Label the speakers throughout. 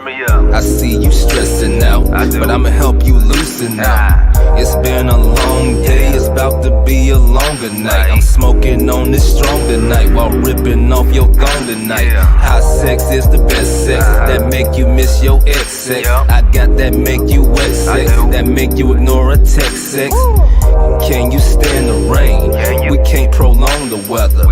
Speaker 1: me up.
Speaker 2: I see you stressing out, but I'ma help you loosen out. It's been a long day, it's about to be a longer night. I'm smoking on this strong tonight while ripping off your thong tonight. Hot sex is the best sex that make you miss your ex sex. I got that make you wet sex, that make you ignore a text sex. Can you stand the rain? We can't prolong the weather,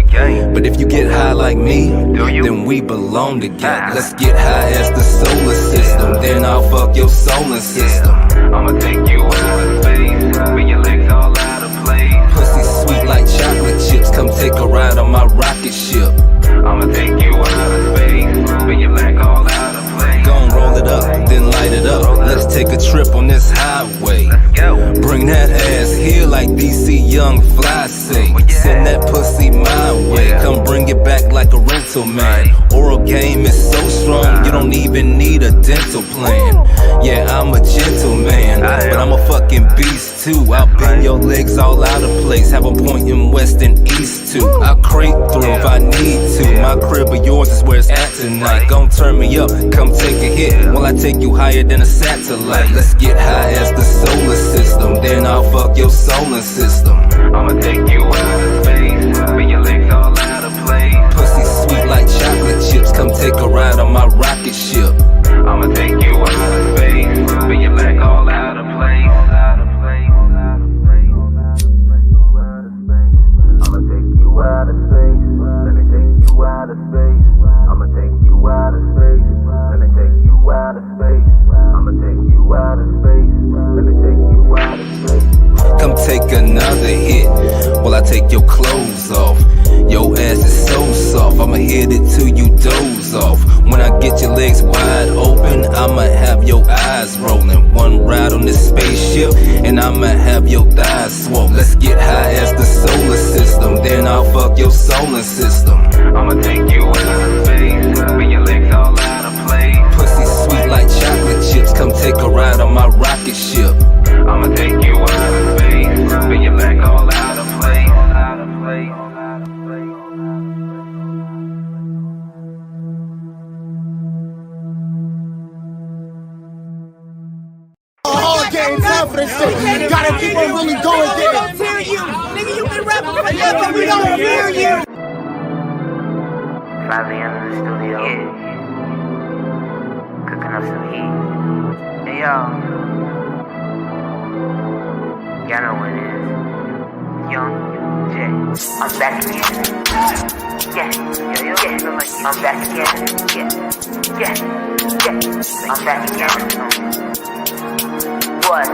Speaker 2: but if you get high like me, then we belong together. Let's get high as the solar system, then I'll fuck your solar system.
Speaker 1: I'ma take you out of space, with your legs all out of place.
Speaker 2: Pussy sweet like chocolate chips, come take a ride on my rocket ship.
Speaker 1: I'ma take you out of space, with your leg all out of place.
Speaker 2: Gon' roll it up, then light it up. Let's take a trip on this highway.
Speaker 1: Let's go.
Speaker 2: Bring that ass here like DC Young Fly say. Send that pussy my way. Come bring it back like a rental man. Oral game is so strong, you don't even need a dental plan. Yeah, I'm a gentleman, but I'm a fucking beast too. I'll bend your legs all out of place, have them pointing west and east too. I'll creep through if I need to. My crib or yours is where it's at tonight. Gon' turn me up, come take a hit while I take you higher than a satellite. Let's get high as the solar system, then I'll fuck your solar system.
Speaker 1: I'ma take you out of space, with your legs all out of place.
Speaker 2: Pussy sweet like chocolate chips, come take a ride on my rocket ship.
Speaker 1: I'ma take you out of space, with your leg all out of place. I'ma take you out of space, let me take you out of space. I'ma take you out of space, let me take you out of space. I'ma take you out of space, let me take you out of space.
Speaker 2: Come take another hit while I take your clothes off. Your ass is so soft, I'ma hit it till you doze off. When I get your legs wide open, I'ma have your eyes rolling. One ride on this spaceship, and I'ma have your thighs swollen. Let's get high as the solar system, then I'll fuck your solar system.
Speaker 1: I'ma take you out of space, with your legs all out of place.
Speaker 2: Pussy sweet like chocolate chips, come take a ride on my rocket ship.
Speaker 1: I'ma take you out of space, with your leg all out of place. Out of place.
Speaker 3: Time for this shit. Gotta keep on really going there.
Speaker 4: We don't hear you. Nigga, you been rapping forever. We don't hear you.
Speaker 5: 5 a.m. in the studio. Cooking up some heat. Hey, y'all. Y'all know what it is. Young J. I'm back again. Yeah. I'm back again. Yeah. I'm back again. What?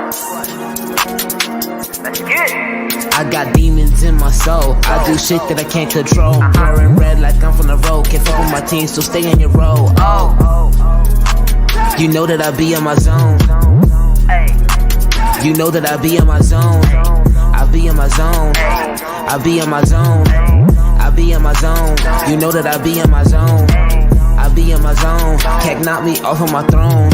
Speaker 5: Let's get it.
Speaker 6: I got demons in my soul. I do shit that I can't control. Wearing red like I'm from the road. Can't fuck with my team, so stay in your role. You know that I be in my zone. You know that I be in my zone. I be in my zone. I be in my zone. I be in my zone. You know that I be in my zone. I be in my zone. Can't knock me off of my throne.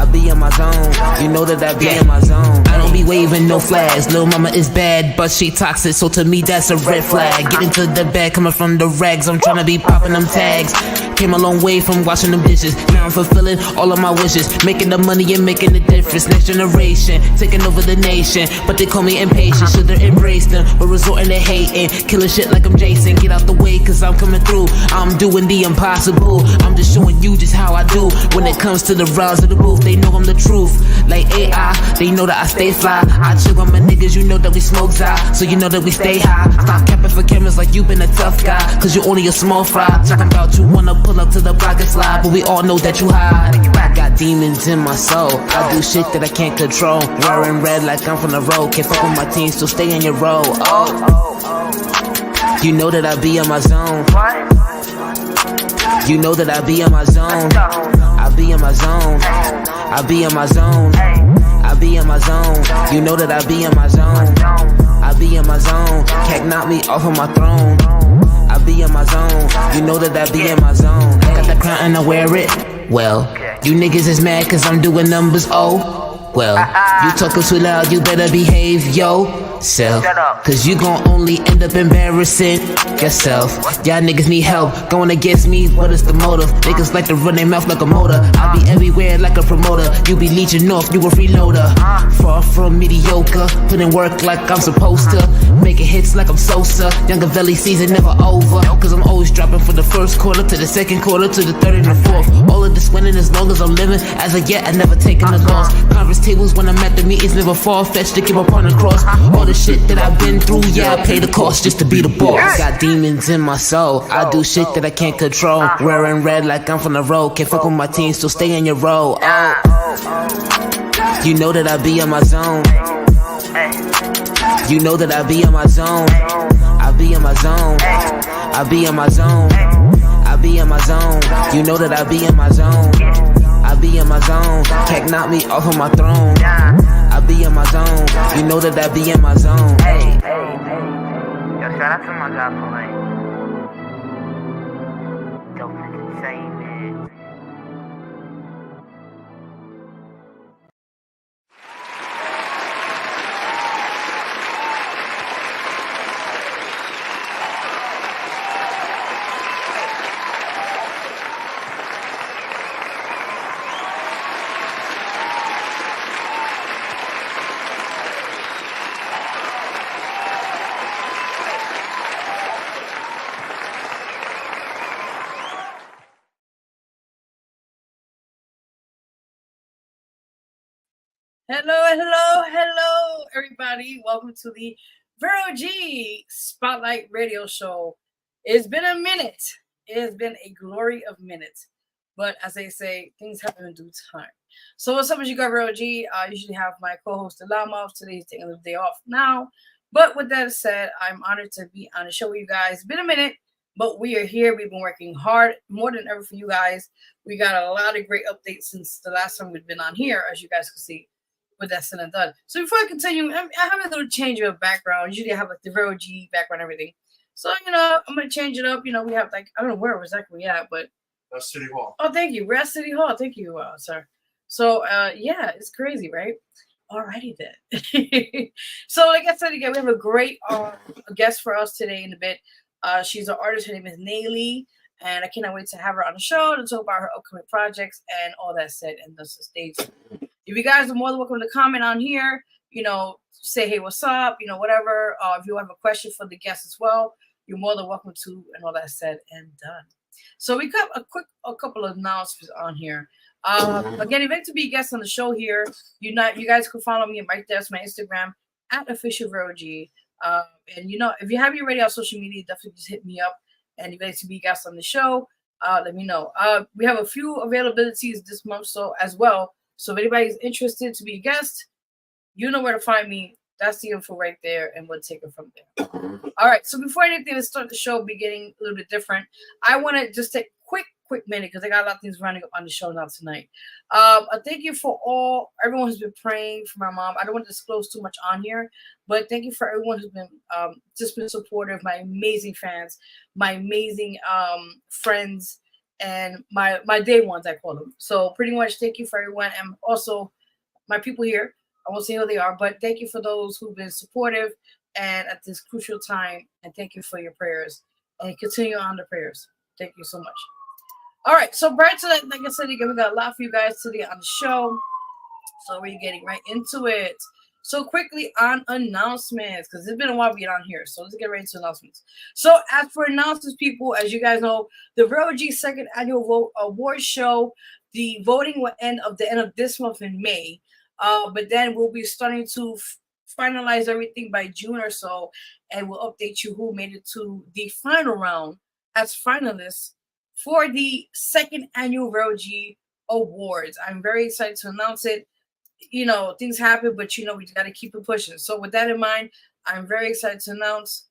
Speaker 6: I be in my zone, you know that I be in my zone. I don't be waving no flags, little mama is bad, but she toxic, so to me that's a red flag. Get into the bag, coming from the rags, I'm tryna be popping them tags. Came a long way from washing them dishes, now I'm fulfilling all of my wishes. Making the money and making the difference, next generation, taking over the nation. But they call me impatient, should've embraced them, but resorting to hating. Killing shit like I'm Jason, get out the way cause I'm coming through. I'm doing the impossible, I'm just showing you just how I do. When it comes to the rounds of the booth, they know I'm the truth. Like AI, they know that I stay fly. I chill with my niggas, you know that we smoke high, so you know that we stay high. Stop capping for cameras like you been a tough guy, cause you only a small fry. Talking about you wanna pull up to the block and slide, but we all know that you hide. I got demons in my soul, I do shit that I can't control. Wearing red like I'm from the road, can't fuck with my team, so stay in your role. You know that I be in my zone. You know that I be in my zone. I be in my zone. I be in my zone. I be in my zone. You know that I be in my zone. I be in my zone. Can't knock me off of my throne. I be in my zone. You know that I be in my zone. I got the crown and I wear it. Well, you niggas is mad cause I'm doing numbers. Oh, well, you talking too loud, you better behave, yo. yourself.
Speaker 5: Shut up.
Speaker 6: Cause you gon' only end up embarrassing yourself. Y'all niggas need help, going against me, what is the motive? Niggas like to run their mouth like a motor. I be everywhere like a promoter. You be leeching off, you a freeloader. Far from mediocre, put in work like I'm supposed to. Making hits like I'm Sosa. Younger Valley season never over. Cause I'm always dropping from the first quarter to the second quarter to the third and the fourth. All of this winning as long as I'm living. As of yet, I never taken a loss. Conference tables when I'm at the meetings never fall fetched to keep up on the cross. All the shit that I've been through, yeah, I pay the cost just to be the boss. Got demons in my soul. I do shit that I can't control. Wearing red like I'm from the road. Can't fuck with my team, so stay in your role. You know that I be in my zone. You know that I be in my zone. I be in my zone. I be in my zone. I be in my zone. You know that I be in my zone. I be in my zone. Can't knock me off of my throne. I be in my zone. You know that I be in my zone.
Speaker 5: Hey. Yo, shout out to my guy for like dope entertainment.
Speaker 4: Hello, everybody. Welcome to the Vero G Spotlight Radio Show. It's been a minute. It has been a glory of minutes. But as they say, things happen in due time. So what's up with you guys, Vero G? I usually have my co-host, Loudmouth. Today he's taking a day off now. But with that said, I'm honored to be on the show with you guys. It's been a minute, but we are here. We've been working hard, more than ever for you guys. We got a lot of great updates since the last time we've been on here, as you guys can see. But that's said and done. So before I continue, I have a little change of background. Usually I have like the Vero G background and everything. So, I'm going to change it up. We have like, I don't know where exactly we at, but.
Speaker 7: That's City Hall.
Speaker 4: Oh, thank you. We're at City Hall. Thank you, sir. So, yeah, it's crazy, right? Alrighty then. So, like I said again, we have a great guest for us today in a bit. She's an artist. Her name is Naylee. And I cannot wait to have her on the show to talk about her upcoming projects and all that said and thus the stage. If you guys are more than welcome to comment on here, say, hey, what's up, whatever. If you have a question for the guest as well, you're more than welcome to, and all that said and done. So we got a couple of announcements on here. Again, if you'd like to be a guest on the show here, you guys can follow me right there. It's my Instagram @officialverog. And if you have me already on social media, definitely just hit me up. And if you'd like to be a guest on the show, let me know. We have a few availabilities this month as well. So if anybody's interested to be a guest, you know where to find me. That's the info right there, and we'll take it from there. All right. So before anything, let's start the show beginning a little bit different. I want to just take a quick minute because I got a lot of things running up on the show now tonight. Thank you for everyone who's been praying for my mom. I don't want to disclose too much on here, but thank you for everyone who's been just been supportive. My amazing fans, my amazing friends, and my day ones, I call them. So pretty much thank you for everyone, and also my people here. I won't say who they are, but thank you for those who've been supportive and at this crucial time. And thank you for your prayers, and continue on the prayers. Thank you so much. All right. So prior to that, like I said again, we got a lot for you guys today on the show. So we're getting right into it. So quickly on announcements, because it's been a while we get on here. So let's get right into announcements. So as for announcements, people, as you guys know, the Vero G second annual award show, the voting will end at the end of this month in May. But then we'll be starting to finalize everything by June or so, and we'll update you who made it to the final round as finalists for the second annual Vero G Awards. I'm very excited to announce it. Things happen, but we got to keep it pushing. So with that in mind, I'm very excited to announce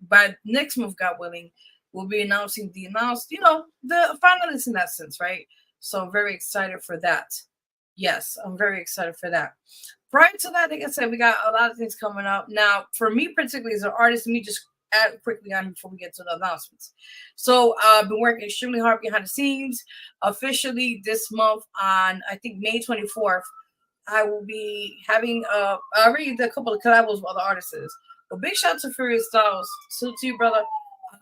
Speaker 4: by next month, God willing, we'll be announcing the finalists in that sense, right? So I'm very excited for that. Yes, I'm very excited for that. Prior to that, like I said, we got a lot of things coming up. Now, for me particularly as an artist, let me just add quickly on before we get to the announcements. So I've been working extremely hard behind the scenes. Officially this month on, I think, May 24th, I will be having I already did a couple of collabs with other artists. But big shout out to Furious Styles. Salute to you, brother.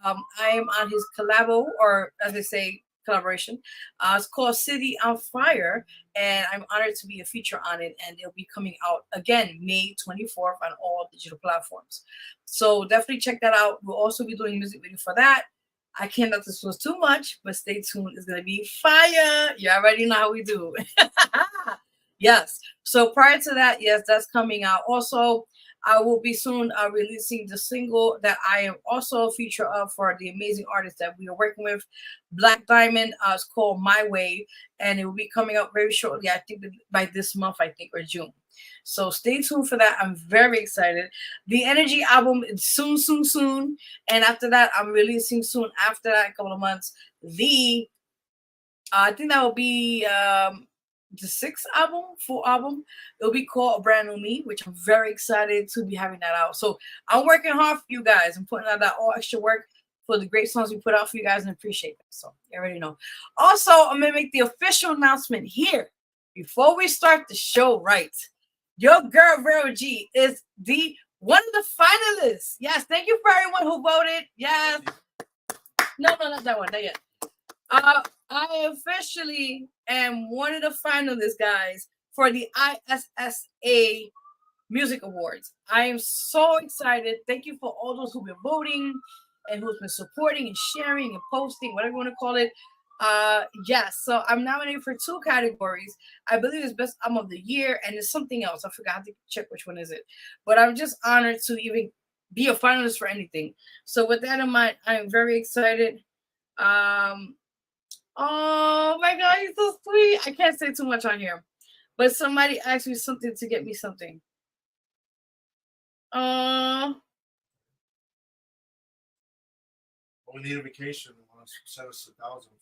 Speaker 4: I am on his collabo, or as they say, collaboration. It's called City on Fire, and I'm honored to be a feature on it. And it'll be coming out again May 24th on all digital platforms. So definitely check that out. We'll also be doing a music video for that. I cannot disclose too much, but stay tuned. It's gonna be fire. You already know how we do. Yes. So prior to that, yes, that's coming out. Also, I will be soon releasing the single that I am also a feature of for the amazing artist that we are working with, Black Diamond. It's called My Way, and it will be coming out very shortly. I think by this month, I think, or June. So stay tuned for that. I'm very excited. The Energy album is soon, soon, soon. And after that, I'm releasing soon. After that, a couple of months, I think that will be the sixth album, full album. It'll be called A Brand New Me, which I'm very excited to be having that out. So I'm working hard for you guys. I'm putting out that all extra work for the great songs we put out for you guys and appreciate them. So you already know. Also, I'm gonna make the official announcement here before we start the show. Right, your girl Vero G is the one of the finalists. Yes, thank you for everyone who voted. Yes. No, not that one. Not yet. I officially am one of the finalists, guys, for the ISSA Music Awards. I am so excited. Thank you for all those who've been voting and who's been supporting and sharing and posting, whatever you want to call it. Yes, so I'm nominated for 2 categories. I believe it's Best Album of the Year, and it's something else. I forgot to check which one is it. But I'm just honored to even be a finalist for anything. So with that in mind, I am very excited. Oh my God, he's so sweet. I can't say too much on here, but somebody asked me something to get me something.
Speaker 7: We need a vacation. Send us 1,000.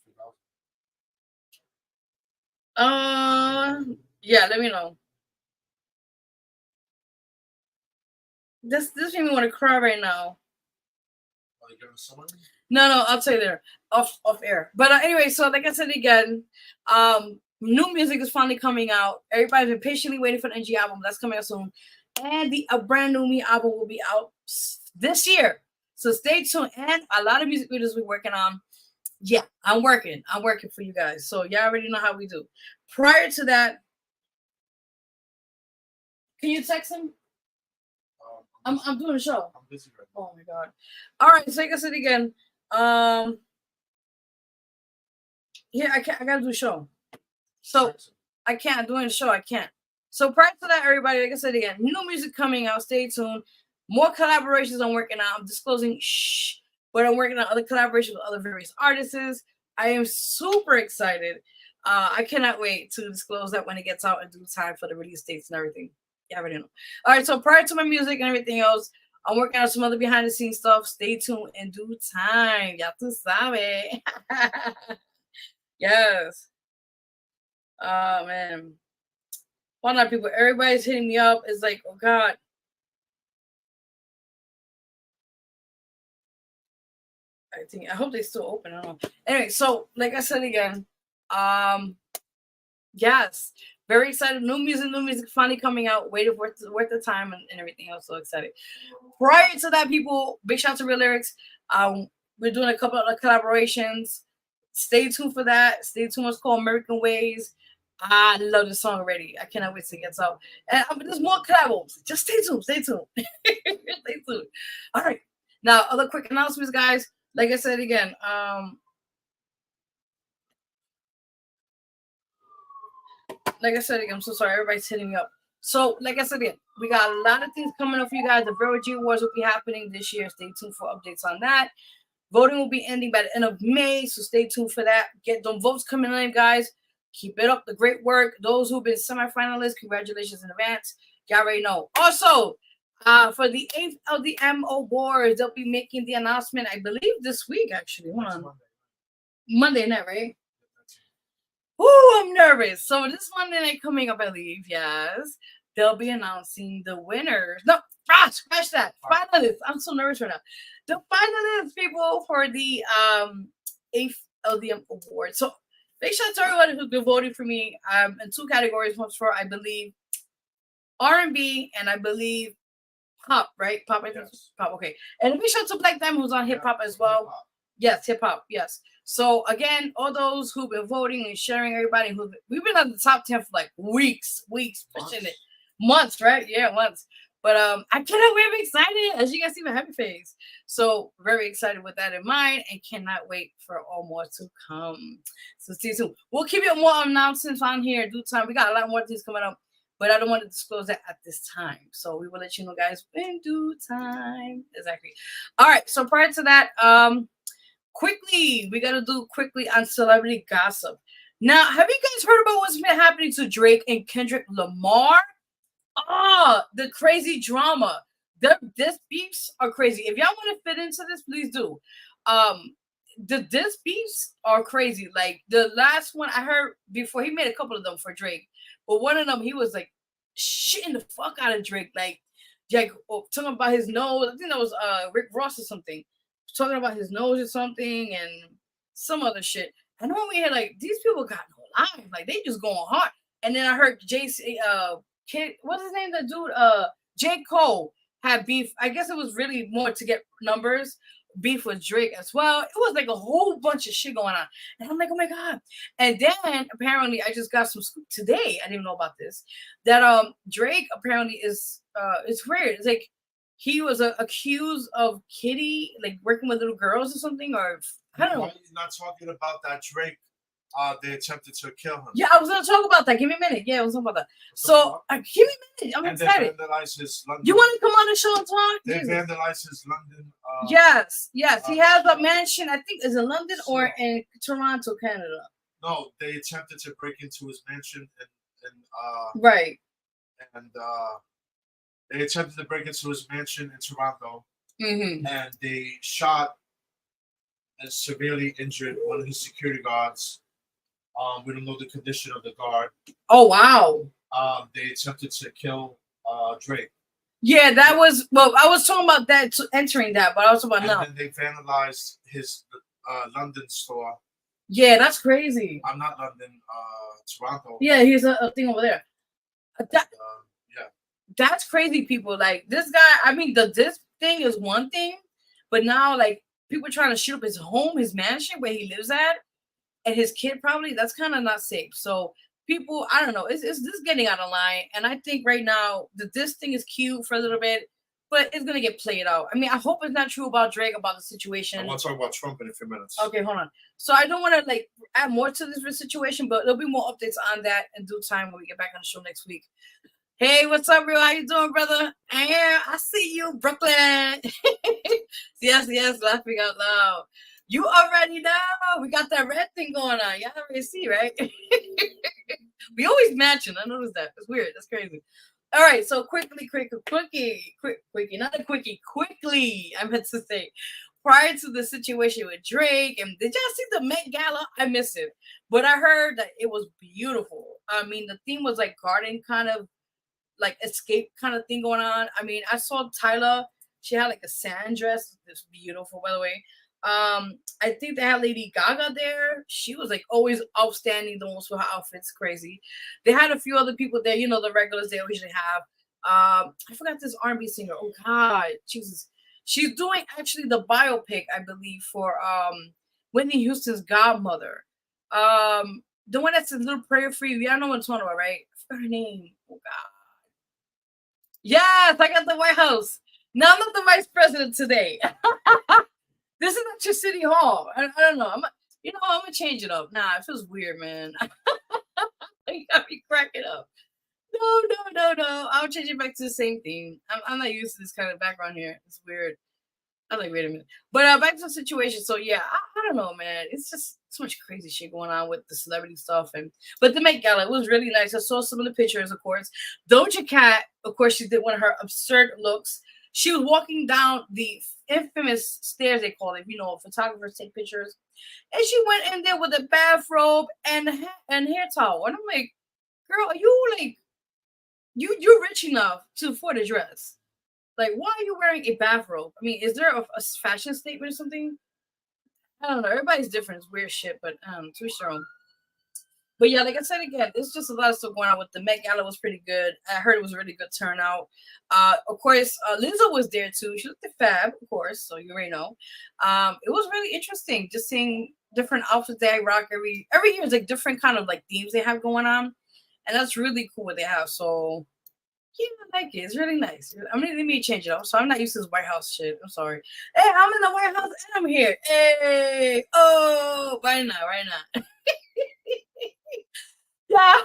Speaker 4: Yeah, let me know. This made me want to cry right now.
Speaker 7: Are you giving someone?
Speaker 4: No, I'll tell you there off air. But anyway, so like I said again, new music is finally coming out. Everybody's been patiently waiting for the NG album. That's coming out soon. And A Brand New Me album will be out this year. So stay tuned. And a lot of music videos we're working on. Yeah, I'm working for you guys. So y'all already know how we do. Prior to that, can you text him? I'm doing a show.
Speaker 7: I'm busy right now.
Speaker 4: Oh my God. All right, so like I said again, yeah, I gotta do a show. So I can't do a show. I can't. So prior to that, everybody, like I said again, new music coming out. Stay tuned. More collaborations I'm working on. I'm disclosing, but I'm working on other collaborations with other various artists. I am super excited. I cannot wait to disclose that when it gets out in due time for the release dates and everything. Yeah, I already know. All right, so prior to my music and everything else, I'm working on some other behind the scenes stuff. Stay tuned in due time. Ya tú sabes. Yes. Oh, man. Why not, people? Everybody's hitting me up. It's like, oh, God. I hope they still open. I don't know. Anyway, so like I said again, yes, very excited. New music finally coming out. Waited worth the time and everything else. So excited. Prior to that, people, big shout out to Real Lyrics. We're doing a couple of collaborations. Stay tuned for that. Stay tuned. It's called American Ways. I love this song already. I cannot wait to get out. And there's more collabs. Just stay tuned. Stay tuned. Stay tuned. All right. Now, other quick announcements, guys. Like I said again, I'm so sorry. Everybody's hitting me up. So, like I said again, we got a lot of things coming up for you guys. The Vero G Awards will be happening this year. Stay tuned for updates on that. Voting will be ending by the end of May, so stay tuned for that. Get them votes coming in, guys. Keep it up. The great work. Those who've been semifinalists, congratulations in advance. Y'all already know. Also, for the 8th LDM Awards, they'll be making the announcement, I believe, this week, actually. Hold on. Monday night, right? Ooh, I'm nervous. So this Monday night coming up, I believe, yes. They'll be announcing the winners. No, scratch that. Finalists. I'm so nervous right now. The finalists, people, for the 8th LDM Award. So big shout out to everyone who's been voting for me in 2 categories. One for, I believe, R&B, and I believe pop, right? Pop, I think pop. Okay, and a big shout out to Black Diamond who's on hip hop as well.
Speaker 7: Hip-hop.
Speaker 4: Yes, hip hop. Yes. So again, all those who've been voting and sharing, everybody we've been on the top 10 for like weeks, pushing it, months, right? Yeah, months. But I cannot wait. I'm excited. As you guys see my happy face. So very excited with that in mind, and cannot wait for all more to come. So see you soon. We'll keep you more announcements on here in due time. We got a lot more things coming up, but I don't want to disclose that at this time. So we will let you know, guys, in due time. Exactly. All right. So prior to that, quickly, we got to do quickly on celebrity gossip. Now, have you guys heard about what's been happening to Drake and Kendrick Lamar? The crazy drama. This beefs are crazy. If y'all want to fit into this, please do. This beefs are crazy. Like the last one I heard before, he made a couple of them for Drake, but one of them he was like shitting the fuck out of Drake, like talking about his nose. I think that was Rick Ross or something, talking about his nose or something and some other shit. And when we hear like these people got no life, like they just going hard. And then I heard Kid, what's his name? The dude, J. Cole had beef. I guess it was really more to get numbers. Beef with Drake as well. It was like a whole bunch of shit going on. And I'm like, oh my God. And then apparently I just got some scoop today. I didn't even know about this. That Drake apparently is it's weird. It's like he was accused of kitty, like working with little girls or something, or I don't know.
Speaker 7: Why are you not talking about that Drake? They attempted to kill him.
Speaker 4: Yeah, I was gonna talk about that. Give me a minute. Yeah, I was talking about that. So give me a minute. I'm excited.
Speaker 7: They vandalized his London.
Speaker 4: You want to come on the show and talk?
Speaker 7: They vandalized his London.
Speaker 4: Yes. He has a mansion. I think is in London or in Toronto, Canada.
Speaker 7: No, they attempted to break into his mansion and
Speaker 4: right.
Speaker 7: And they attempted to break into his mansion in Toronto, and they shot and severely injured one of his security guards. We don't know the condition of the guard.
Speaker 4: Oh wow!
Speaker 7: They attempted to kill Drake.
Speaker 4: Yeah, that was I was talking about that entering that, but I was talking about now.
Speaker 7: And then they vandalized his London store.
Speaker 4: Yeah, that's crazy.
Speaker 7: I'm not London, Toronto.
Speaker 4: Yeah, here's a thing over there.
Speaker 7: Yeah,
Speaker 4: that's crazy. People like this guy. I mean, this thing is one thing, but now like people trying to shoot up his home, his mansion where he lives at. And his kid probably, that's kind of not safe. So people, I don't know, it's this getting out of line. And I think right now that this thing is cute for a little bit, but it's gonna get played out. I mean, I hope it's not true about Drake, about the situation.
Speaker 7: I want to talk about Trump in a few minutes.
Speaker 4: Okay, hold on. So I don't want to like add more to this situation, but there'll be more updates on that in due time when we get back on the show next week. Hey, what's up, bro? How you doing, brother? I see you, Brooklyn. yes, laughing out loud. You already know. We got that red thing going on. Y'all already see, right? We always matching. I noticed that. It's weird. That's crazy. All right. So quickly. Not a quickie. Quickly, I meant to say. Prior to the situation with Drake, and did y'all see the Met Gala? I miss it. But I heard that it was beautiful. I mean, the theme was like garden kind of, like escape kind of thing going on. I mean, I saw Tyla. She had like a sand dress. It's beautiful, by the way. I think they had Lady Gaga there. She was like always outstanding, the most with her outfits, crazy. They had a few other people there, you know, the regulars they usually have. I forgot this R&B singer. Oh God, Jesus. She's doing actually the biopic, I believe, for Whitney Houston's godmother. The one that's a little prayer for you. Y'all know what I'm talking about, right? I forgot her name. Oh God. Yes, I got the White House. No, I'm not the vice president today. This is not your city hall. I don't know. I'm gonna change it up. Nah, it feels weird, man. You got me cracking up. No. I'll change it back to the same thing. I'm not used to this kind of background here. It's weird. I'm like, wait a minute. But back to the situation. So yeah, I don't know, man. It's just so much crazy shit going on with the celebrity stuff. But the Met Gala, it was really nice. I saw some of the pictures, of course. Doja Cat, of course, she did one of her absurd looks. She was walking down the infamous stairs, they call it. You know, photographers take pictures. And she went in there with a bathrobe and hair towel. And I'm like, girl, are you like, you're rich enough to afford a dress. Like, why are you wearing a bathrobe? I mean, is there a fashion statement or something? I don't know. Everybody's different. It's weird shit, but to each their own. But yeah, like I said again, it's just a lot of stuff going on with the Met Gala was pretty good. I heard it was a really good turnout. Of course, Lizzo was there too. She looked fab, of course, so you already know. It was really interesting just seeing different outfits they rock every year. Is like different kind of like themes they have going on, and that's really cool what they have. So yeah, I like it. It's really nice. I mean, let me change it up. So I'm not used to this White House shit. I'm sorry. Hey, I'm in the White House and I'm here. Hey, oh, right now. Yeah,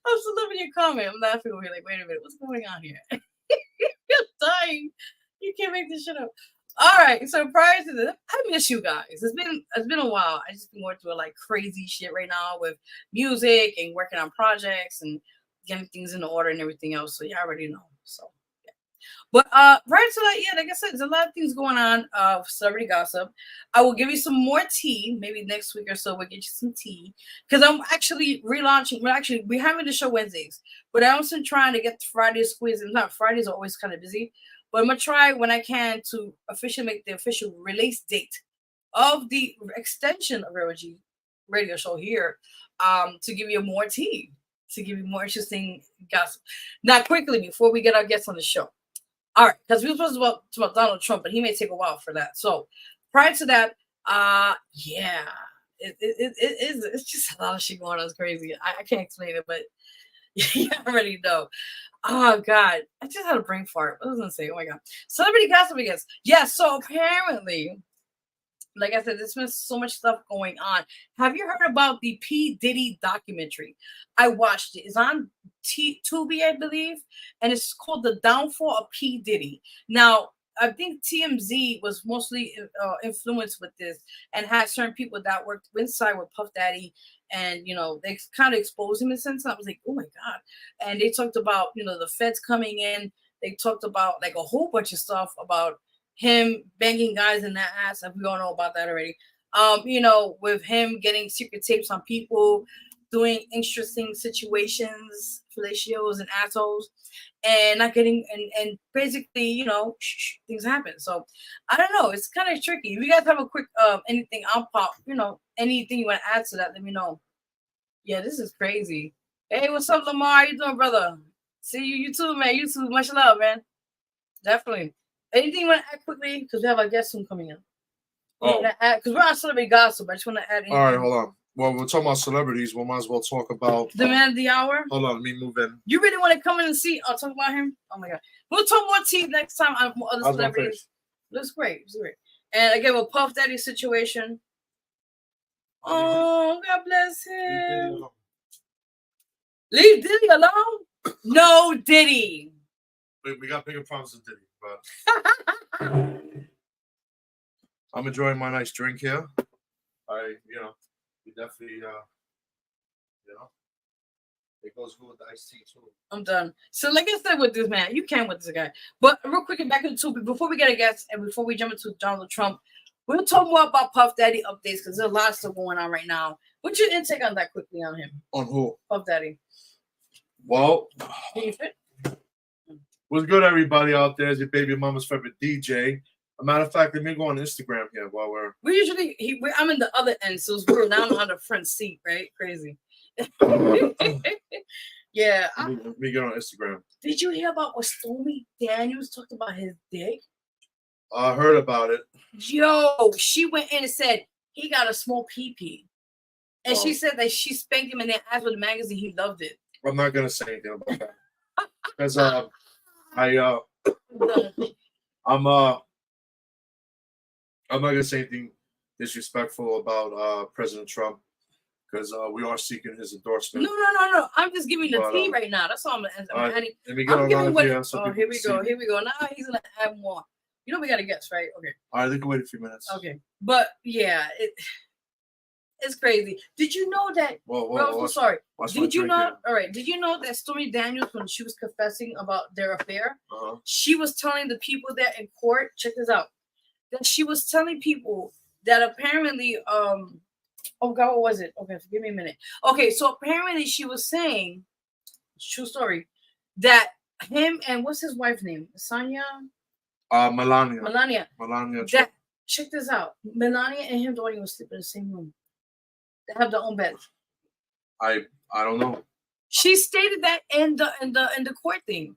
Speaker 4: I'm still loving your comment. I'm laughing over here, like, wait a minute, what's going on here? You're dying. You can't make this shit up. All right, so prior to this, I miss you guys. It's been a while. I just been going through like crazy shit right now with music and working on projects and getting things in order and everything else. So yeah, I already know. So yeah. But prior to that, yeah, like I said, there's a lot of things going on. Celebrity gossip. I will give you some more tea. Maybe next week or so we'll get you some tea. Because I'm actually relaunching. Well, actually, we're having the show Wednesdays. But I'm also trying to get Fridays squeezed. Not Fridays are always kind of busy. But I'm gonna try when I can to officially make the official release date of the extension of Vero radio show here. To give you more tea. To give you more interesting gossip. Now, quickly, before we get our guests on the show. All right, because we were supposed to talk about Donald Trump, but he may take a while for that. So prior to that, yeah, it's just a lot of shit going on. It's crazy. I can't explain it, but you already know. Oh God, I just had a brain fart. What was I gonna say? Oh my God, celebrity gossip, I guess. Yeah. So apparently, like I said, there's been so much stuff going on. Have you heard about the P. Diddy documentary? I watched it. It's on Tubi, I believe, and it's called The Downfall of P. Diddy. Now, I think TMZ was mostly influenced with this and had certain people that worked inside with Puff Daddy, and they kind of exposed him in a sense. And I was like, oh my God. And they talked about the feds coming in. They talked about like a whole bunch of stuff about him banging guys in that ass, and we all know about that already. With him getting secret tapes on people, doing interesting situations, fellatios and assholes, and not getting and basically, things happen. So I don't know. It's kind of tricky. If you guys have a quick anything I'll pop, anything you want to add to that, let me know. Yeah, this is crazy. Hey, what's up, Lamar? How you doing, brother? See you too, man. You too. Much love, man. Definitely. Anything you want to add quickly? Because we have our guest soon coming in. Because we're on celebrity gossip. I just want to add anything.
Speaker 7: All right, hold on. Well, we're talking about celebrities. We might as well talk about
Speaker 4: the man of the hour.
Speaker 7: Hold on, let me move in.
Speaker 4: You really want to come in and see? I'll talk about him. Oh my God, we'll talk more tea next time on other celebrities. Looks great. It's great. And again, with Puff Daddy situation. Oh, God bless him. Leave Diddy alone? No, Diddy.
Speaker 7: We got bigger problems than Diddy, but I'm enjoying my nice drink here. We definitely, it goes good with the iced tea too.
Speaker 4: I'm done. So, like I said, with this man, you can with this guy. But real quick, back into before we get a guest and before we jump into Donald Trump, we'll talk more about Puff Daddy updates because there's a lot of stuff going on right now. What's your intake on that quickly on him?
Speaker 7: On who?
Speaker 4: Puff Daddy.
Speaker 7: Well,
Speaker 4: can you fit?
Speaker 7: What's good, everybody out there? It's your baby mama's favorite DJ. A matter of fact, let me go on Instagram here while
Speaker 4: we usually I'm in the other end, so it's weird. Now I'm on the front seat, right? Crazy. Yeah.
Speaker 7: Let me get on Instagram.
Speaker 4: Did you hear about what Stormy Daniels talked about his dick?
Speaker 7: I heard about it.
Speaker 4: Yo, she went in and said he got a small pee-pee. And she said that she spanked him in the ass with a magazine. He loved it.
Speaker 7: I'm not going to say anything about that. Because I'm not gonna say anything disrespectful about President Trump because we are seeking his endorsement.
Speaker 4: No. I'm just giving the tea right now. That's all I'm adding.
Speaker 7: Let me get on here.
Speaker 4: Here we go. Now he's gonna add more. We got to guess, right? Okay.
Speaker 7: All right, they can wait a few minutes.
Speaker 4: Okay, but yeah, it's crazy. Did you know that? I'm sorry. Did you know? All right. Did you know that Stormy Daniels, when she was confessing about their affair, she was telling the people there in court. Check this out. That she was telling people that apparently, oh God, what was it? Okay, give me a minute. Okay, so apparently she was saying, true story, that him and what's his wife's name? Sonia? Melania. Check this out. Melania and him don't even sleep in the same room. They have their own beds.
Speaker 7: I don't know.
Speaker 4: She stated that in the court thing.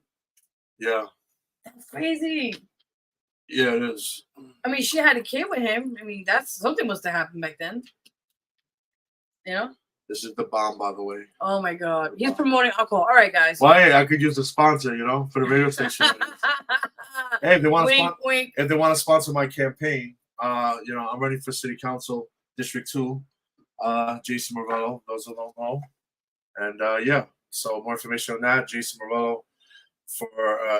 Speaker 7: Yeah.
Speaker 4: That's crazy.
Speaker 7: Yeah, it is.
Speaker 4: I mean, she had a kid with him. I mean, that's something must have happened back then. You know?
Speaker 7: This is the bomb, by the way.
Speaker 4: Oh my God. He's promoting alcohol. All right, guys.
Speaker 7: Well, hey, I could use a sponsor, for the radio station. Hey, if they want to sponsor my campaign, I'm running for City Council, District 2, Jason Morello, those who don't know. And so more information on that, Jason Morello for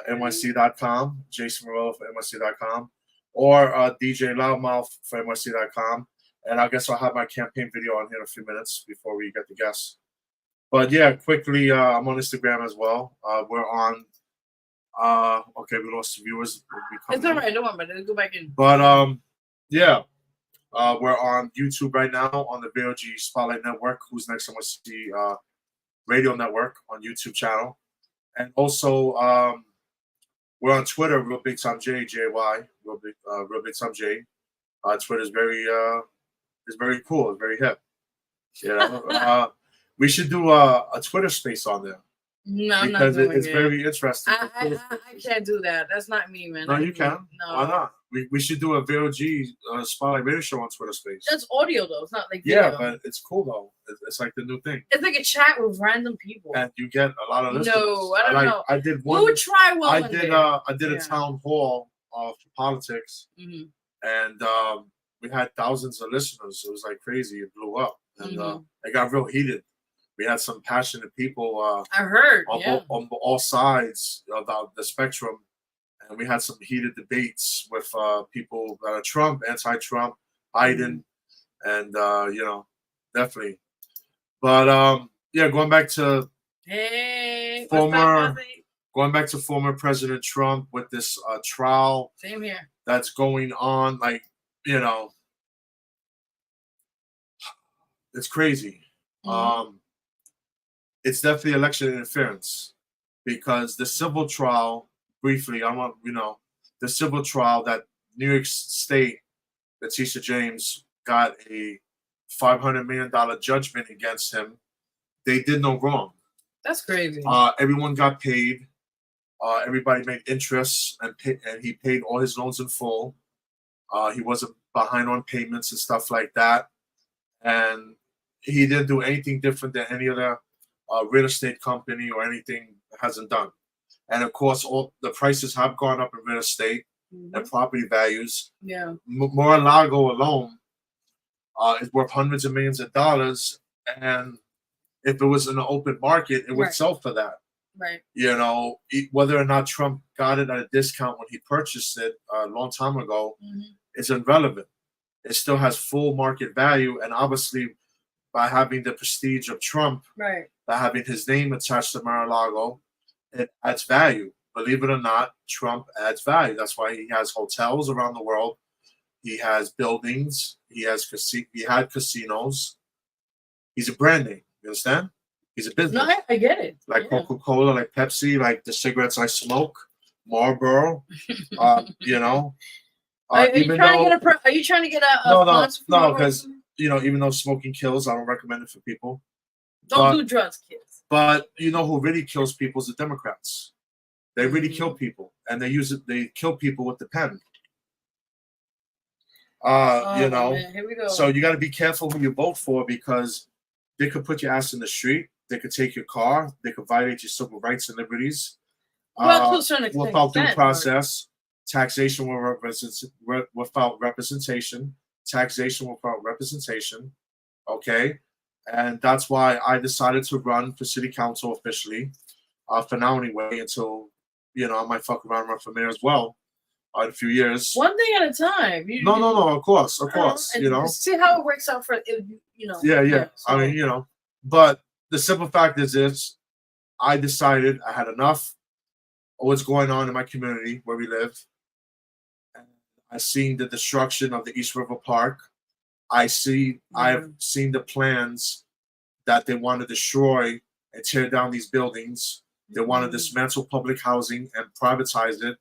Speaker 7: NYC.com, Jason Morello for NYC.com, or DJ Loudmouth for NYC.com. And I guess I'll have my campaign video on here in a few minutes before we get the guests. But yeah, quickly, I'm on Instagram as well. We're on. Okay, we lost viewers.
Speaker 4: It's all right. Don't worry about it. Go back in.
Speaker 7: But we're on YouTube right now on the Vero Spotlight Network. Who's Next NYC Radio Network on YouTube channel, and also we're on Twitter. Real Big Time J, JY. Real Big Time J. Twitter is very cool. It's very hip. We should do a Twitter space on there.
Speaker 4: No,
Speaker 7: because it's very interesting.
Speaker 4: I can't do that. That's not me, man.
Speaker 7: No, you can.
Speaker 4: No.
Speaker 7: Why not? We should do a Vero Spotlight Radio Show on Twitter space.
Speaker 4: That's audio though. It's not like video.
Speaker 7: Yeah, but it's cool though. It's like the new thing.
Speaker 4: It's like a chat with random people.
Speaker 7: And you get a lot of listeners.
Speaker 4: No, I don't know.
Speaker 7: I did one.
Speaker 4: We would try one.
Speaker 7: I did a town hall for politics, and we had thousands of listeners. It was like crazy. It blew up, and it got real heated. We had some passionate people.
Speaker 4: I heard
Speaker 7: on all sides of the spectrum, and we had some heated debates with people that are Trump, anti-Trump, Biden, and definitely. But going back to former President Trump with this trial.
Speaker 4: Same here.
Speaker 7: That's going on, it's crazy. It's definitely election interference because the civil trial, briefly, the civil trial that New York State, Letitia James got a $500 million judgment against him. They did no wrong.
Speaker 4: That's crazy.
Speaker 7: Everyone got paid. Everybody made interest, and he paid all his loans in full. He wasn't behind on payments and stuff like that. And he didn't do anything different than any other real estate company or anything hasn't done. And of course, all the prices have gone up in real estate and property values.
Speaker 4: Yeah.
Speaker 7: Mar-a-Lago alone is worth hundreds of millions of dollars. And if it was in the open market, it would sell for that.
Speaker 4: Right.
Speaker 7: Whether or not Trump got it at a discount when he purchased it a long time ago is irrelevant. It still has full market value. And obviously, by having the prestige of Trump, by having his name attached to Mar-a-Lago, it adds value. Believe it or not, Trump adds value. That's why he has hotels around the world. He has buildings. He had casinos. He's a brand name. You understand? He's a business.
Speaker 4: No, I get it.
Speaker 7: Like Coca-Cola, like Pepsi, like the cigarettes I smoke, Marlboro. Are you
Speaker 4: trying to get a
Speaker 7: no, because even though smoking kills, I don't recommend it for people.
Speaker 4: Don't do drugs, kids.
Speaker 7: But who really kills people is the Democrats. They really kill people, and they kill people with the pen.
Speaker 4: Man, here we go.
Speaker 7: So you got to be careful who you vote for because they could put your ass in the street. They could take your car. They could violate your civil rights and liberties. Without due process, taxation without representation, taxation without representation. Okay, and that's why I decided to run for city council officially. For now, anyway, until I might fuck around and run for mayor as well in a few years.
Speaker 4: One thing at a time.
Speaker 7: No. Of course.
Speaker 4: See how it works out for
Speaker 7: Yeah. So. I mean, but the simple fact is this: I decided I had enough of what's going on in my community where we live. I've seen the destruction of the East River Park. I've seen the plans that they want to destroy and tear down these buildings. They want to dismantle public housing and privatize it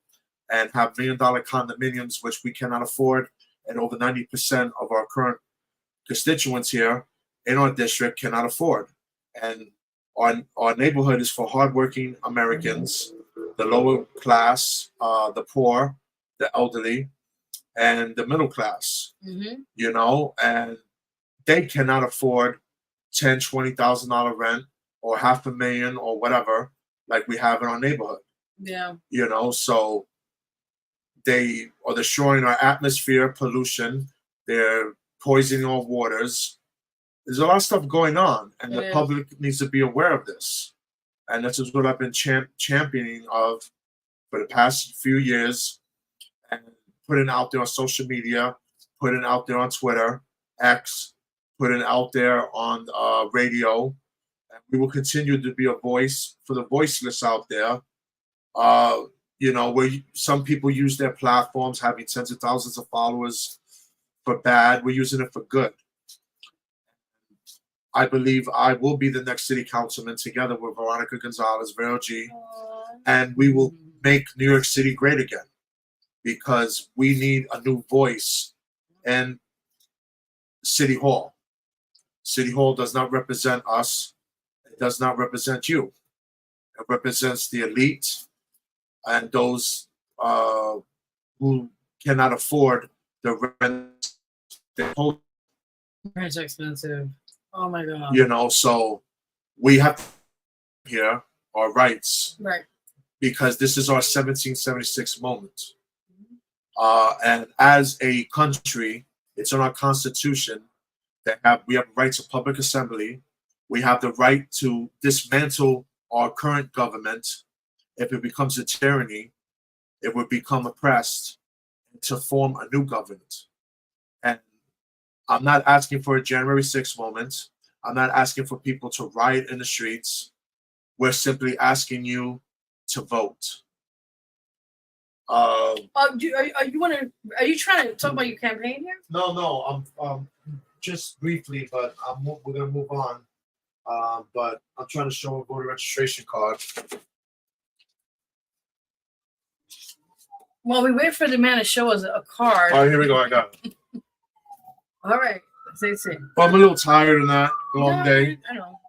Speaker 7: and have $1 million condominiums, which we cannot afford. And over 90% of our current constituents here in our district cannot afford. And our neighborhood is for hardworking Americans, the lower class, the poor, the elderly, and the middle class. You know, and they cannot afford $10,000-$20,000 rent or $500,000 or whatever like we have in our neighborhood.
Speaker 4: Yeah.
Speaker 7: You know, so they are destroying our atmosphere, pollution. They're poisoning our waters. There's a lot of stuff going on, and the public needs to be aware of this. And this is what I've been championing of for the past few years, and putting out there on social media, putting out there on Twitter, X, putting out there on radio. And we will continue to be a voice for the voiceless out there. You know, where some people use their platforms, having tens of thousands of followers, for bad. We're using it for good. I believe I will be the next city councilman together with Veronica Gonzalez, Vero G, and we will make New York City great again, because we need a new voice in City Hall. City Hall does not represent us. It does not represent you. It represents the elite and those who cannot afford the rent.
Speaker 4: Rent's expensive. Oh my God.
Speaker 7: You know, so we have to hear our rights.
Speaker 4: Right.
Speaker 7: Because this is our 1776 moment. And as a country, it's in our Constitution that we have rights of public assembly. We have the right to dismantle our current government. If it becomes a tyranny, it would become oppressed, to form a new government. And I'm not asking for a January 6th moment. I'm not asking for people to riot in the streets. We're simply asking you to vote.
Speaker 4: Are you trying to talk about your campaign here?
Speaker 7: No. I'm just briefly, but we're gonna move on. But I'm trying to show a voter registration card.
Speaker 4: Well, we wait for the man to show us a card.
Speaker 7: All right, here we go. I got it.
Speaker 4: All right. Say.
Speaker 7: Well, I'm a little tired of that long day.
Speaker 4: I know.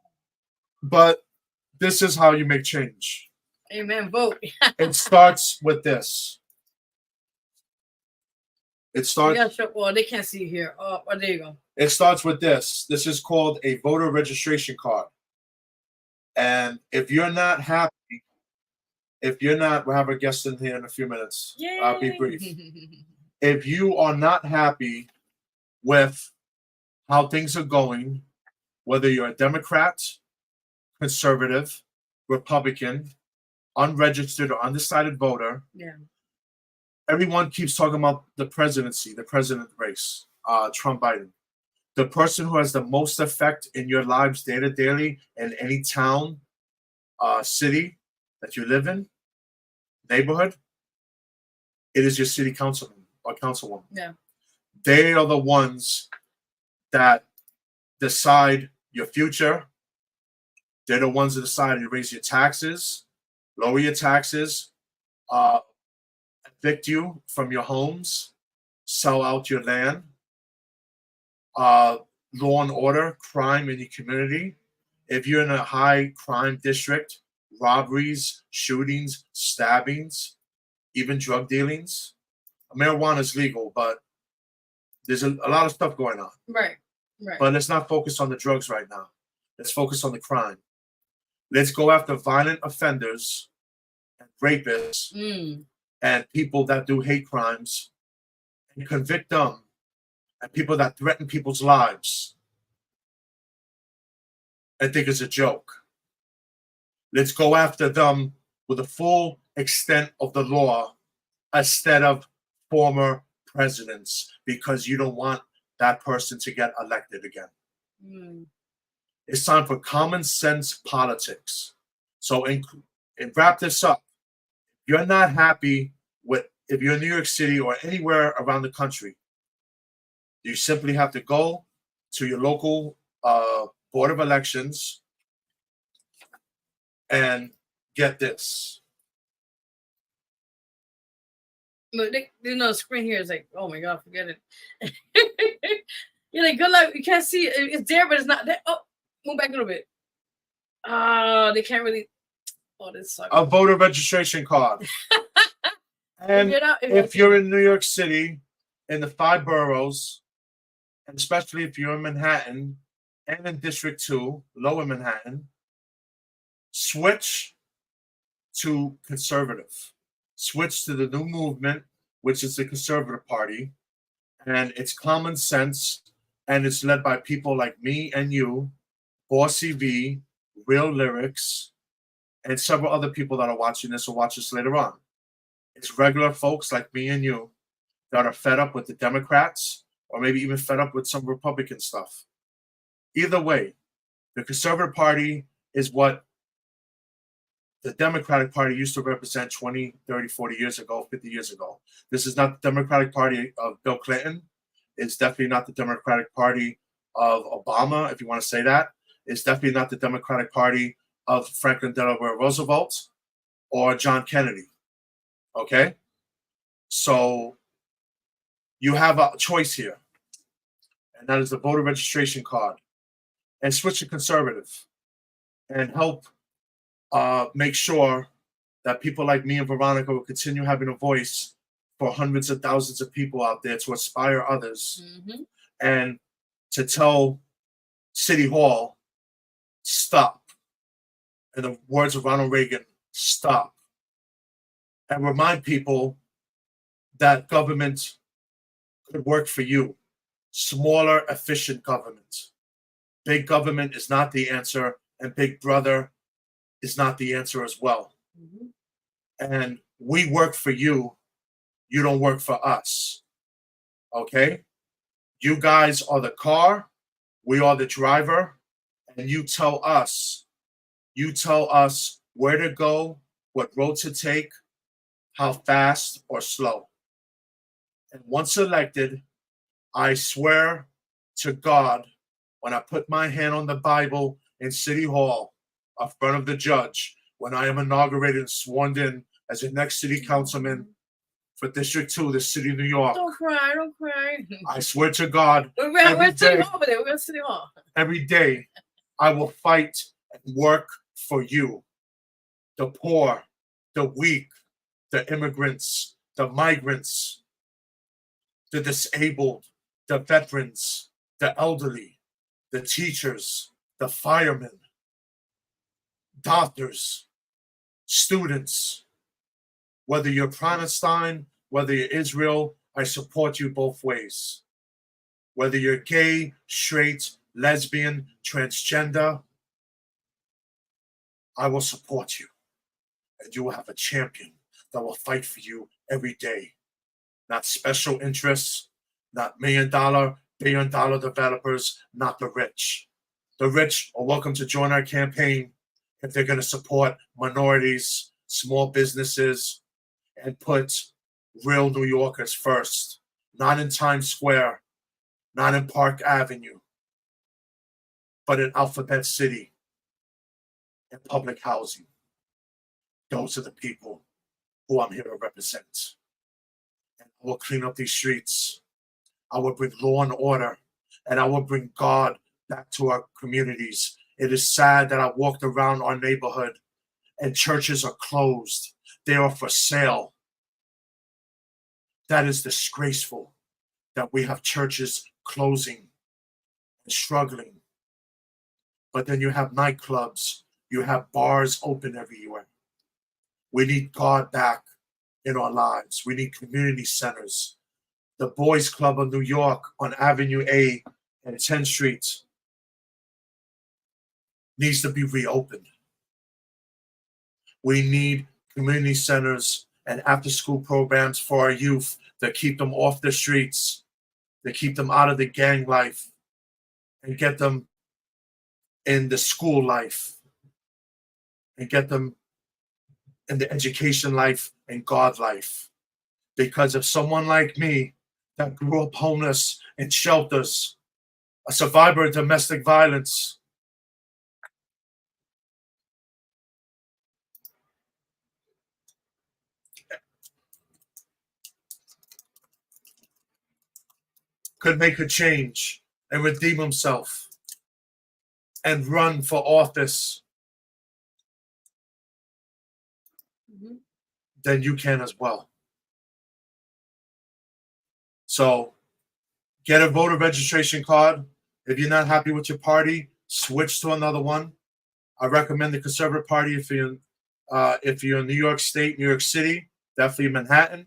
Speaker 7: But this is how you make change.
Speaker 4: Amen. Vote.
Speaker 7: It starts with this. It starts.
Speaker 4: Yeah, well, they can't see here. Oh, there you go.
Speaker 7: It starts with this. This is called a voter registration card. And if you're not happy, we'll have a guest in here in a few minutes.
Speaker 4: Yay.
Speaker 7: I'll be brief. If you are not happy with how things are going, whether you're a Democrat, conservative, Republican, unregistered or undecided voter, everyone keeps talking about the presidency, the president race, Trump, Biden. The person who has the most effect in your lives daily in any town, city that you live in, neighborhood, it is your city councilman or councilwoman.
Speaker 4: Yeah.
Speaker 7: They are the ones that decide your future. They're the ones that decide to raise your taxes, lower your taxes, evict you from your homes, sell out your land, law and order, crime in your community. If you're in a high crime district, robberies, shootings, stabbings, even drug dealings. Marijuana is legal, but there's a lot of stuff going on.
Speaker 4: Right.
Speaker 7: But let's not focus on the drugs right now. Let's focus on the crime. Let's go after violent offenders and rapists and people that do hate crimes and convict them, and people that threaten people's lives and think it's a joke. Let's go after them with the full extent of the law instead of former presidents, because you don't want that person to get elected again. It's time for common sense politics. So and wrap this up. If you're not happy with, if you're in New York City or anywhere around the country, you simply have to go to your local Board of Elections and get this.
Speaker 4: Look, there's no screen here. It's like, oh my God, forget it. You're like, good luck. You can't see it. It's there, but it's not there. Oh, move back a little bit. They can't really. Oh, this sucks.
Speaker 7: A voter registration card. And if you're in New York City, in the 5 boroughs, and especially if you're in Manhattan and in District 2, Lower Manhattan, switch to conservative. Switch to the new movement, which is the Conservative Party. And it's common sense, and it's led by people like me and you, Bossy V, Real Lyrics, and several other people that are watching this will watch this later on. It's regular folks like me and you that are fed up with the Democrats, or maybe even fed up with some Republican stuff. Either way, the Conservative Party is what the Democratic Party used to represent 20, 30, 40 years ago, 50 years ago. This is not the Democratic Party of Bill Clinton. It's definitely not the Democratic Party of Obama, if you want to say that. It's definitely not the Democratic Party of Franklin Delaware Roosevelt or John Kennedy. Okay? So you have a choice here, and that is the voter registration card. And switch to conservative and help make sure that people like me and Veronica will continue having a voice for hundreds of thousands of people out there to inspire others and to tell City Hall, stop. In the words of Ronald Reagan, stop. And remind people that government could work for you. Smaller, efficient government. Big government is not the answer, and Big Brother is not the answer as well. And we work for you. You don't work for us. Okay? You guys are the car. We are the driver. And you tell us where to go, what road to take, how fast or slow. And once elected, I swear to God, when I put my hand on the Bible in City Hall, in front of the judge, when I am inaugurated and sworn in as the next city councilman for District 2, the city of New York.
Speaker 4: Don't cry.
Speaker 7: I swear to God,
Speaker 4: we're City Hall over there. We're City Hall.
Speaker 7: Every day, I will fight and work for you. The poor, the weak, the immigrants, the migrants, the disabled, the veterans, the elderly, the teachers, the firemen, doctors, students. Whether you're Palestine, whether you're Israel, I support you both ways. Whether you're gay, straight, lesbian, transgender, I will support you. And you will have a champion that will fight for you every day. Not special interests, not $1 million, $1 billion developers, not the rich. The rich are welcome to join our campaign if they're going to support minorities, small businesses, and put real New Yorkers first. Not in Times Square, not in Park Avenue, but in Alphabet City, in public housing. Those are the people who I'm here to represent. And I will clean up these streets. I will bring law and order, and I will bring God back to our communities. It is sad that I walked around our neighborhood and churches are closed. They are for sale. That is disgraceful that we have churches closing and struggling. But then you have nightclubs, you have bars open everywhere. We need God back in our lives. We need community centers. The Boys Club of New York on Avenue A and 10th Street needs to be reopened. We need community centers and after-school programs for our youth that keep them off the streets, that keep them out of the gang life, and get them in the school life, and get them in the education life and God life. Because if someone like me that grew up homeless in shelters, a survivor of domestic violence, could make a change and redeem himself and run for office then you can as well. So get a voter registration card. If you're not happy with your party, switch to another one. I recommend the Conservative Party if you're in New York State, New York City, definitely Manhattan.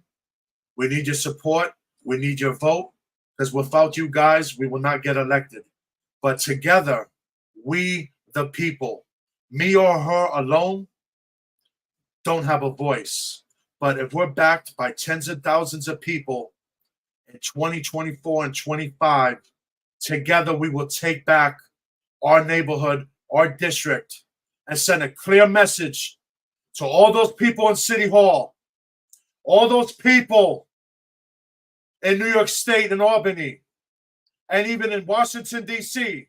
Speaker 7: We need your support. We need your vote, because without you guys, we will not get elected. But together, we, the people, me or her alone, don't have a voice. But if we're backed by tens of thousands of people in 2024 and 25, together we will take back our neighborhood, our district, and send a clear message to all those people in City Hall, all those people in New York State and Albany, and even in Washington, D.C.,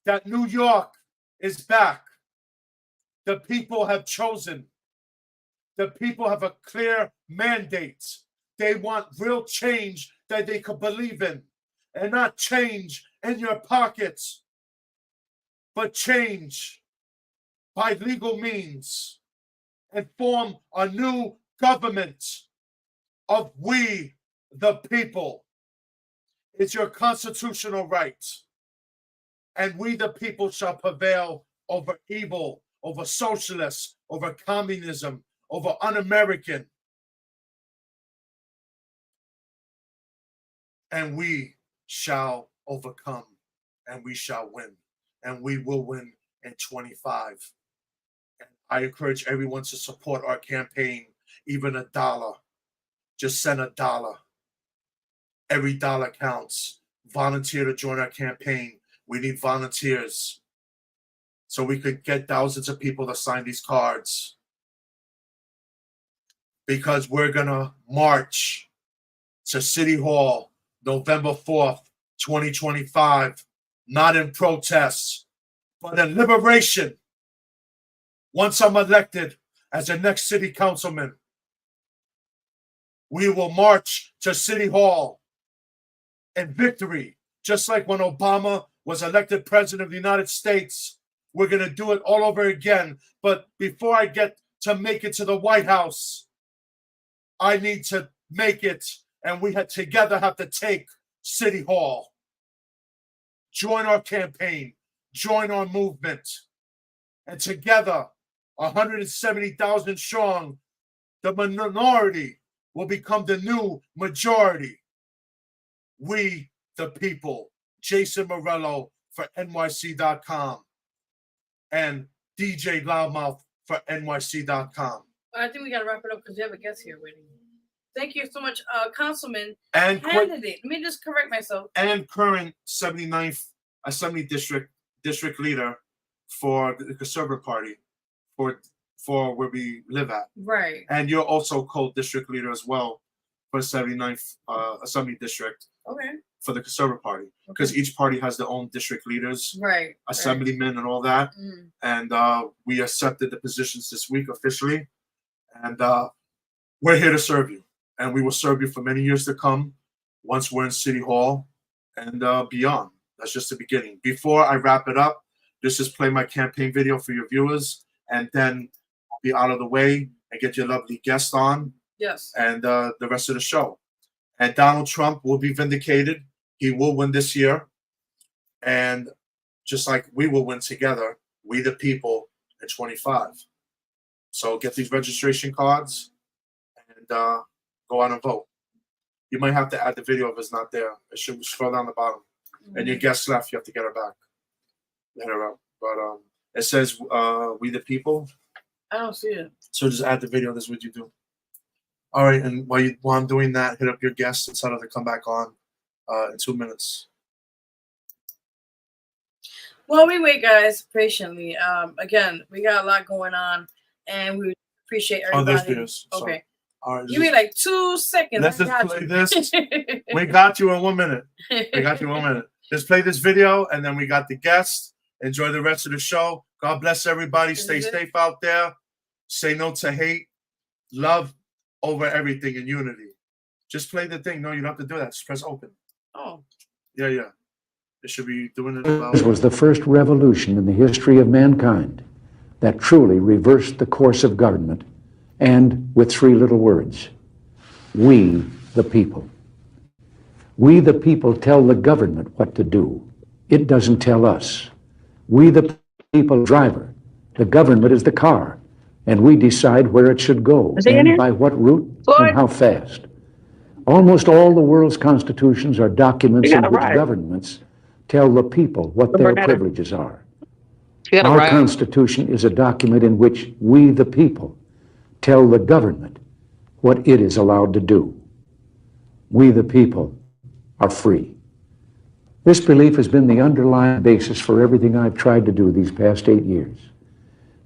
Speaker 7: that New York is back. The people have chosen. The people have a clear mandate. They want real change that they could believe in, and not change in your pockets, but change by legal means and form a new government of we, the people. It's your constitutional right. And we, the people, shall prevail over evil, over socialists, over communism, over un-American. And we shall overcome, and we shall win, and we will win in 25. And I encourage everyone to support our campaign, even $1. Just send $1. Every dollar counts. Volunteer to join our campaign. We need volunteers so we could get thousands of people to sign these cards, because we're going to march to City Hall November 4th, 2025, not in protests, but in liberation. Once I'm elected as the next city councilman, we will march to City Hall in victory, just like when Obama was elected president of the United States. We're going to do it all over again. But before I get to make it to the White House, I need to make it, and we together have to take City Hall. Join our campaign, join our movement, and together, 170,000 strong, the minority will become the new majority. We, the people. Jason Morello for NYC.com and DJ Loudmouth for NYC.com.
Speaker 4: I think we got to wrap it up because we have a guest here waiting. Thank you so much, Councilman
Speaker 7: and
Speaker 4: candidate. Let me just correct myself.
Speaker 7: And current 79th Assembly District Leader for the Conservative Party for where we live at.
Speaker 4: Right.
Speaker 7: And you're also co-district leader as well for 79th Assembly District.
Speaker 4: Okay.
Speaker 7: For the Conservative Party, because each party has their own district leaders,
Speaker 4: right,
Speaker 7: assemblymen, and all that. And we accepted the positions this week officially, and we're here to serve you, and we will serve you for many years to come. Once we're in City Hall and beyond, that's just the beginning. Before I wrap it up, just play my campaign video for your viewers, and then I'll be out of the way and get your lovely guest on.
Speaker 4: Yes. And
Speaker 7: the rest of the show. And Donald Trump will be vindicated. He will win this year. And just like we will win together, we the people, at 25. So get these registration cards and go out and vote. You might have to add the video if it's not there. It should scroll down the bottom. And your guest left, you have to get her back. Let her out. But it says we the people.
Speaker 4: I don't see it.
Speaker 7: So just add the video. That's what you do. All right, and while I'm doing that, hit up your guest and tell her to come back on in 2 minutes.
Speaker 4: Well, we wait, guys, patiently. Again, we got a lot going on, and we appreciate everybody.
Speaker 7: Oh, there's videos.
Speaker 4: Okay.
Speaker 7: All right.
Speaker 4: Give me like 2 seconds.
Speaker 7: Let's just play this. We got you in 1 minute. We got you in 1 minute. Just play this video, and then we got the guest. Enjoy the rest of the show. God bless everybody. Stay safe out there. Say no to hate. Love over everything in unity. Just play the thing. No, you don't have to do that. Just press open.
Speaker 4: Oh.
Speaker 7: Yeah. It should be doing it.
Speaker 8: This was the first revolution in the history of mankind that truly reversed the course of government and with three little words: we the people. We the people tell the government what to do. It doesn't tell us. We the people driver. The government is the car, and we decide where it should go and by what route and how fast. Almost all the world's constitutions are documents in which governments tell the people what their privileges are. Our Constitution is a document in which we, the people, tell the government what it is allowed to do. We, the people, are free. This belief has been the underlying basis for everything I've tried to do these past 8 years.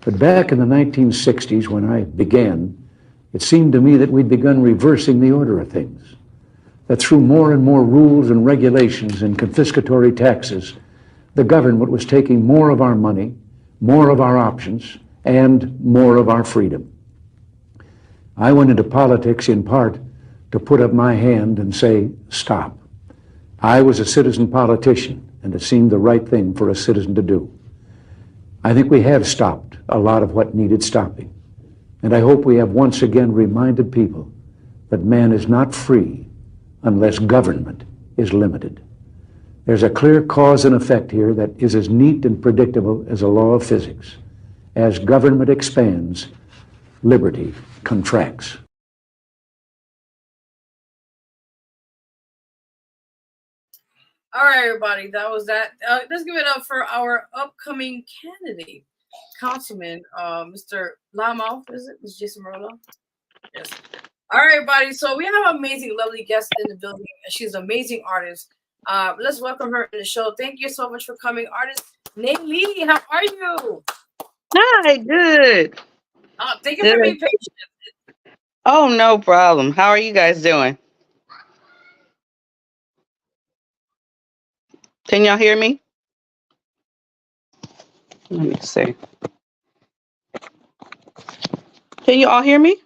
Speaker 8: But back in the 1960s, when I began, it seemed to me that we'd begun reversing the order of things, that through more and more rules and regulations and confiscatory taxes, the government was taking more of our money, more of our options, and more of our freedom. I went into politics in part to put up my hand and say, stop. I was a citizen politician, and it seemed the right thing for a citizen to do. I think we have stopped a lot of what needed stopping, and I hope we have once again reminded people that man is not free unless government is limited. There's a clear cause and effect here that is as neat and predictable as a law of physics. As government expands, liberty contracts.
Speaker 4: All right, everybody, that was that. Let's give it up for our upcoming candidate, Councilman, Mr. Loudmouth. Is it? Mr. Jason Rolo? Yes. All right, everybody. So we have an amazing, lovely guest in the building. She's an amazing artist. Let's welcome her to the show. Thank you so much for coming, artist Nate Lee. How are you?
Speaker 9: Hi, good.
Speaker 4: Thank you for being patient.
Speaker 9: Oh, no problem. How are you guys doing? Can y'all hear me? Let me see. Can you all hear me?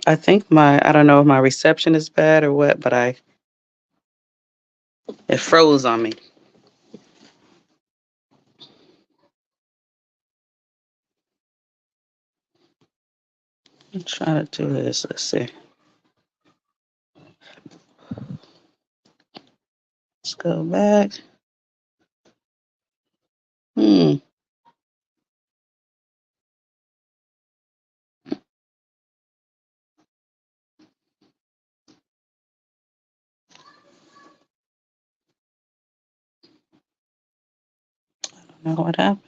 Speaker 9: I think I don't know if my reception is bad or what, but it froze on me. I'm trying to do this. Let's see. Let's go back. I don't know what happened.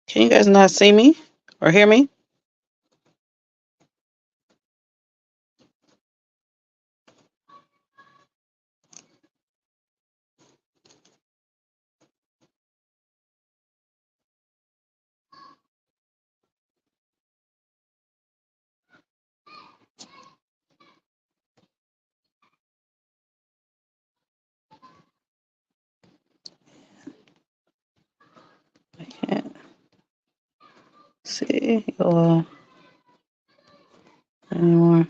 Speaker 9: Can you guys not see me or hear me? I can't see you all anymore.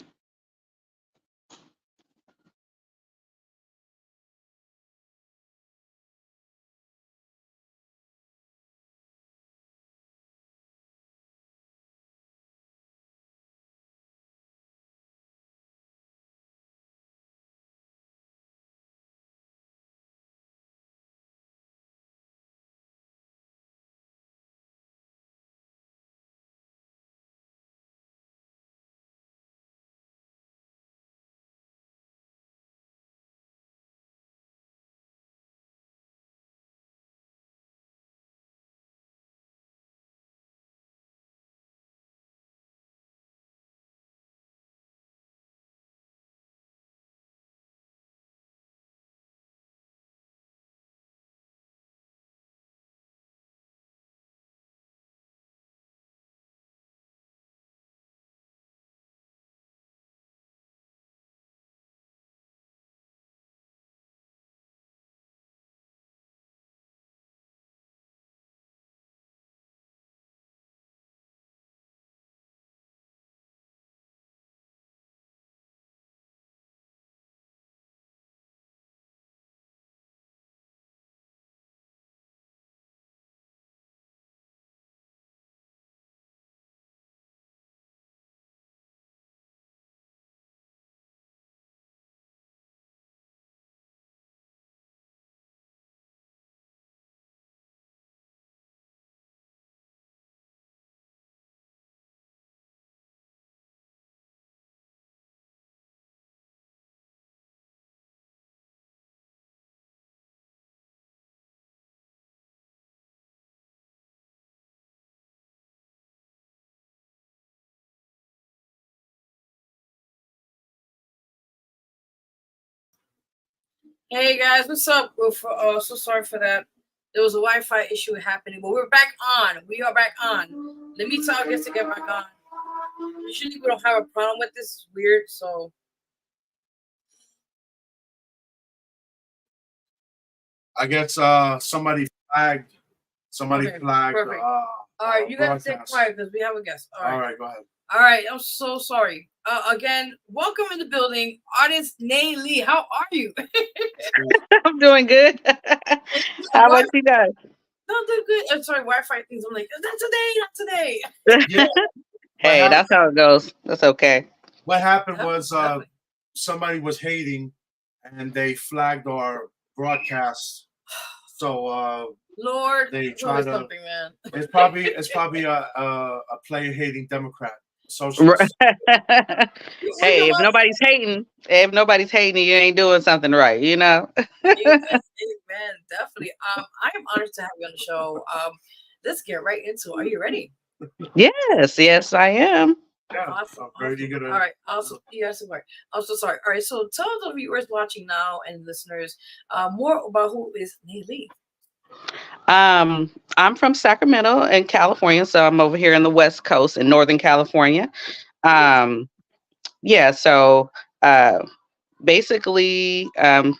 Speaker 4: Hey guys, what's up? We're so sorry for that. There was a Wi-Fi issue happening, but we're back on. We are back on. Let me tell our guests to get back on. Usually we don't have a problem with this. It's weird, so.
Speaker 7: I guess somebody flagged.
Speaker 4: Perfect. All right, you guys stay quiet because we have a guest.
Speaker 7: All right, go ahead.
Speaker 4: All right, I'm so sorry. Again, welcome in the building, artist Nay Lee. How are you?
Speaker 9: I'm doing good. How about you guys?
Speaker 4: No, I'm doing good. I'm sorry, Wi-Fi things. I'm like, not today.
Speaker 7: Yeah.
Speaker 9: Hey, that's how it goes. That's okay.
Speaker 7: What happened was somebody was hating, and they flagged our broadcast. So
Speaker 4: Lord,
Speaker 7: they try to.
Speaker 4: Man.
Speaker 7: It's probably a player hating Democrat. Socialist.
Speaker 9: Hey, if nobody's hating, you ain't doing something right, you know.
Speaker 4: Amen, definitely. I am honored to have you on the show. Let's get right into it. Are you ready?
Speaker 9: Yes, I am.
Speaker 7: Yeah,
Speaker 4: awesome.
Speaker 7: All
Speaker 4: right, awesome. Yes, I'm so sorry. All right, so tell the viewers watching now and listeners more about who is Nay Lee.
Speaker 9: I'm from Sacramento in California, so I'm over here in the West Coast in Northern California. So basically, I've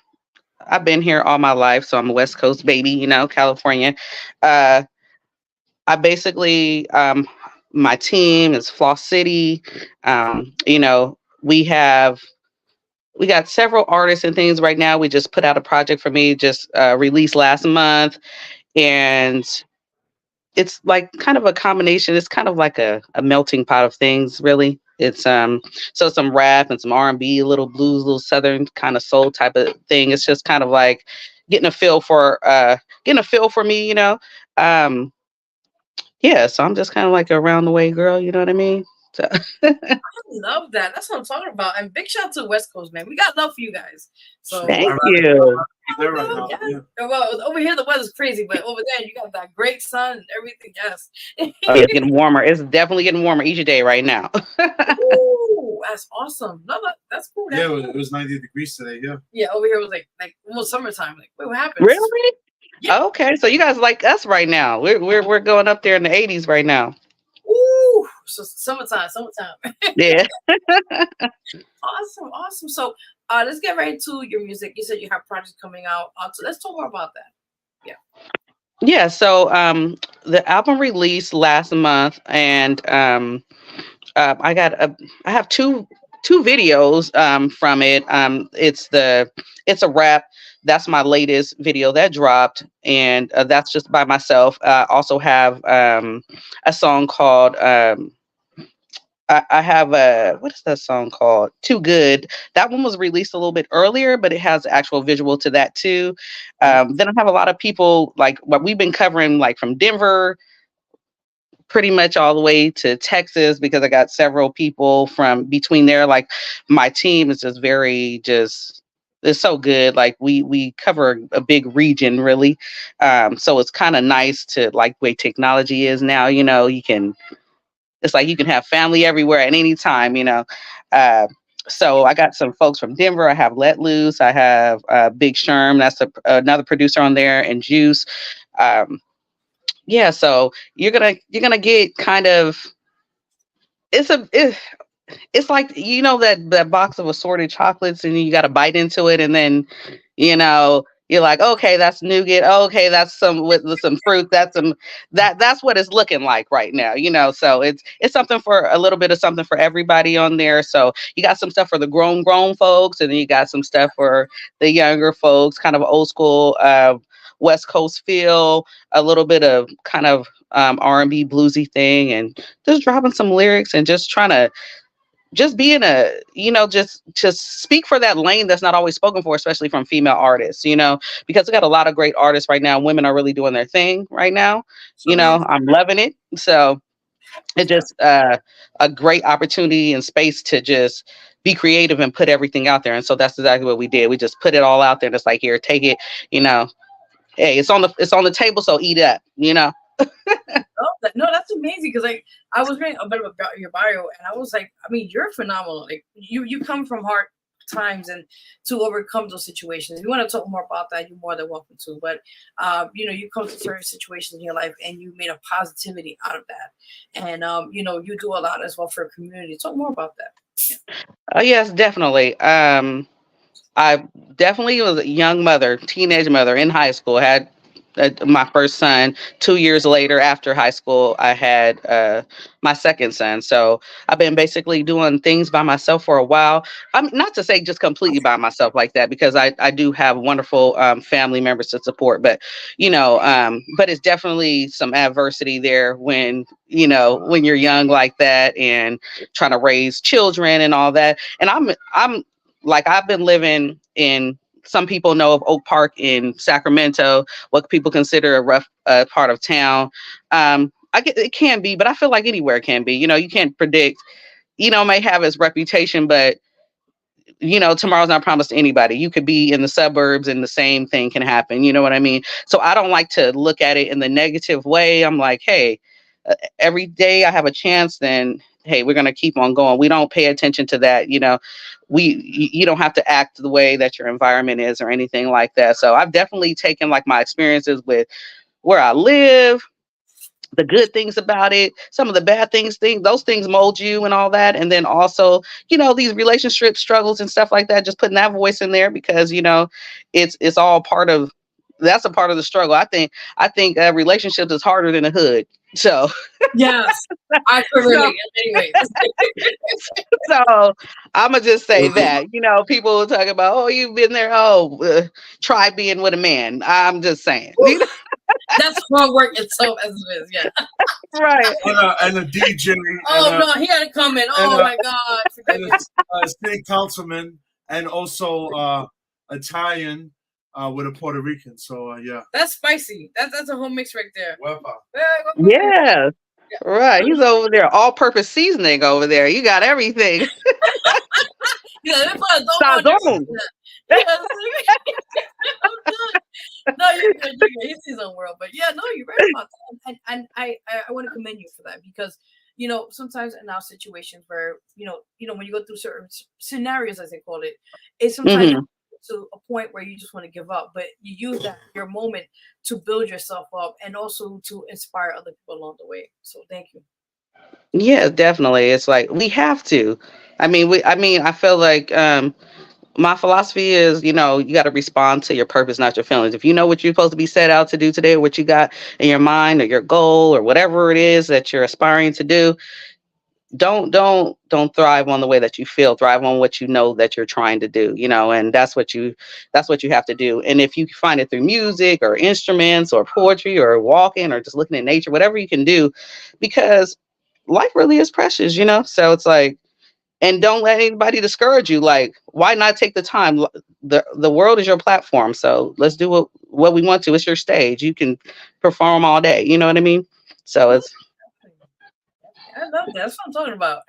Speaker 9: been here all my life, so I'm a West Coast baby, you know, California. I basically, my team is Floss City. You know, we got several artists and things right now. We just put out a project for me, just released last month, and it's like kind of a combination. It's kind of like a melting pot of things, really. It's so some rap and some R&B, a little blues, a little southern kind of soul type of thing. It's just kind of like getting a feel for me, you know. So I'm just kind of like a around the way girl, you know what I mean? So
Speaker 4: I love that. That's what I'm talking about. And big shout out to West Coast, man. We got love for you guys. So
Speaker 9: thank you.
Speaker 4: Well, over here the weather's crazy, but over there you got that great sun and everything. Yes.
Speaker 9: It's getting warmer. It's definitely getting warmer each day right now.
Speaker 4: Ooh, that's awesome. No, that's cool.
Speaker 7: That's cool. It was 90 degrees today. Yeah.
Speaker 4: Yeah, over here was like almost summertime. Like, wait, what happened?
Speaker 9: Really? Yeah. Okay, so you guys like us right now. We're going up there in the 80s right now.
Speaker 4: Ooh, so summertime.
Speaker 9: Yeah.
Speaker 4: Awesome. So let's get right into your music. You said you have projects coming out. So let's talk more about that.
Speaker 9: Yeah. So the album released last month, and I have two videos from it. It's a rap. That's my latest video that dropped, and that's just by myself. I also have a song called I have what is that song called? Too Good. That one was released a little bit earlier, but it has actual visual to that too. Then I have a lot of people like what we've been covering, like from Denver, pretty much all the way to Texas, because I got several people from between there. Like my team is it's so good. Like we cover a big region really. So it's kind of nice to like the way technology is now, you know, it's like you can have family everywhere at any time, you know. So I got some folks from Denver. I have Let Loose. I have Big Sherm. That's another producer on there, and Juice. So you're gonna get kind of it's like, you know, that box of assorted chocolates, and you got to bite into it, and then, you know, you're like, okay, that's nougat. Okay, that's some with some fruit. That's what it's looking like right now, you know. So it's something for a little bit of something for everybody on there. So you got some stuff for the grown folks, and then you got some stuff for the younger folks, kind of old school West Coast feel, a little bit of kind of R&B bluesy thing, and just dropping some lyrics and just trying to just being just speak for that lane that's not always spoken for, especially from female artists, you know, because we got a lot of great artists right now. Women are really doing their thing right now. You know, I'm loving it. So it's just a great opportunity and space to just be creative and put everything out there. And so that's exactly what we did. We just put it all out there. And it's like, here, take it, you know, hey, it's on the table. So eat up, you know.
Speaker 4: No, that's amazing, because I was reading a bit about your bio, and I was like, I mean, you're phenomenal. Like you come from heart times and to overcome those situations. If you want to talk more about that, you're more than welcome to. But you come to certain situations in your life and you made a positivity out of that, and you do a lot as well for a community. Talk more about that.
Speaker 9: Oh yes, definitely. I definitely was a young mother, teenage mother in high school. Had my first son. 2 years later, after high school, I had my second son. So I've been basically doing things by myself for a while. I'm not to say just completely by myself like that, because I do have wonderful family members to support. But but it's definitely some adversity there when when you're young like that and trying to raise children and all that. And I'm like, I've been living in, some people know of Oak Park in Sacramento, what people consider a rough part of town. I get it can be, but I feel like anywhere can be. You can't predict. May have its reputation, but tomorrow's not promised to anybody. You could be in the suburbs and the same thing can happen. You know what I mean? So I don't like to look at it in the negative way. I'm like, hey, every day I have a chance, then hey, we're going to keep on going. We don't pay attention to that. You don't have to act the way that your environment is or anything like that. So I've definitely taken like my experiences with where I live, the good things about it, some of the bad things, those things mold you and all that. And then also, these relationship struggles and stuff like that, just putting that voice in there because, it's all that's a part of the struggle. I think relationships is harder than the hood. So
Speaker 4: yes, I can relate. Anyway,
Speaker 9: so I'm gonna just say that people will talk about, oh, you've been there. Oh, try being with a man. I'm just saying.
Speaker 4: That's hard work itself as it is. Yeah.
Speaker 9: Right.
Speaker 7: And a DJ.
Speaker 4: No, he had to come in. Oh my God.
Speaker 7: And a state councilman, and also Italian with a Puerto Rican. So yeah.
Speaker 4: That's spicy. That's a whole mix right there.
Speaker 9: Yeah. Right. He's over there, all-purpose seasoning over there. You got everything.
Speaker 4: Yeah, Sazon. No, you're good. He's his own world. But yeah, no, you're right about that. And I want to commend you for that because, sometimes in our situations where, when you go through certain scenarios, as they call it, it's sometimes to a point where you just want to give up. But you use that your moment to build yourself up and also to inspire other people along the way. So thank you.
Speaker 9: Yeah, definitely. It's like we have to. I feel like my philosophy is, you got to respond to your purpose, not your feelings. If you know what you're supposed to be set out to do today, or what you got in your mind or your goal or whatever it is that you're aspiring to do, don't thrive on the way that you feel. Thrive on what you know that you're trying to do, and that's what you have to do. And if you find it through music or instruments or poetry or walking or just looking at nature, whatever you can do, because life really is precious, so it's like, and don't let anybody discourage you. Like, why not take the time? The world is your platform. So let's do what we want to. It's your stage. You can perform all day. You know what I mean? So it's.
Speaker 4: I love that. That's what I'm talking about.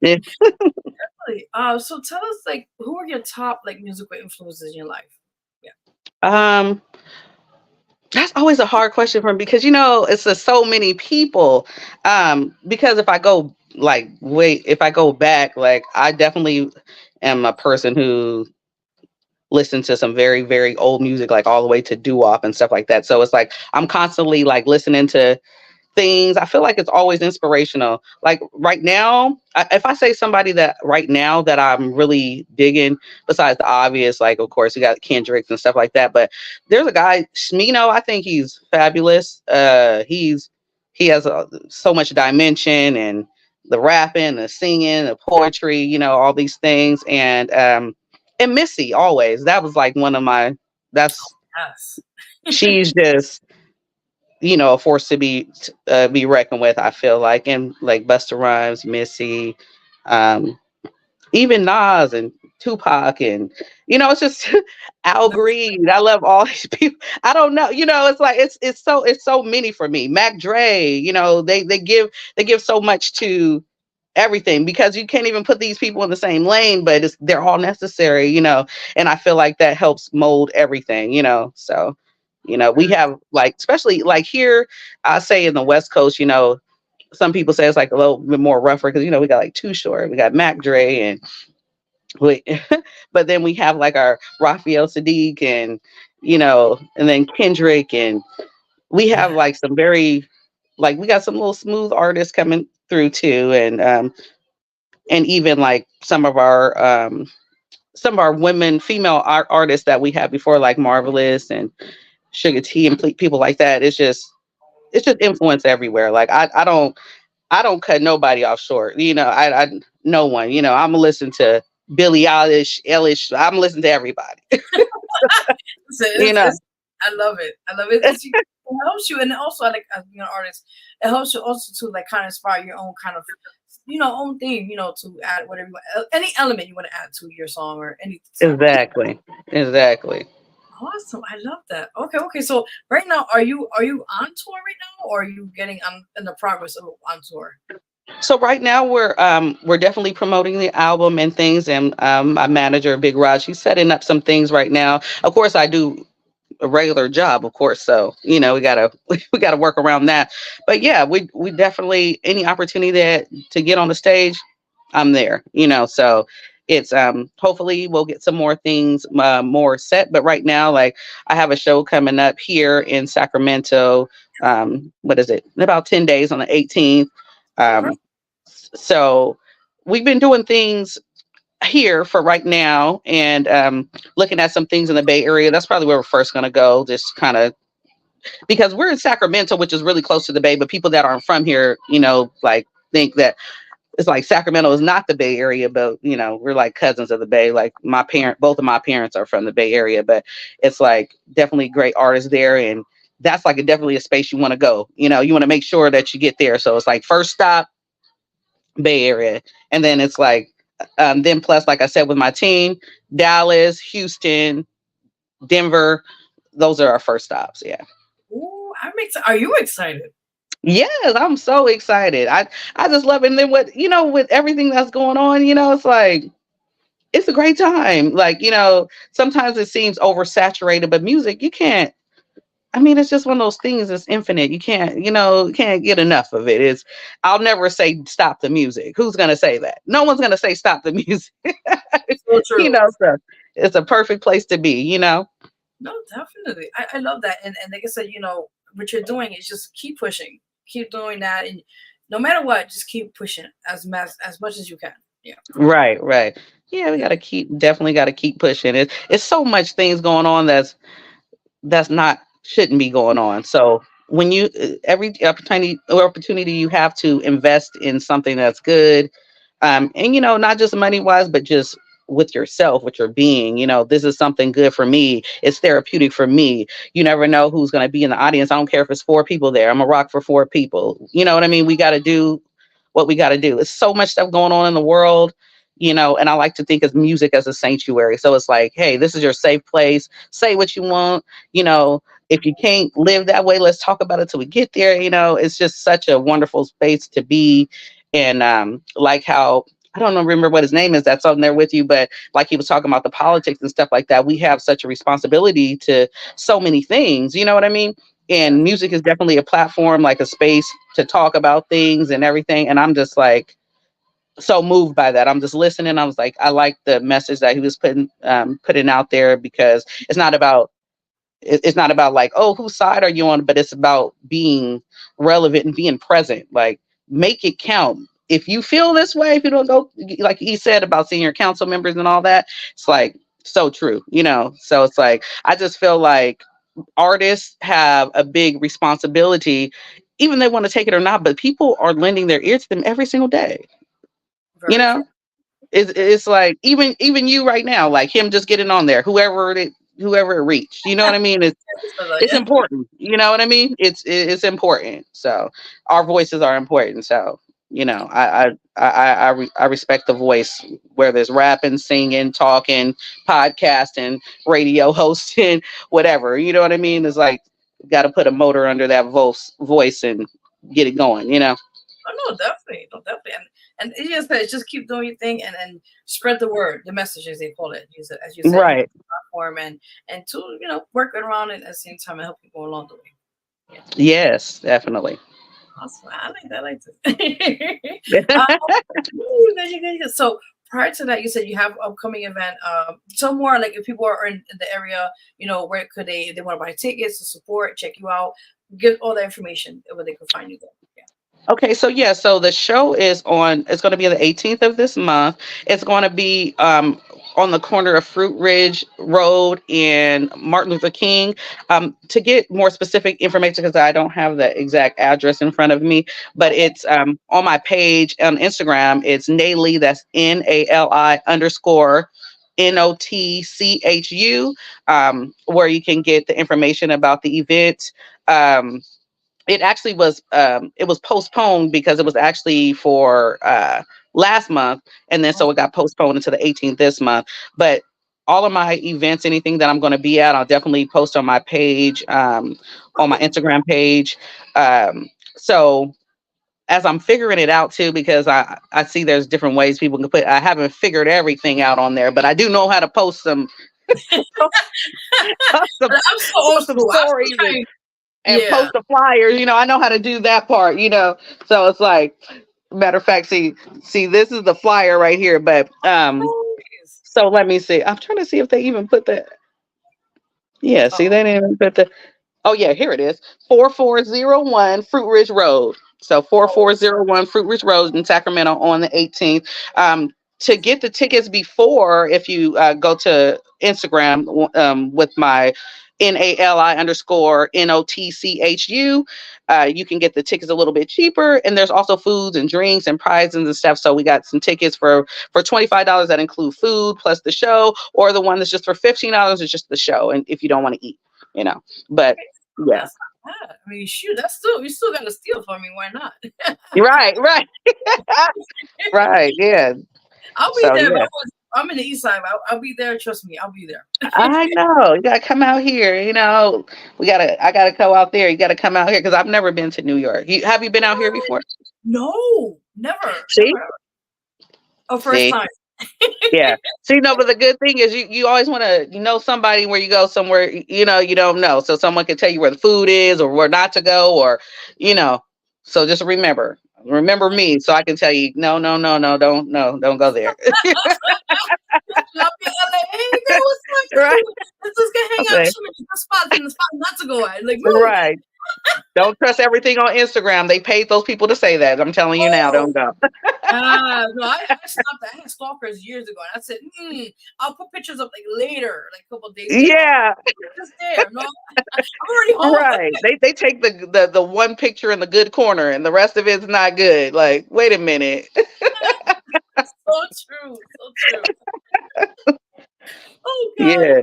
Speaker 9: Yeah.
Speaker 4: Definitely. So tell us, like, who are your top musical influences in your life?
Speaker 9: Yeah. That's always a hard question for me because it's just so many people. Because if I go back, I definitely am a person who listens to some very, very old music, like all the way to doo-wop and stuff like that. So it's like I'm constantly listening to things. I feel like it's always inspirational. Like right now, if I say somebody that right now that I'm really digging, besides the obvious, of course you got Kendrick and stuff like that, but there's a guy, Smino, I think he's fabulous. He has so much dimension, and the rapping, the singing, the poetry, all these things. And Missy, always. That was one of my,
Speaker 4: yes.
Speaker 9: She's just, a force to be reckoned with, I feel like. And Busta Rhymes, Missy, even Nas and Tupac, and it's just Al Green. I love all these people. I don't know, it's so many for me. Mac Dre, they give so much to everything, because you can't even put these people in the same lane, but they're all necessary, and I feel like that helps mold everything, so we have especially here, I say in the West Coast, some people say it's a little bit more rougher because we got Too Short, we got Mac Dre, and we, but then we have like our Raphael Sadiq and and then Kendrick, and we have like some very like we got some little smooth artists coming through too, and even like some of our women female artists that we had before, like Marvelous and Sugar T and people like that. It's just influence everywhere. Like I don't cut nobody off short. I no one. I'm gonna listen to Billie Eilish. I'm listening to everybody. you know.
Speaker 4: I love it. I love it. It helps you, and also like as being an artist, it helps you also to like kind of inspire your own kind of own thing. To add whatever any element you want to add to your song or anything.
Speaker 9: Exactly.
Speaker 4: Awesome. I love that. Okay. So right now, are you on tour right now, or are you getting in the progress of on tour?
Speaker 9: So right now we're definitely promoting the album and things, and my manager Big Raj, he's setting up some things right now. Of course, I do a regular job, of course, so we gotta we gotta work around that. But yeah, we definitely any opportunity to get on the stage, I'm there. So it's hopefully we'll get some more things more set. But right now, like I have a show coming up here in Sacramento. What is it? In about 10 days on the 18th. So we've been doing things here for right now, and looking at some things in the Bay Area. That's probably where we're first going to go, just kind of because we're in Sacramento, which is really close to the Bay, but people that aren't from here, like think that it's like Sacramento is not the Bay Area, but we're like cousins of the Bay. Like both of my parents are from the Bay Area, but it's like definitely great artists there, and that's like definitely a space you want to go. You want to make sure that you get there. So it's like first stop Bay Area, and then it's like then plus, like I said, with my team, Dallas, Houston, Denver, those are our first stops. Yeah.
Speaker 4: Ooh, I'm excited. Are you excited?
Speaker 9: Yes, I'm so excited. I just love it. And then with everything that's going on, it's like it's a great time. Like, sometimes it seems oversaturated, but music, you can't. I mean, it's just one of those things that's infinite. You can't get enough of it. I'll never say stop the music. Who's gonna say that? No one's gonna say stop the music.
Speaker 4: So true.
Speaker 9: So it's a perfect place to be,
Speaker 4: No, definitely. I love that. And like I said, what you're doing is just keep pushing. Keep doing that. And no matter what, just keep pushing as much as you can. Yeah.
Speaker 9: Right. Yeah, we definitely gotta keep pushing. It's so much things going on that's not shouldn't be going on. So when you every opportunity you have to invest in something that's good, and not just money wise, but just with yourself, with your being, this is something good for me. It's therapeutic for me. You never know who's going to be in the audience. I don't care if it's 4 people there. I'm a rock for 4 people. You know what I mean? We got to do what we got to do. There's so much stuff going on in the world, and I like to think of music as a sanctuary. So it's like, hey, this is your safe place. Say what you want. If you can't live that way, let's talk about it till we get there. It's just such a wonderful space to be. And like how I don't remember what his name is that's on there with you, but like he was talking about the politics and stuff like that, we have such a responsibility to so many things. You know what I mean? And music is definitely a platform, like a space to talk about things and everything. And I'm just like so moved by that. I'm just listening. I was like, I like the message that he was putting out there, because it's not about like, oh, whose side are you on? But it's about being relevant and being present. Like, make it count. If you feel this way, if you don't go, like he said about senior council members and all that, it's like so true, So it's like, I just feel like artists have a big responsibility, even they want to take it or not, but people are lending their ear to them every single day.
Speaker 4: Very true.
Speaker 9: It's like even you right now, like him just getting on there, whoever it reached, you know what I mean? It's important, you know what I mean? It's important. So our voices are important. So I respect the voice, whether it's rapping, singing, talking, podcasting, radio hosting, whatever. You know what I mean? It's like got to put a motor under that voice and get it going.
Speaker 4: Oh, no, definitely. No, definitely. And it just keep doing your thing and spread the word, the messages they call it. As you said,
Speaker 9: right.
Speaker 4: Platform and to work around it at the same time and help people along the way.
Speaker 9: Yeah. Yes, definitely.
Speaker 4: Awesome. I like that. So prior to that, you said you have upcoming event. Some more like if people are in the area, where could they want to buy tickets to support, check you out, get all the information where they can find you there. Yeah.
Speaker 9: Okay, so the show it's going to be on the 18th of this month. It's going to be on the corner of Fruit Ridge Road and Martin Luther King. To get more specific information, because I don't have the exact address in front of me, but it's on my page on Instagram. It's Nayli, that's NALI_NOTCHU, where you can get the information about the event. It actually was it was postponed because it was actually for last month, and then so it got postponed into the 18th this month. But all of my events, anything that I'm going to be at, I'll definitely post on my page, on my Instagram page. So as I'm figuring it out too, because I see there's different ways people can put. I haven't figured everything out on there, but I do know how to post some some,
Speaker 4: I'm so old
Speaker 9: some
Speaker 4: school.
Speaker 9: stories and post the flyers. I know how to do that part. So it's like, matter of fact, see, this is the flyer right here. But so let me see. I'm trying to see if they even put that. Yeah, see, they didn't even put the. Oh yeah, here it is. 4401 Fruit Ridge Road. So 4401 Fruit Ridge Road in Sacramento on the 18th. To get the tickets before, if you go to Instagram with my NALI_NOTCHU, you can get the tickets a little bit cheaper. And there's also foods and drinks and prizes and stuff. So we got some tickets for $25 that include food plus the show, or the one that's just for $15 is just the show. And if you don't want to eat, but yeah.
Speaker 4: That's not bad. I mean, shoot, you still got to steal from me. Why not?
Speaker 9: Right. Right. Yeah.
Speaker 4: I'll be there. Yeah. I'm in the east side. I'll be there. Trust me, I'll be there.
Speaker 9: I know. You gotta come out here. I gotta go out there. You gotta come out here because I've never been to New York. Have you been out here before?
Speaker 4: No, never.
Speaker 9: See?
Speaker 4: Never. Oh, first time.
Speaker 9: Yeah. See, no, but the good thing is you always want to somebody where you go somewhere you don't know, so someone can tell you where the food is or where not to go, or so just remember me so I can tell you no, don't go there.
Speaker 4: Right. Let's just go hang out, the spots and the spot not to go at. Like,
Speaker 9: right. Don't trust everything on Instagram. They paid those people to say that. I'm telling you now, don't go.
Speaker 4: No, I stopped. I had stalkers years ago, and I said, I'll put pictures up like later, like a couple of days ago.
Speaker 9: Yeah.
Speaker 4: Just there. No, I'm already home.
Speaker 9: Right. They take the one picture in the good corner, and the rest of it's not good. Like, wait a minute.
Speaker 4: So true. Oh God.
Speaker 9: Yeah.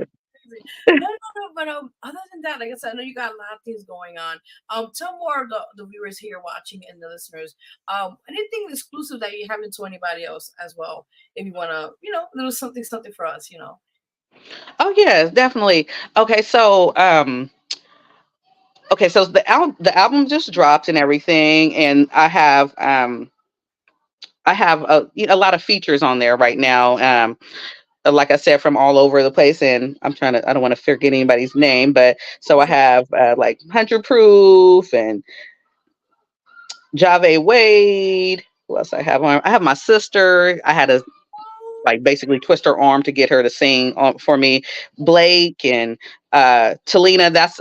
Speaker 4: No, but other than that, like I said, I know you got a lot of things going on. Tell more of the viewers here watching and the listeners, anything exclusive that you haven't told anybody else as well, if you want to, little something for us,
Speaker 9: Oh yeah, definitely. Okay, so the album just dropped and everything, and I have a lot of features on there right now. Like I said, from all over the place, and I don't want to forget anybody's name, but so I have like 100 Proof and Jave Wade. Who else I have on? I have my sister. I had to basically twist her arm to get her to sing for me. Blake and Talina. That's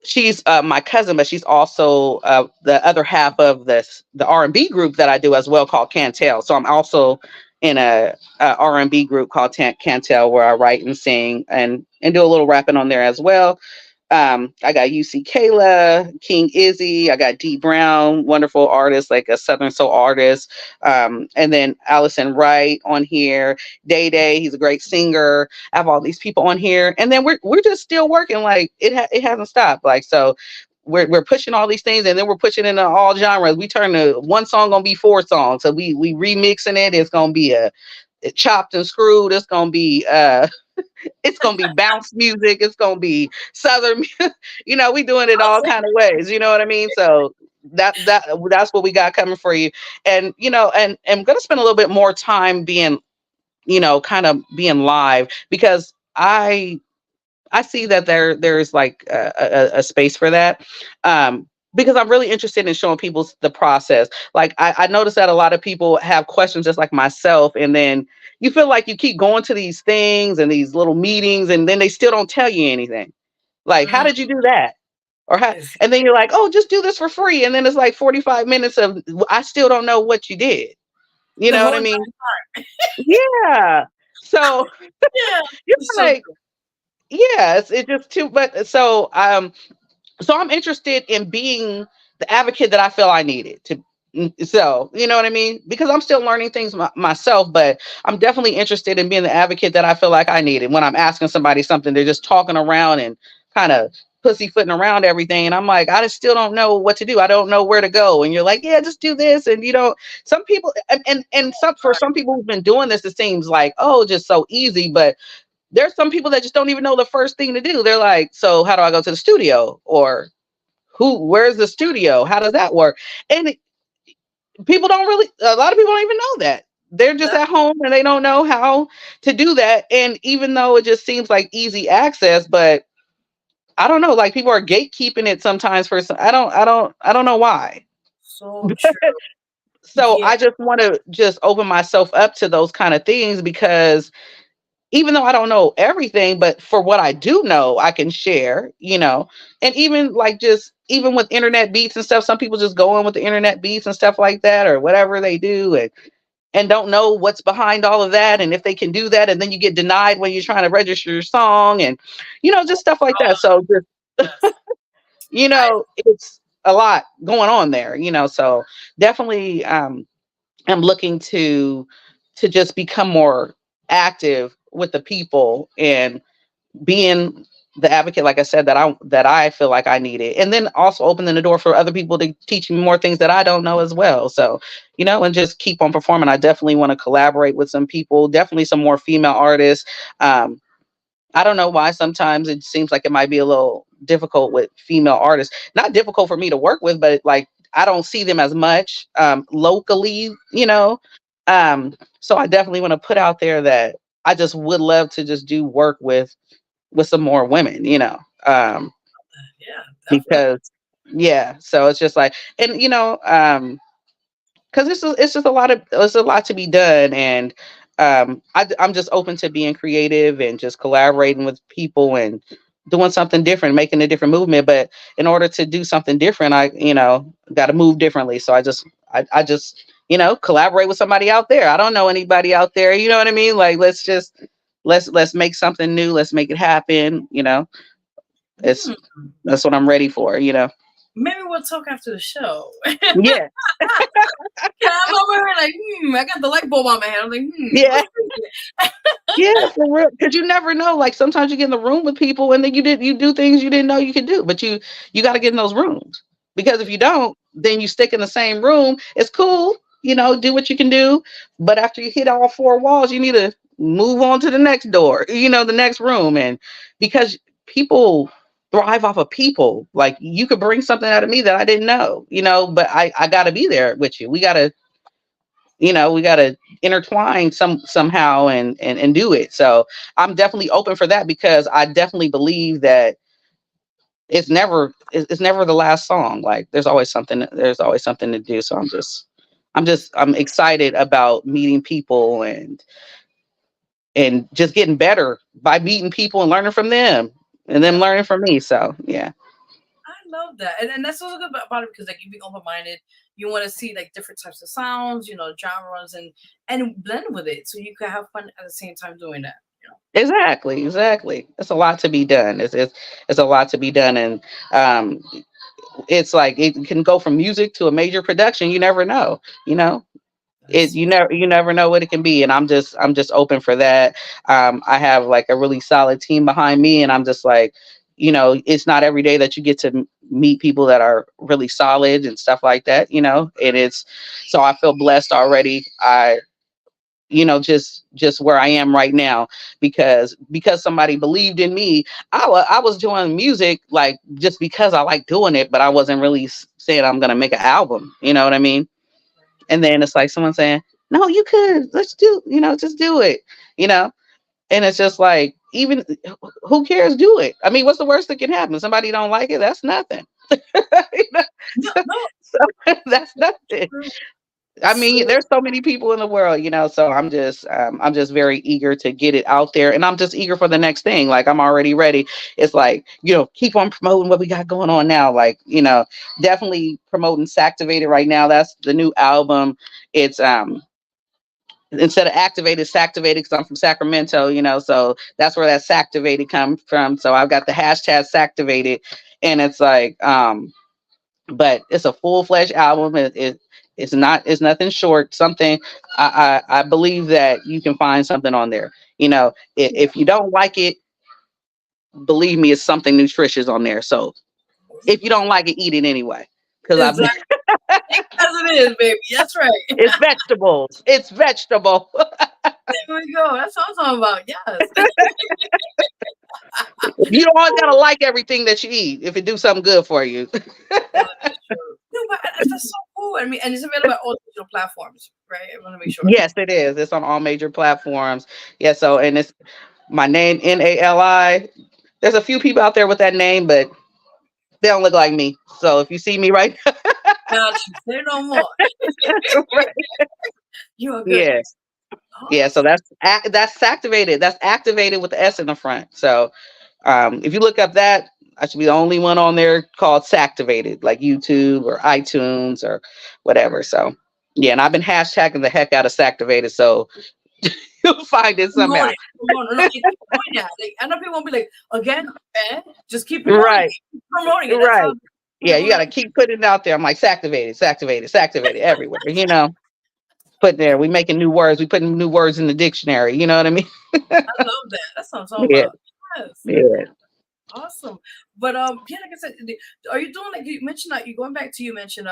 Speaker 9: she's my cousin, but she's also the other half of the R&B group that I do as well, called Cantel. So I'm also in a R&B group called Cantel, where I write and sing and do a little rapping on there as well. I got UC Kayla, King Izzy, I got D Brown, wonderful artist, like a Southern soul artist. And then Allison Wright on here, Day Day, he's a great singer. I have all these people on here, and then we're just still working. Like it hasn't stopped. Like, so we're pushing all these things, and then we're pushing into all genres. We turn one song gonna be 4 songs, so we remixing it. It's gonna be a chopped and screwed. It's gonna be it's gonna be bounce music. It's gonna be Southern. We doing it all kind of ways. You know what I mean? So that's what we got coming for you. And and I'm gonna spend a little bit more time being, kind of being live, because I see that there's like a space for that. because I'm really interested in showing people the process. Like I noticed that a lot of people have questions just like myself, and then you feel like you keep going to these things and these little meetings, and then they still don't tell you anything. Like, how did you do that? Or how, and then you're like, oh, just do this for free. And then it's like 45 minutes of, I still don't know what you did. You know what I mean? Yeah. So
Speaker 4: Yeah.
Speaker 9: you're like, yes, it just too, but so I'm interested in being the advocate that I feel I needed to. So, you know what I mean? Because I'm still learning things myself, but I'm definitely interested in being the advocate that I feel like I needed. When I'm asking somebody something, they're just talking around and kind of pussyfooting around everything. And I'm like, I just still don't know what to do. I don't know where to go. And you're like, yeah, just do this. And you know, some people, and some, for some people who've been doing this, it seems like, oh, just so easy. But there's some people that just don't even know the first thing to do. They're like, so how do I go to the studio? Or where's the studio? How does that work? And people don't really, a lot of people don't even know that. They're just at home and they don't know how to do that. And even though it just seems like easy access, but I don't know, like people are gatekeeping it sometimes for some, I don't know why.
Speaker 4: So true.
Speaker 9: So I just want to just open myself up to those kind of things, because even though I don't know everything, but for what I do know, I can share, you know. And even like just even with internet beats and stuff, some people just go in with the internet beats and stuff like that, or whatever they do, and don't know what's behind all of that, and if they can do that, and then you get denied when you're trying to register your song, and you know, just stuff like that. So just you know, it's a lot going on there, you know. So definitely I'm looking to just become more active with the people and being the advocate, like I said, that I feel like I needed, and then also opening the door for other people to teach me more things that I don't know as well. So, you know, and just keep on performing. I definitely want to collaborate with some people, definitely some more female artists. I don't know why sometimes it seems like it might be a little difficult with female artists. Not difficult for me to work with, but like I don't see them as much locally, you know. So I definitely want to put out there that I just would love to just do work with some more women, you know.
Speaker 4: Yeah,
Speaker 9: because yeah, so it's just like, and you know, because it's just a lot of, it's a lot to be done, and I'm just open to being creative and just collaborating with people and doing something different, making a different movement. But in order to do something different, I, you know, got to move differently. So I just, you know, collaborate with somebody out there. I don't know anybody out there, you know what I mean? Like, let's make something new, let's make it happen, you know. It's That's what I'm ready for, you know.
Speaker 4: Maybe we'll talk after the show.
Speaker 9: Yeah.
Speaker 4: I'm over here like, I got the light bulb on my head. I'm like,
Speaker 9: Yeah. Yeah, for real. Because you never know. Like sometimes you get in the room with people and then you do things you didn't know you could do. But you got to get in those rooms. Because if you don't, then you stick in the same room. It's cool, you know, do what you can do. But after you hit all four walls, you need to move on to the next door, you know, the next room. And because people thrive off of people, like you could bring something out of me that I didn't know, you know, but I gotta be there with you. We gotta, you know, we gotta intertwine somehow and do it. So I'm definitely open for that, because I definitely believe that it's never the last song. Like there's always something to do. So I'm excited about meeting people and just getting better by meeting people and learning from them and them learning from me. So yeah.
Speaker 4: I love that. And that's also good about it, because like you be open-minded, you want to see like different types of sounds, you know, genres, and blend with it so you can have fun at the same time doing that. You know?
Speaker 9: Exactly. It's a lot to be done. It's a lot to be done. And it's like it can go from music to a major production. You never know, you know. You never know what it can be, and I'm just open for that. I have like a really solid team behind me, and I'm just like, you know, it's not every day that you get to meet people that are really solid and stuff like that, you know. And it's, so I feel blessed already. You know, just where I am right now, because somebody believed in me. I was doing music like just because I like doing it, but I wasn't really saying I'm gonna make an album, you know what I mean. And then it's like someone saying, no, you could, let's do, you know, just do it, you know? And it's just like, even who cares? Do it. I mean, what's the worst that can happen? Somebody don't like it. That's nothing. You know?
Speaker 4: No.
Speaker 9: So that's nothing. I mean, there's so many people in the world, so I'm just very eager to get it out there, and I'm just eager for the next thing. Like, I'm already ready. It's like, keep on promoting what we got going on now. Like, definitely promoting Sactivated right now. That's the new album. It's instead of activated, Sactivated, because I'm from Sacramento, so that's where that Sactivated comes from. So I've got the hashtag Sactivated, and it's like, but it's a full-fledged album. It's nothing short. Something I believe that you can find something on there. If you don't like it, believe me, it's something nutritious on there. So if you don't like it, eat it anyway. Because
Speaker 4: exactly. As it is, baby. That's right.
Speaker 9: It's vegetables. It's vegetable.
Speaker 4: There we go. That's what I'm talking about. Yes.
Speaker 9: You don't always gotta like everything that you eat if it do something good for you.
Speaker 4: That's true. No, but that's so cool. I mean, and it's available on all digital platforms, right? I want to make sure.
Speaker 9: Yes, it is. It's on all major platforms. Yeah. So, and it's my name, Nali. There's a few people out there with that name, but they don't look like me. So if you see me right
Speaker 4: now, say no more.
Speaker 9: right.
Speaker 4: You are good.
Speaker 9: Yes. Yeah, so that's activated. That's activated with the S in the front. So if you look up that, I should be the only one on there called Sactivated, like YouTube or iTunes or whatever. So yeah, and I've been hashtagging the heck out of Sactivated, so you'll find it somehow.
Speaker 4: No, keep doing that. Like, I know people won't be like, again, just keep promoting
Speaker 9: right.
Speaker 4: Keep promoting it.
Speaker 9: Right. Yeah, you gotta keep putting it out there. I'm like, Sactivated everywhere, Put there, we making new words. We putting new words in the dictionary. You know what I mean?
Speaker 4: I love that. That's what I'm talking about. Yes.
Speaker 9: Yeah.
Speaker 4: Awesome. But yeah, like I said, are you doing like you mentioned that you mentioned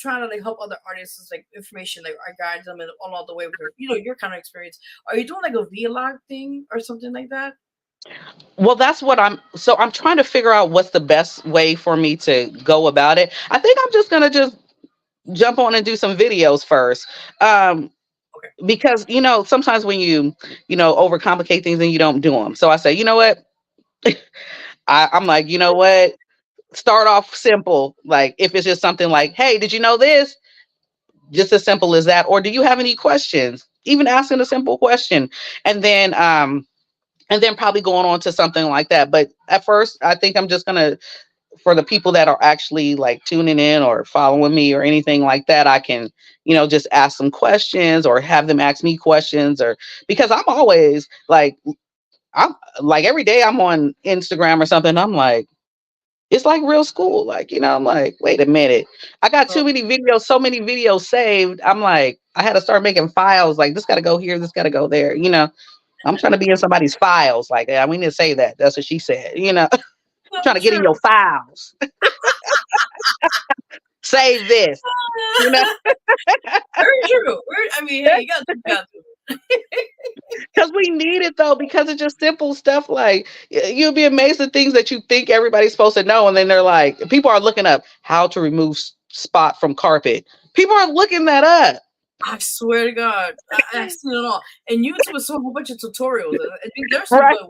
Speaker 4: trying to like help other artists like information, like I guide them and along the way with your kind of experience. Are you doing like a vlog thing or something like that?
Speaker 9: Well, that's what I'm trying to figure out what's the best way for me to go about it. I think I'm just gonna jump on and do some videos first. Because sometimes when you overcomplicate things and you don't do them. So I say, you know what? I'm like, you know what? Start off simple. Like if it's just something like, hey, did you know this? Just as simple as that. Or do you have any questions? Even asking a simple question. And then probably going on to something like that. But at first, I think I'm just gonna, for the people that are actually like tuning in or following me or anything like that, I can, just ask some questions or have them ask me questions, or because I'm always like, I'm like every day I'm on Instagram or something. I'm like, it's like real school. Like, I'm like, wait a minute. I got too many videos, so many videos saved. I'm like, I had to start making files. Like this got to go here. This got to go there. I'm trying to be in somebody's files. Like, yeah, we need to say that. That's what she said, trying to get in your files. Save this.
Speaker 4: Very true. I mean, hey, you got to.
Speaker 9: Because we need it though, because it's just simple stuff. Like you'll be amazed at things that you think everybody's supposed to know, and then they're like, people are looking up how to remove spot from carpet. People are looking that up.
Speaker 4: I swear to God, I've seen it all. And YouTube is so a whole bunch of tutorials. I think there's some
Speaker 9: right.
Speaker 4: good.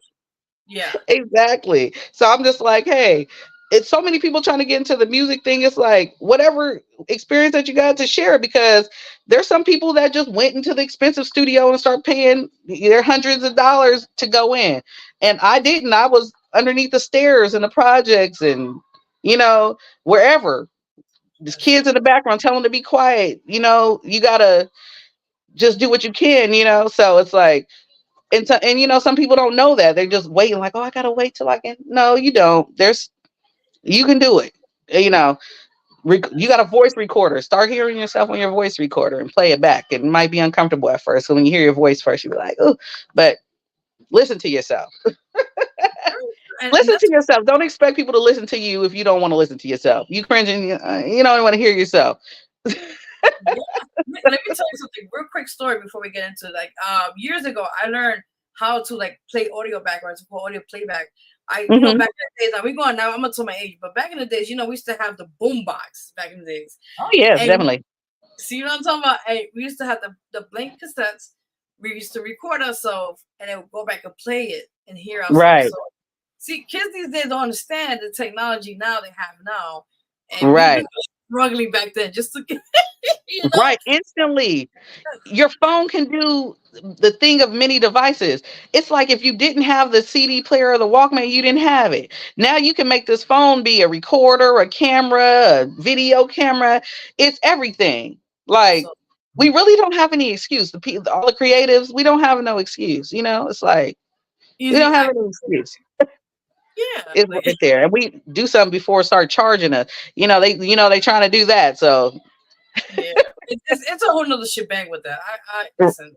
Speaker 4: Yeah,
Speaker 9: exactly. So I'm just like, hey, it's so many people trying to get into the music thing. It's like whatever experience that you got to share, because there's some people that just went into the expensive studio and start paying their hundreds of dollars to go in. And I didn't. I was underneath the stairs in the projects and, wherever. There's kids in the background telling them to be quiet. You got to just do what you can, So it's like, and some people don't know that. They're just waiting like, oh, I got to wait till I can. No, you don't. You can do it. You got a voice recorder. Start hearing yourself on your voice recorder and play it back. It might be uncomfortable at first. So when you hear your voice first, you'll be like, oh, but listen to yourself. Listen to yourself. Don't expect people to listen to you if you don't want to listen to yourself. You cringing, you don't want to hear yourself.
Speaker 4: Yeah. Let me tell you something. Real quick story before we get into years ago, I learned how to play audio backwards for audio playback. Back in the days, now we're going now, I'm gonna tell my age, but back in the days, we used to have the boom box back in the days.
Speaker 9: Oh yeah, definitely.
Speaker 4: See what I'm talking about? And we used to have the blank cassettes. We used to record ourselves and then go back and play it and hear ourselves.
Speaker 9: Right.
Speaker 4: See, kids these days don't understand the technology now they have now, and
Speaker 9: Right.
Speaker 4: we were struggling back then just to get,
Speaker 9: Right, instantly. Your phone can do the thing of many devices. It's like if you didn't have the CD player or the Walkman, you didn't have it. Now you can make this phone be a recorder, a camera, a video camera. It's everything. Like,
Speaker 4: So
Speaker 9: we really don't have any excuse. The people, all the creatives, we don't have no excuse. It's like we
Speaker 4: easy
Speaker 9: don't have
Speaker 4: access.
Speaker 9: any excuse.
Speaker 4: Yeah,
Speaker 9: It's right there, and we do something before it start charging us. They trying to do that. So
Speaker 4: yeah. It's a whole nother shebang with that. I listen.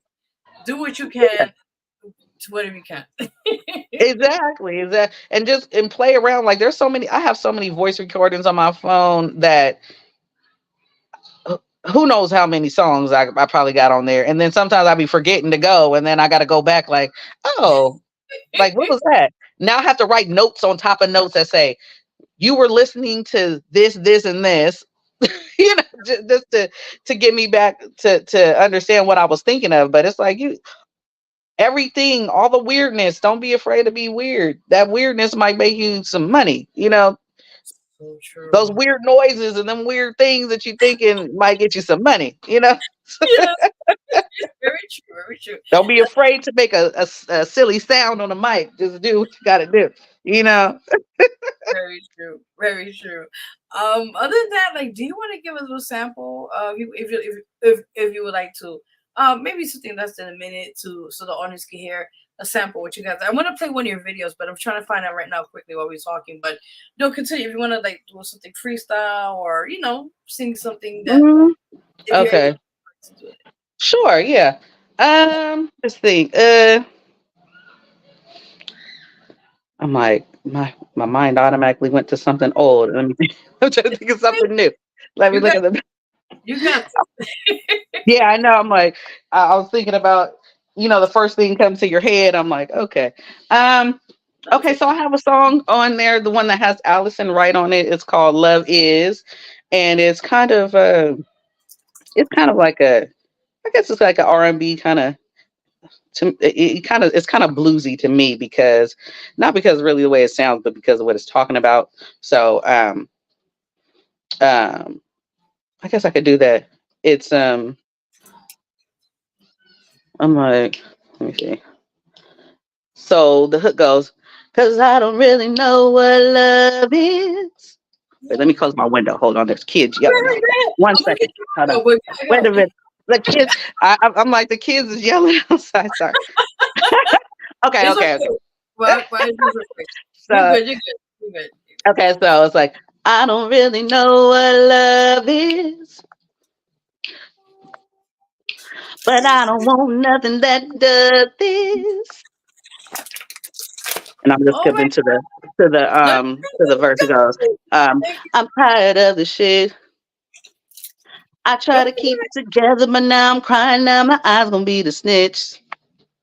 Speaker 4: Do what you can to whatever you can.
Speaker 9: exactly, and play around. Like, there's so many. I have so many voice recordings on my phone that who knows how many songs I probably got on there. And then sometimes I be forgetting to go, and then I got to go back. Like, oh, like what was that? Now I have to write notes on top of notes that say you were listening to this, this, and this. Just to get me back to understand what I was thinking of. But it's like everything, all the weirdness. Don't be afraid to be weird. That weirdness might make you some money.
Speaker 4: So true.
Speaker 9: Those weird noises and them weird things that you thinking might get you some money.
Speaker 4: Yes. Very true. Very true.
Speaker 9: Don't be afraid to make a silly sound on the mic. Just do what you got to do.
Speaker 4: Very true. Very true. Other than that, like, do you want to give us a sample? If you would like to, maybe something less than a minute so the audience can hear a sample what you guys. I want to play one of your videos, but I'm trying to find out right now quickly while we're talking. But don't continue if you want to like do something freestyle or sing something that.
Speaker 9: Mm-hmm. Okay. Sure. Yeah. Let's think. I'm like, my mind automatically went to something old. Let me think. I'm trying to think of something new. Let me look at the.
Speaker 4: You got.
Speaker 9: Yeah, I know. I'm like, I was thinking about, the first thing comes to your head. I'm like, okay. Okay, so I have a song on there, the one that has Allison Wright on it. It's called Love Is, and it's kind of like I guess it's like an R&B kind of. It's kind of bluesy to me because not because really the way it sounds, but because of what it's talking about. So I guess I could do that. It's I'm like, let me see. So the hook goes, 'cause I don't really know what love is. Wait, let me close my window. Hold on, there's kids yelling. One second. Hold on. Wait a minute. The kids, I'm like, the kids is yelling outside. Sorry. Okay.
Speaker 4: Well,
Speaker 9: So,
Speaker 4: you're good.
Speaker 9: Okay, so it's like, I don't really know what love is, but I don't want nothing that does this. And I'm just skipping to the verse. It goes, I'm tired of the shit. I try to keep it together, but now I'm crying. Now my eyes gonna be the snitch.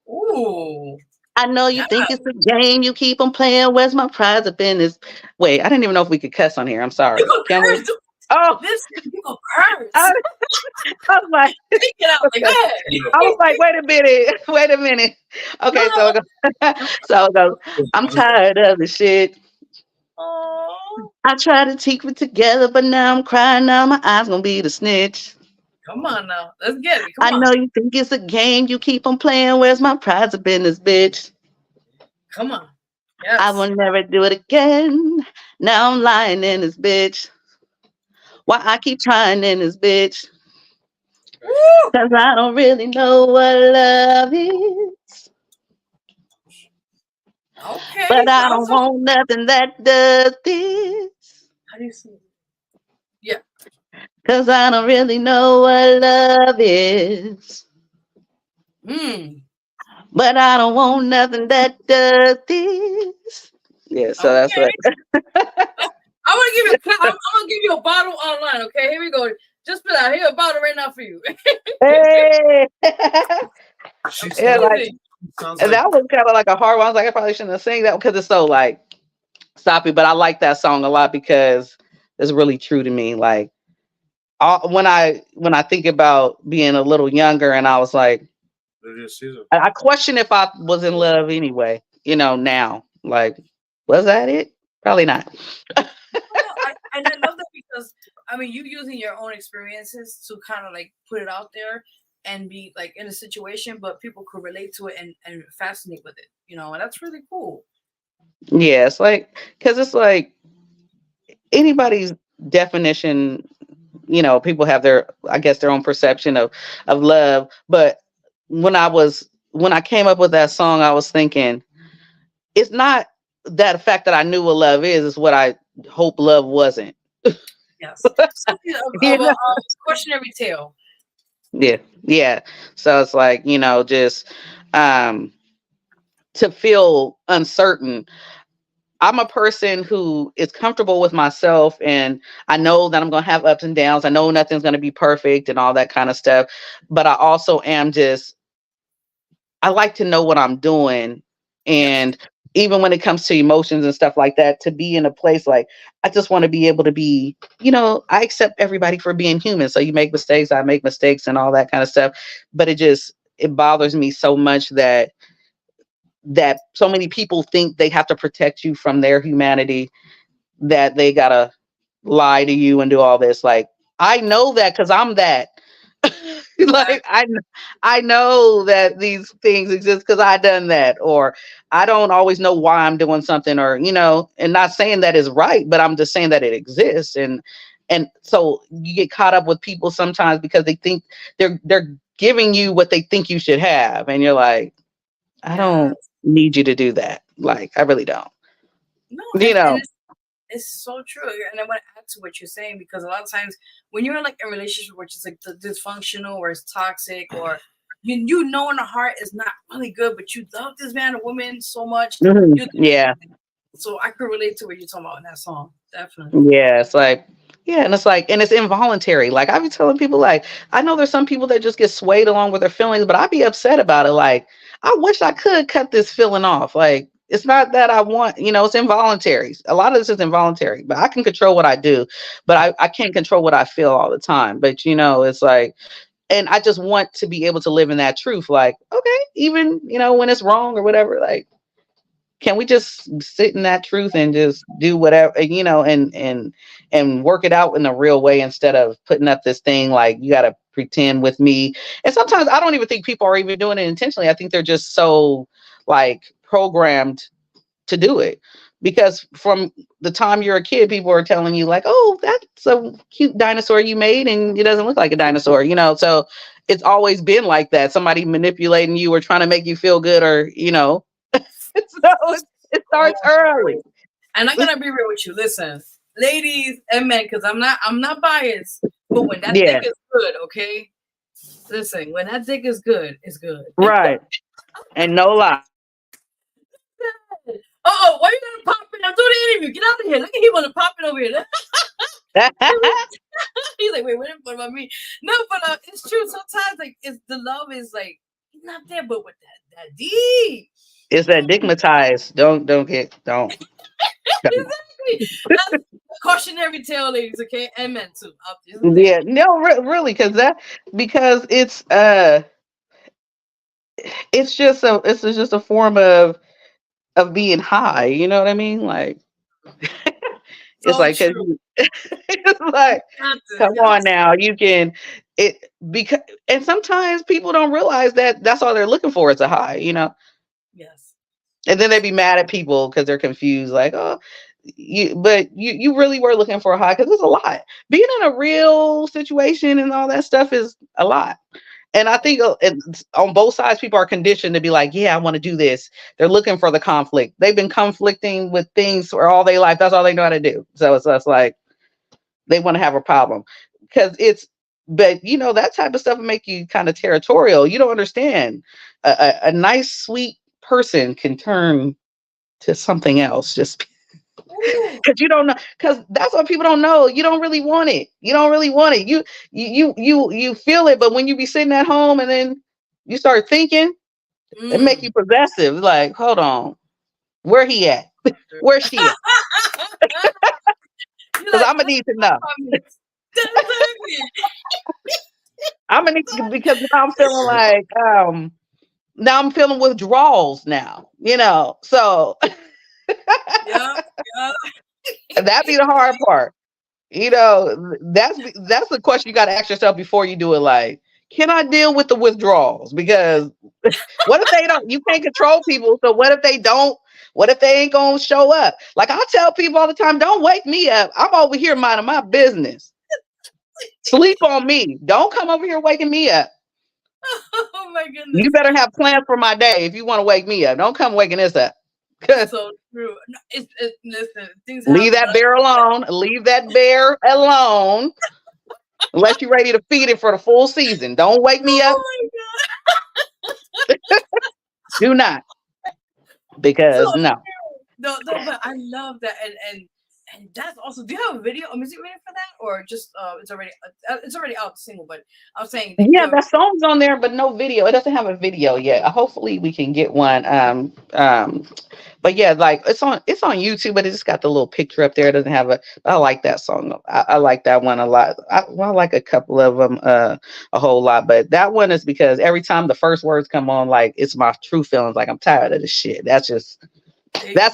Speaker 4: Ooh.
Speaker 9: I know you think it's a game. You keep on playing. Where's my prize up in this? Wait, I didn't even know if we could cuss on here. I'm sorry. Can we? Oh,
Speaker 4: you go curse.
Speaker 9: I was like, I was like, wait a minute. Okay, so it goes, I'm tired of the shit. I try to keep it together, but now I'm crying. Now my eyes gonna be the snitch.
Speaker 4: Come on now, let's get it.
Speaker 9: I know you think it's a game. You keep on playing. Where's my prize up in this bitch?
Speaker 4: Come on. Yes.
Speaker 9: I will never do it again. Now I'm lying in this bitch. Why I keep trying in this bitch? Cause I don't really know what love is.
Speaker 4: Okay.
Speaker 9: But I don't want nothing that does this.
Speaker 4: How do you see it? Yeah.
Speaker 9: Cause I don't really know what love is. But I don't want nothing that does this. Yeah, so that's what.
Speaker 4: I'm gonna give you a bottle online. Okay, here we go. Just put out here a bottle right now for you.
Speaker 9: Hey.
Speaker 7: Yeah,
Speaker 9: and that was kind of like a hard one. I was like, I probably shouldn't have sang that because it's so like stoppy. But I like that song a lot because it's really true to me. Like when I think about being a little younger, and I was like, I question if I was in love anyway. Now, like Was that it? Probably not.
Speaker 4: And I love that because I mean, you using your own experiences to kind of like put it out there and be like in a situation, but people could relate to it and fascinate with it, and that's really cool.
Speaker 9: Yeah, it's like, because it's like anybody's definition, people have their, I guess, their own perception of love. But when I came up with that song, I was thinking, it's not that fact that I knew what love is what I hope love wasn't.
Speaker 4: Yes. Something
Speaker 9: You
Speaker 4: of
Speaker 9: know?
Speaker 4: a cautionary tale.
Speaker 9: Yeah. So it's like, just to feel uncertain. I'm a person who is comfortable with myself, and I know that I'm going to have ups and downs. I know nothing's going to be perfect and all that kind of stuff. But I also am I like to know what I'm doing. And even when it comes to emotions and stuff like that, to be in a place like, I just want to be able to be, I accept everybody for being human. So you make mistakes, I make mistakes and all that kind of stuff. But it bothers me so much that so many people think they have to protect you from their humanity, that they gotta lie to you and do all this. Like, I know that because I'm that. Like, I know that these things exist because I done that, or I don't always know why I'm doing something, or and not saying that is right, but I'm just saying that it exists. And so you get caught up with people sometimes because they think they're giving you what they think you should have, and you're like, I don't need you to do that. Like, I really don't.
Speaker 4: No,
Speaker 9: You know.
Speaker 4: it's so true. And I want to add to what you're saying, because a lot of times when you're in like a relationship which is like dysfunctional or it's toxic, or you know in the heart is not really good, but you love this man or woman so much.
Speaker 9: Yeah.
Speaker 4: So I could relate to what you're talking about in that song. Definitely.
Speaker 9: Yeah. It's like, yeah, and it's like, and it's involuntary. Like, I be telling people, like, I know there's some people that just get swayed along with their feelings, but I'd be upset about it. Like, I wish I could cut this feeling off. Like, it's not that I want, it's involuntary. A lot of this is involuntary, but I can control what I do, but I can't control what I feel all the time. But, it's like, and I just want to be able to live in that truth. Like, okay, even, when it's wrong or whatever, like, can we just sit in that truth and just do whatever, and work it out in a real way, instead of putting up this thing like you got to pretend with me. And sometimes I don't even think people are even doing it intentionally. I think they're just so like programmed to do it, because from the time you're a kid, people are telling you like, oh, that's a cute dinosaur you made and it doesn't look like a dinosaur, so it's always been like that. Somebody manipulating you or trying to make you feel good, or so it starts early.
Speaker 4: And I'm gonna be real with you. Listen, ladies and men, because I'm not biased, but when that dick is good, okay. Listen, when that dick is good, it's good.
Speaker 9: Right. And no lie.
Speaker 4: Oh, why are you gonna pop in? I'm doing the interview. Get out of here. Look at him want to pop in over here. He's like, wait, what about me? No, but it's true. Sometimes like the love is like not there, but with that D.
Speaker 9: It's that digmatized. Don't.
Speaker 4: Exactly. That's cautionary tale, ladies, okay, and men too.
Speaker 9: Yeah, no, really, because it's just a form of being high. You know what I mean? Like, it's like, it's like, come on now, you can it because, and sometimes people don't realize that that's all they're looking for is a high.
Speaker 4: Yes.
Speaker 9: And then they be mad at people because they're confused, like, oh, you really were looking for a high, because it's a lot. Being in a real situation and all that stuff is a lot. And I think on both sides, people are conditioned to be like, yeah, I want to do this. They're looking for the conflict. They've been conflicting with things for all their life. That's all they know how to do. So it's like they want to have a problem, because but that type of stuff will make you kind of territorial. You don't understand. A nice, sweet person can turn to something else just because you don't know, because that's what people don't know. You don't really want it. You feel it, but when you be sitting at home and then you start thinking, it make you possessive. Like, hold on, where he at? Where's she at? Because I'm gonna need to know. I'm gonna need, because now I'm feeling like now I'm feeling withdrawals now. So
Speaker 4: Yeah.
Speaker 9: And that'd be the hard part. You know, that's the question you got to ask yourself before you do it. Like, can I deal with the withdrawals? Because what if they don't? You can't control people. So what if they don't? What if they ain't gonna show up? Like I tell people all the time, don't wake me up. I'm over here minding my business. Sleep on me. Don't come over here waking me up.
Speaker 4: Oh my goodness.
Speaker 9: You better have plans for my day if you want to wake me up. Don't come waking this up.
Speaker 4: So true. No, listen, things
Speaker 9: Leave that
Speaker 4: happen.
Speaker 9: bear alone. Leave that bear alone. Unless you're ready to feed it for the full season. Don't wake me up.
Speaker 4: Oh my God.
Speaker 9: Do not. Because no.
Speaker 4: No, but I love that, and that's also. Do you have a music video for that, or just it's already out single? But I'm saying
Speaker 9: yeah, that song's on there, but no video. It doesn't have a video yet. Hopefully, we can get one. But yeah, like it's on YouTube, but it just got the little picture up there. It doesn't have I like that song. I like that one a lot. I like a couple of them a whole lot, but that one is because every time the first words come on, like it's my true feelings. Like I'm tired of this shit. That's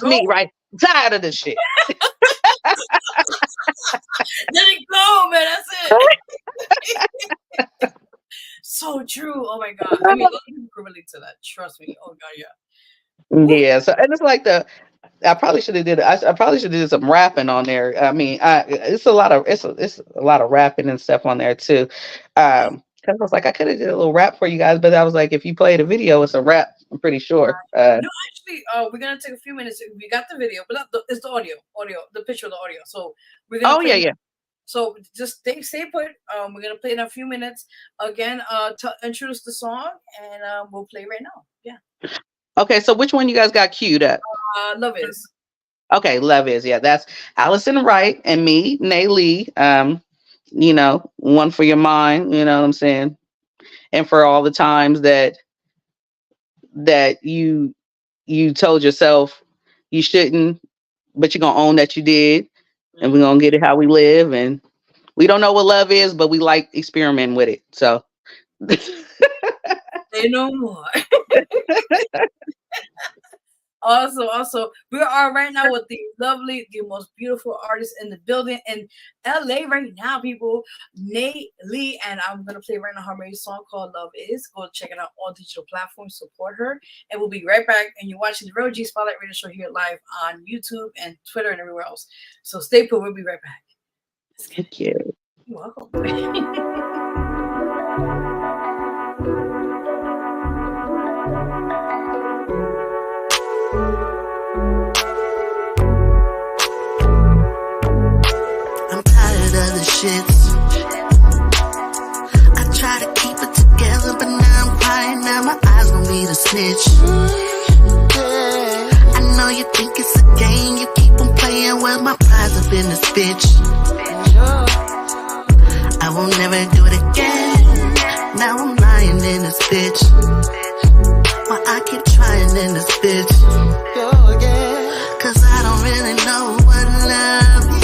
Speaker 9: me, right? I'm tired of this shit.
Speaker 4: Let it go, man. That's it. So true. Oh my God. I mean, you can relate to that. Trust me. Oh God, yeah.
Speaker 9: Yeah. So, and it's like I probably should have did some rapping on there. I mean, it's a lot of rapping and stuff on there too. Cause I was like, I could have did a little rap for you guys, but I was like, if you play the video, it's a rap. I'm pretty sure.
Speaker 4: No, actually, we're gonna take a few minutes. We got the video, but it's the audio, the picture of the audio. So we're gonna.
Speaker 9: Yeah.
Speaker 4: So just stay put. We're gonna play in a few minutes again. To introduce the song, and we'll play right now. Yeah.
Speaker 9: Okay, so which one you guys got queued up?
Speaker 4: Love Is.
Speaker 9: Okay, Love Is. Yeah, that's Allison Wright and me, Nay Lee. You know, one for your mind, you know what I'm saying? And for all the times that you told yourself you shouldn't, but you're gonna own that you did, and we're gonna get it how we live. And we don't know what love is, but we like experimenting with it. So
Speaker 4: Say no more. Also, we are right now with the most beautiful artist in the building in LA right now, people. Nay Lee, and I'm gonna play right now her amazing song called Love Is. Go check it out on all digital platforms, support her, and we'll be right back. And you're watching the Vero G Spotlight Radio Show here live on YouTube and Twitter and everywhere else. So stay put, we'll be right back.
Speaker 9: Thank you.
Speaker 4: You're welcome.
Speaker 10: Other shits. I try to keep it together, but now I'm crying. Now my eyes gon' be the snitch. I know you think it's a game, you keep on playing. Well, my prize up in this bitch. I will never do it again. Now I'm lying in this bitch. Why I keep trying in this bitch? Cause I don't really know what love is.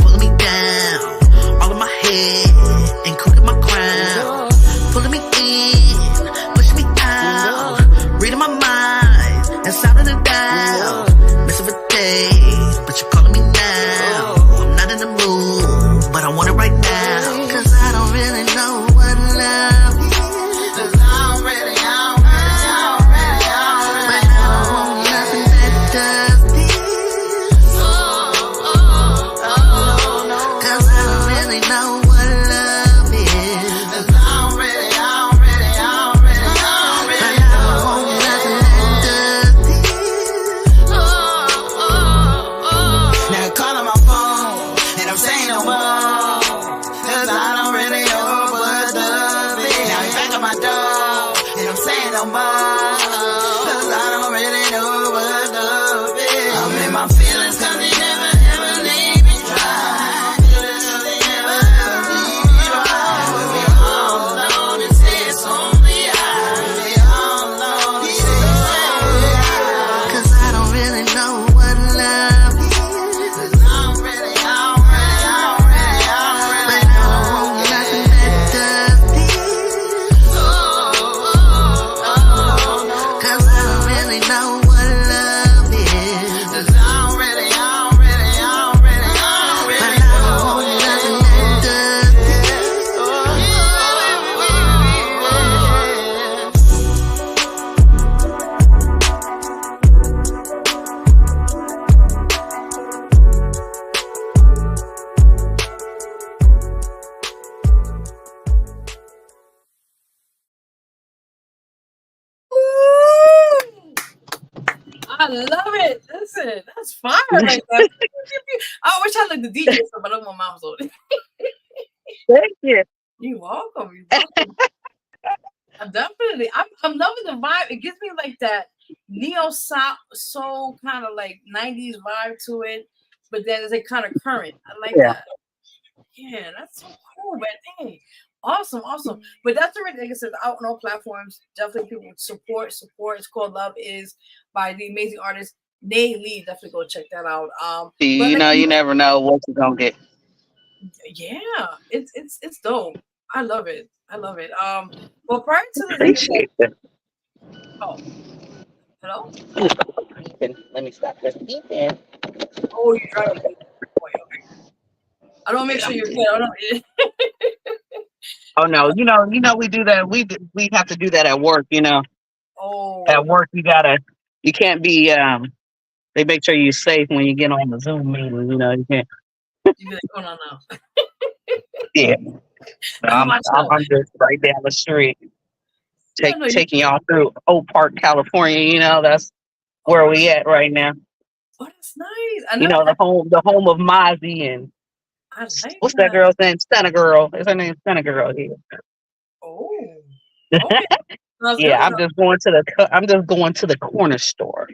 Speaker 10: Pulling me down, all of my head, and crooked my crown. Pulling me in, pushing me out, reading my mind, and sounding it down. Missing for days, but you're calling me now. I'm not in the mood, but I want it right now. Cause I don't really know what love is. Cause I don't really know. But I don't want nothing that does this. Know what love is. Cause I don't really. But I don't want nothing that does this. Now calling my phone, and I'm saying no more. Cause I don't really know what love is. Now he's back on my door, and I'm saying no more. Cause I don't really know what love is.
Speaker 4: love it. Listen, that's fire right there. I wish I like the DJ, but I don't want my mom's on it.
Speaker 9: Thank you.
Speaker 4: You're welcome. You're welcome. I'm loving the vibe. It gives me like that neo soul kind of like 90s vibe to it, but then it's like kind of current. I like that. Yeah, that's so cool, man. Hey, awesome. But that's already, like I said, out on all platforms. Definitely people support. It's called Love Is by the amazing artist Nay Lee. Definitely go check that out.
Speaker 9: You know, you never know what you're gonna get.
Speaker 4: Yeah, it's dope. I love it. Well, prior to this,
Speaker 9: Appreciate it.
Speaker 4: oh, hello.
Speaker 9: Let me stop this beeping.
Speaker 4: Oh, you're driving. Okay. I don't make sure you're good. I don't.
Speaker 9: Oh no, you know, we do that. We have to do that at work. You know, at work you can't be. They make sure you're safe when you get on the Zoom meeting. You know, you can't.
Speaker 4: You like, oh no.
Speaker 9: Yeah, I'm just right down the street, taking y'all through Oak Park, California. You know, that's where we at right now.
Speaker 4: Oh, that's nice.
Speaker 9: You know, the home of Mozzie and what's that girl's name? Stunna Girl. Is her name Stunna Girl? Yeah.
Speaker 4: Oh. Okay.
Speaker 9: Yeah, I'm just going to the corner store.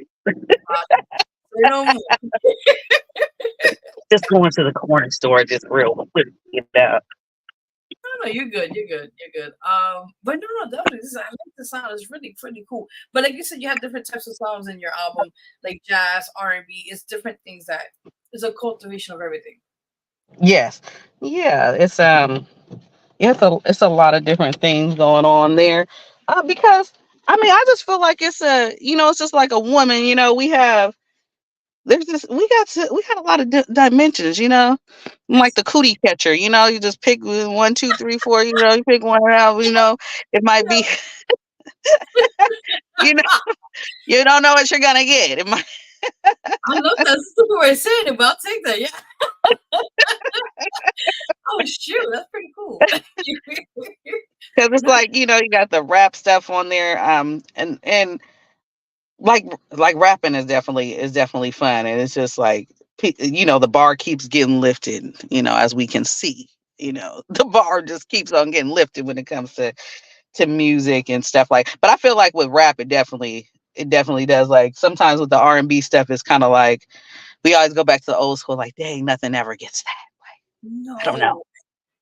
Speaker 9: Just going to the corner store, just real quick.
Speaker 4: No, you're good. But no, definitely. I like the sound. It's really pretty cool. But like you said, you have different types of songs in your album, like jazz, R&B. It's different things that is a cultivation of everything.
Speaker 9: Yes. Yeah. It's it's a lot of different things going on there. Because I mean, I just feel like it's it's just like a woman. You know, we got a lot of dimensions. You know, like the cootie catcher. You know, you just pick 1, 2, 3, 4. You know, you pick one out. You know, it might be. You know, you don't know what you're gonna get. It might.
Speaker 4: I love that. That's the way I said it, but I'll take that. Yeah. Oh shoot, that's pretty cool.
Speaker 9: Because it's like, you know, you got the rap stuff on there, and like rapping is definitely fun, and it's just like, you know, the bar keeps getting lifted, you know, as we can see, you know, the bar just keeps on getting lifted when it comes to music and stuff like. But I feel like with rap, it definitely does. Like sometimes with the R&B stuff, it's kind of like we always go back to the old school, like, dang, nothing ever gets that.
Speaker 4: No,
Speaker 9: I don't know.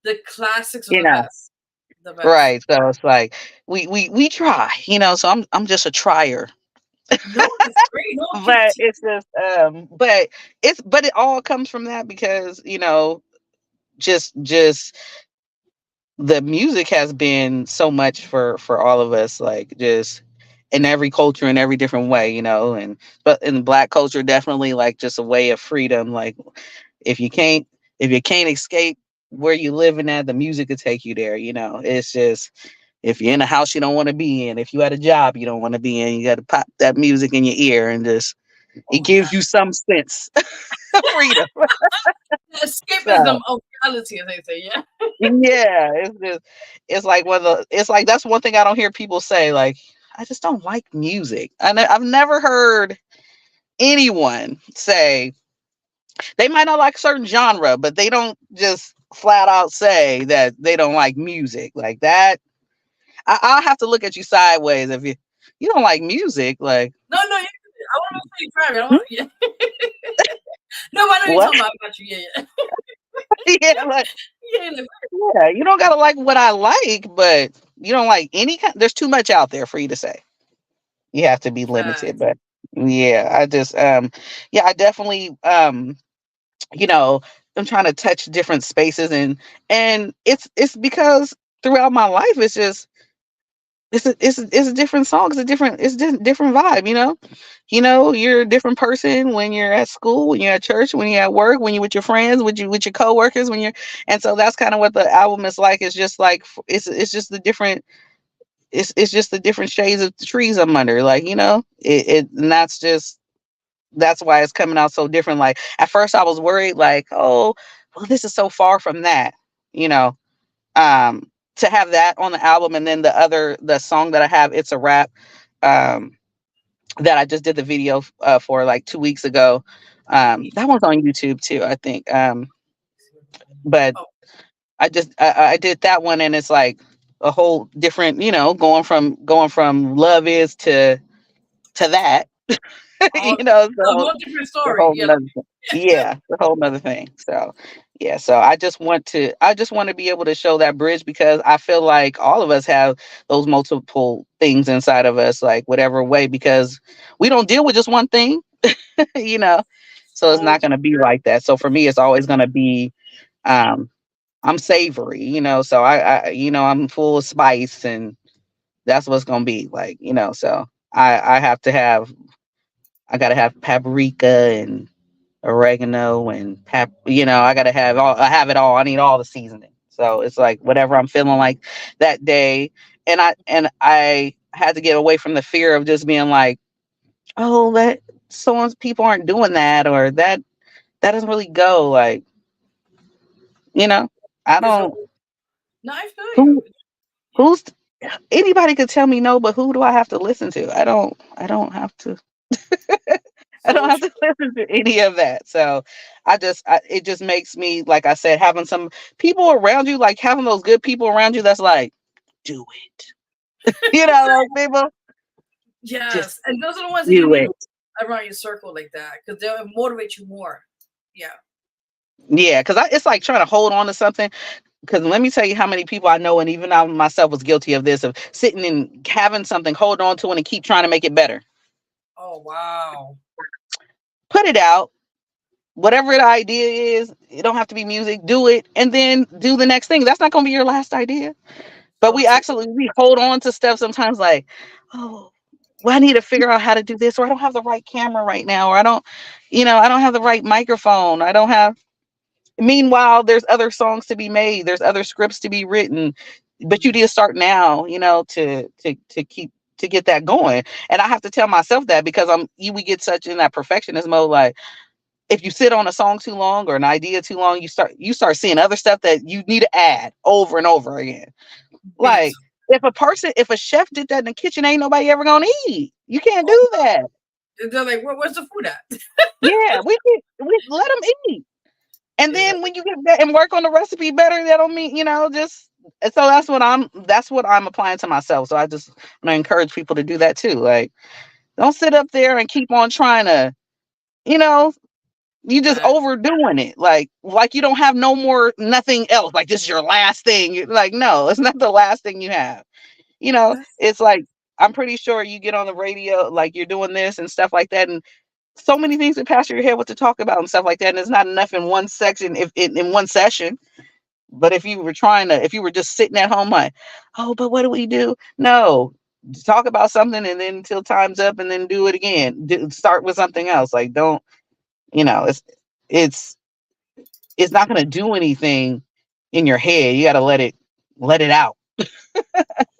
Speaker 4: The classics are the best.
Speaker 9: Right. So it's like we try, you know. So I'm just a trier.
Speaker 4: No, it's great. No,
Speaker 9: But it's just but it all comes from that because, you know, just the music has been so much for all of us, like just in every culture in every different way, you know. And but in Black culture, definitely like just a way of freedom. Like if you can't escape where you living at, the music will take you there, you know. It's just, if you're in a house you don't want to be in, if you had a job you don't want to be in, you got to pop that music in your ear and just it gives you some sense of freedom.
Speaker 4: Escapism of reality, as they say. Yeah.
Speaker 9: Yeah, it's like it's like that's one thing I don't hear people say. Like, I just don't like music. I've never heard anyone say they might not like a certain genre, but they don't just flat out say that they don't like music like that. I'll have to look at you sideways if you don't like music. Like,
Speaker 4: no, I want to say you driving. I want, yeah. No, I know you're talking about. I got you. Yeah.
Speaker 9: Yeah, you don't gotta like what I like, but you don't like any kind. There's too much out there for you to say. You have to be limited. But yeah, I just I definitely you know, I'm trying to touch different spaces, and it's because throughout my life it's just it's a different song, it's a different vibe, you know. You know, you're a different person when you're at school, when you're at church, when you're at work, when you're with your friends, with your coworkers, and so that's kind of what the album is like. It's just like it's just the different it's just the different shades of the trees I'm under, like, you know. And that's why it's coming out so different. Like at first I was worried, like, oh, well, this is so far from that, you know. To have that on the album, and then the song that I have, It's a Rap, that I just did the video for like 2 weeks ago. That one's on YouTube too, I think. But I did that one, and it's like a whole different, going from love is to that. It's
Speaker 4: a whole different
Speaker 9: a
Speaker 4: story.
Speaker 9: whole nother thing. Yeah, it's a whole nother thing. So yeah, so I just want to be able to show that bridge, because I feel like all of us have those multiple things inside of us, like whatever way, because we don't deal with just one thing, you know. So it's not going to be like that. So for me, it's always going to be, um I'm savory, so I'm full of spice, and that's what's going to be like, so I have to have, I got to have paprika and oregano and I have it all. I need all the seasoning. So it's like whatever I'm feeling like that day. And I had to get away from the fear of just being like, oh, that someone's people aren't doing that, or that doesn't really go, like, I don't,
Speaker 4: No, I feel you.
Speaker 9: who who's anybody could tell me no, but who do I have to listen to? I don't have to. I don't have to listen to any of that. So it just makes me, like I said, having some people around you, like having those good people around you that's like, do it. Like people,
Speaker 4: Yes,
Speaker 9: just
Speaker 4: and those are the ones that you
Speaker 9: do
Speaker 4: need
Speaker 9: it.
Speaker 4: around your circle like that, because they'll motivate you more. Yeah.
Speaker 9: Yeah, because it's like trying to hold on to something. Because let me tell you how many people I know, and even I myself was guilty of this, of sitting and having something, hold on to it, and keep trying to make it better.
Speaker 4: Oh wow.
Speaker 9: Put it out. Whatever the idea is, it don't have to be music. Do it, and then do the next thing. That's not going to be your last idea. But we hold on to stuff sometimes, like, oh, well, I need to figure out how to do this, or I don't have the right camera right now, or I don't have the right microphone. I don't have. Meanwhile, there's other songs to be made. There's other scripts to be written, but you need to start now, to keep to get that going. And I have to tell myself that, because we get such in that perfectionist mode, like, if you sit on a song too long or an idea too long, you start seeing other stuff that you need to add over and over again. Like, if a chef did that in the kitchen, ain't nobody ever gonna eat. You can't do that.
Speaker 4: They're like, where's the food at?
Speaker 9: Yeah, we let them eat. And then when you get that and work on the recipe better, that don't mean, just. And so that's what I'm applying to myself. So I just want to encourage people to do that too. Like, don't sit up there and keep on trying to, you know, you just overdoing it. Like you don't have no more, nothing else. Like, this is your last thing. You're like, no, it's not the last thing you have. It's like, I'm pretty sure you get on the radio, like you're doing this and stuff like that. And so many things that pass through your head, what to talk about and stuff like that. And it's not enough in one section, if in one session. But if you were just sitting at home, like, oh, but what do we do? No, talk about something, and then until time's up, and then do it again. Start with something else. Like, don't, it's it's not going to do anything in your head. You got to let it out.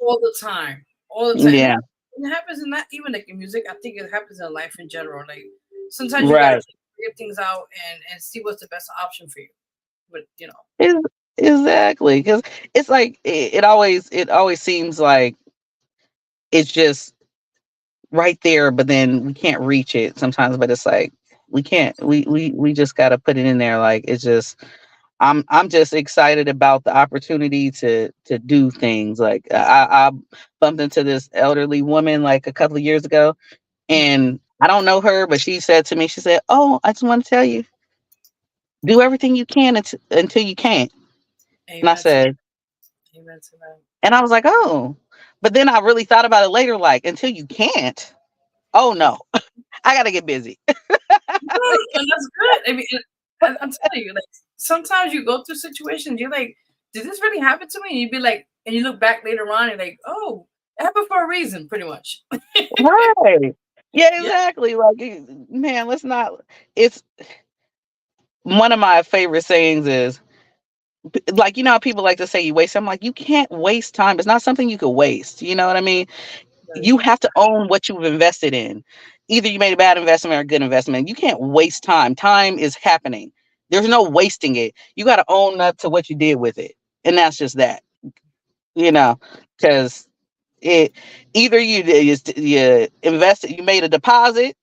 Speaker 4: All the time. All the time.
Speaker 9: Yeah.
Speaker 4: It happens in not even like in music. I think it happens in life in general. Like, sometimes you
Speaker 9: Right.
Speaker 4: gotta figure things out and see what's the best option for you. But
Speaker 9: Exactly, because it's like it always seems like it's just right there, but then we can't reach it sometimes. But it's like we can't. We just got to put it in there. Like, it's just. I'm just excited about the opportunity to do things. Like, I bumped into this elderly woman like a couple of years ago, and I don't know her, but she said to me, she said, "Oh, I just want to tell you, do everything you can until you can't." And I said,
Speaker 4: Amen to that.
Speaker 9: and I was like, "Oh," but then I really thought about it later, like, until you can't. Oh no, I gotta get busy.
Speaker 4: And that's good. I mean, I'm telling you, like, sometimes you go through situations, you're like, did this really happen to me? And you'd be like, and you look back later on and like, oh, it happened for a reason, pretty much.
Speaker 9: Right. Yeah, exactly. Like, man, let's not. It's one of my favorite sayings is, like, how people like to say you waste. I'm like, you can't waste time. It's not something you could waste. You know what I mean? You have to own what you've invested in. Either you made a bad investment or a good investment. You can't waste time. Time is happening. There's no wasting it. You got to own up to what you did with it. And that's just that, because It either you invested, you made a deposit,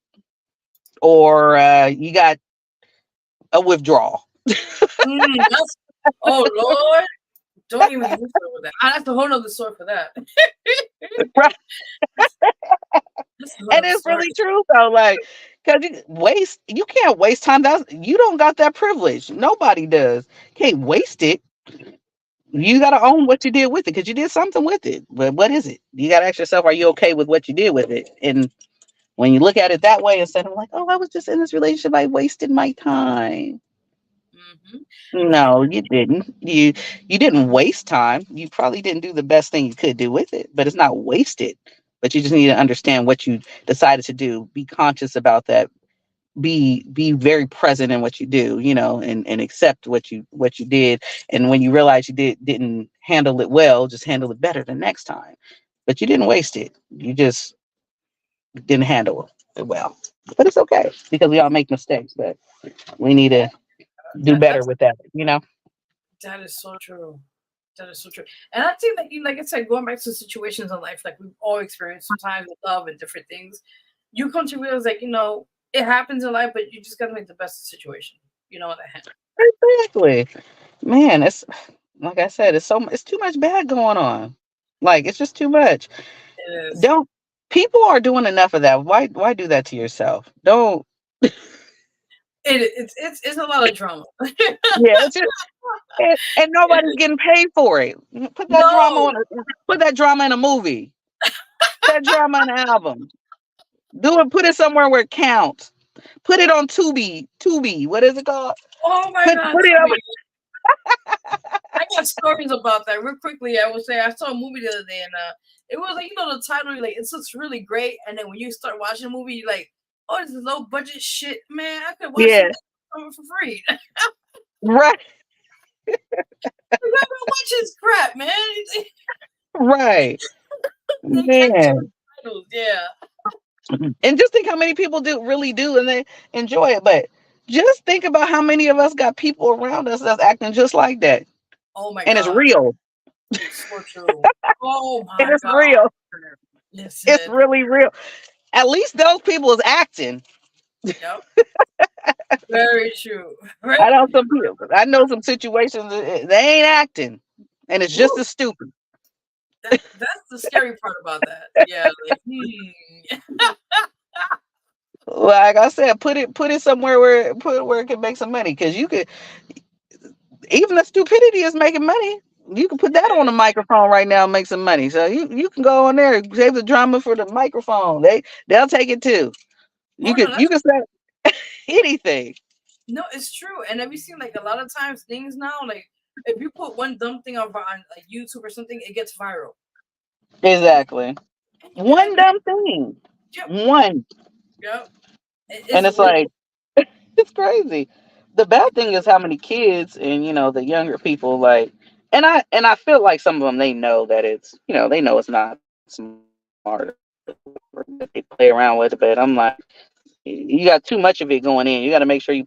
Speaker 9: or you got a withdrawal.
Speaker 4: Oh Lord, don't even use that. That's a whole nother story for that.
Speaker 9: Right. And it's really true though, like, because you can't waste time. You don't got that privilege. Nobody does. Can't waste it. You got to own what you did with it, because you did something with it. But what is it? You got to ask yourself, are you okay with what you did with it? And when you look at it that way, instead of like, oh, I was just in this relationship, I wasted my time. No, you didn't. You didn't waste time. You probably didn't do the best thing you could do with it, but it's not wasted. But you just need to understand what you decided to do. Be conscious about that. Be very present in what you do, and accept what you did. And when you realize you didn't handle it well, just handle it better the next time. But you didn't waste it. You just didn't handle it well. But it's okay, because we all make mistakes, but we need to do better with that,
Speaker 4: That is so true. That is so true. And I think that, like I said, going back to situations in life, like we've all experienced sometimes with love and different things, you come to realize, like, it happens in life, but you just got to make the best of the situation.
Speaker 9: Exactly. Man, it's like I said, it's too much bad going on. Like, it's just too much.
Speaker 4: It is.
Speaker 9: People are doing enough of that. Why do that to yourself? Don't.
Speaker 4: It's a lot of drama.
Speaker 9: Yeah, it's just, and nobody's getting paid for it. Put that drama in a movie. Put that drama in an album. Put it somewhere where it counts. Put it on Tubi. What is it called?
Speaker 4: Oh my God.
Speaker 9: Put it over.
Speaker 4: I got stories about that real quickly. I would say I saw a movie the other day, and it was like, the title, like, it looks really great, and then when you start watching the movie, you're like, oh, this is low budget shit, man. I could watch it for free.
Speaker 9: Right.
Speaker 4: Watch his crap, man.
Speaker 9: Right. Man.
Speaker 4: Yeah.
Speaker 9: And just think how many people really do, and they enjoy it. But just think about how many of us got people around us that's acting just like that.
Speaker 4: Oh my
Speaker 9: God. And it's real.
Speaker 4: It's so true. Oh my
Speaker 9: God. And it's
Speaker 4: God.
Speaker 9: real.
Speaker 4: Listen.
Speaker 9: It's really real. At least those people is acting.
Speaker 4: Yep. Very true.
Speaker 9: I know some situations they ain't acting, and it's just as stupid.
Speaker 4: That's the scary part about that. Yeah.
Speaker 9: Like I said, put it somewhere where it can make some money, because you could. Even the stupidity is making money. You can put that on a microphone right now and make some money. So you can go on there, save the drama for the microphone. They'll take it too. You can say anything.
Speaker 4: No, it's true. And have you seen, like, a lot of times things now, like, if you put one dumb thing on like YouTube or something, it gets viral.
Speaker 9: Exactly. One dumb thing.
Speaker 4: Yep.
Speaker 9: One.
Speaker 4: Yep.
Speaker 9: And it's like, it's crazy. The bad thing is how many kids and the younger people, like, and I feel like some of them, they know that it's they know it's not smart. They play around with it, but I'm like, you got too much of it going in. You got to make sure you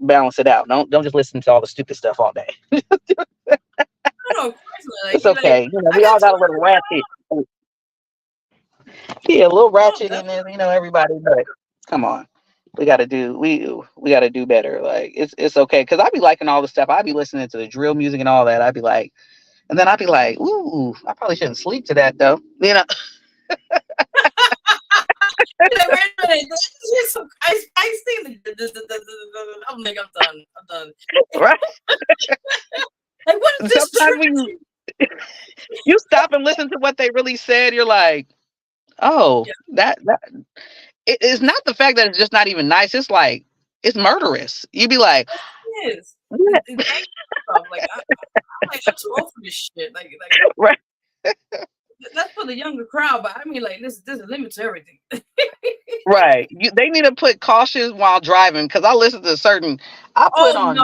Speaker 9: balance it out. Don't just listen to all the stupid stuff all day. It's okay. We all got a little ratchet. Yeah, a little ratchet in there. Everybody, but come on. We gotta do better. Like, it's okay, because I be liking all the stuff. I be listening to the drill music and all that. I'd be like, and then I'd be like, ooh, I probably shouldn't sleep to that though.
Speaker 4: Wait a minute, this is some I see I'm like, I'm done.
Speaker 9: Right.
Speaker 4: Like, what is this?
Speaker 9: Sometimes you stop and listen to what they really said. You're like, oh, that it's not the fact that it's just not even nice. It's like, it's murderous. You'd be like,
Speaker 4: it is. Like, I'm too old for this shit. Like
Speaker 9: right.
Speaker 4: That's for the younger crowd, but I mean, like, there's a limit to everything.
Speaker 9: Right. They need to put caution while driving, because I listen to I put on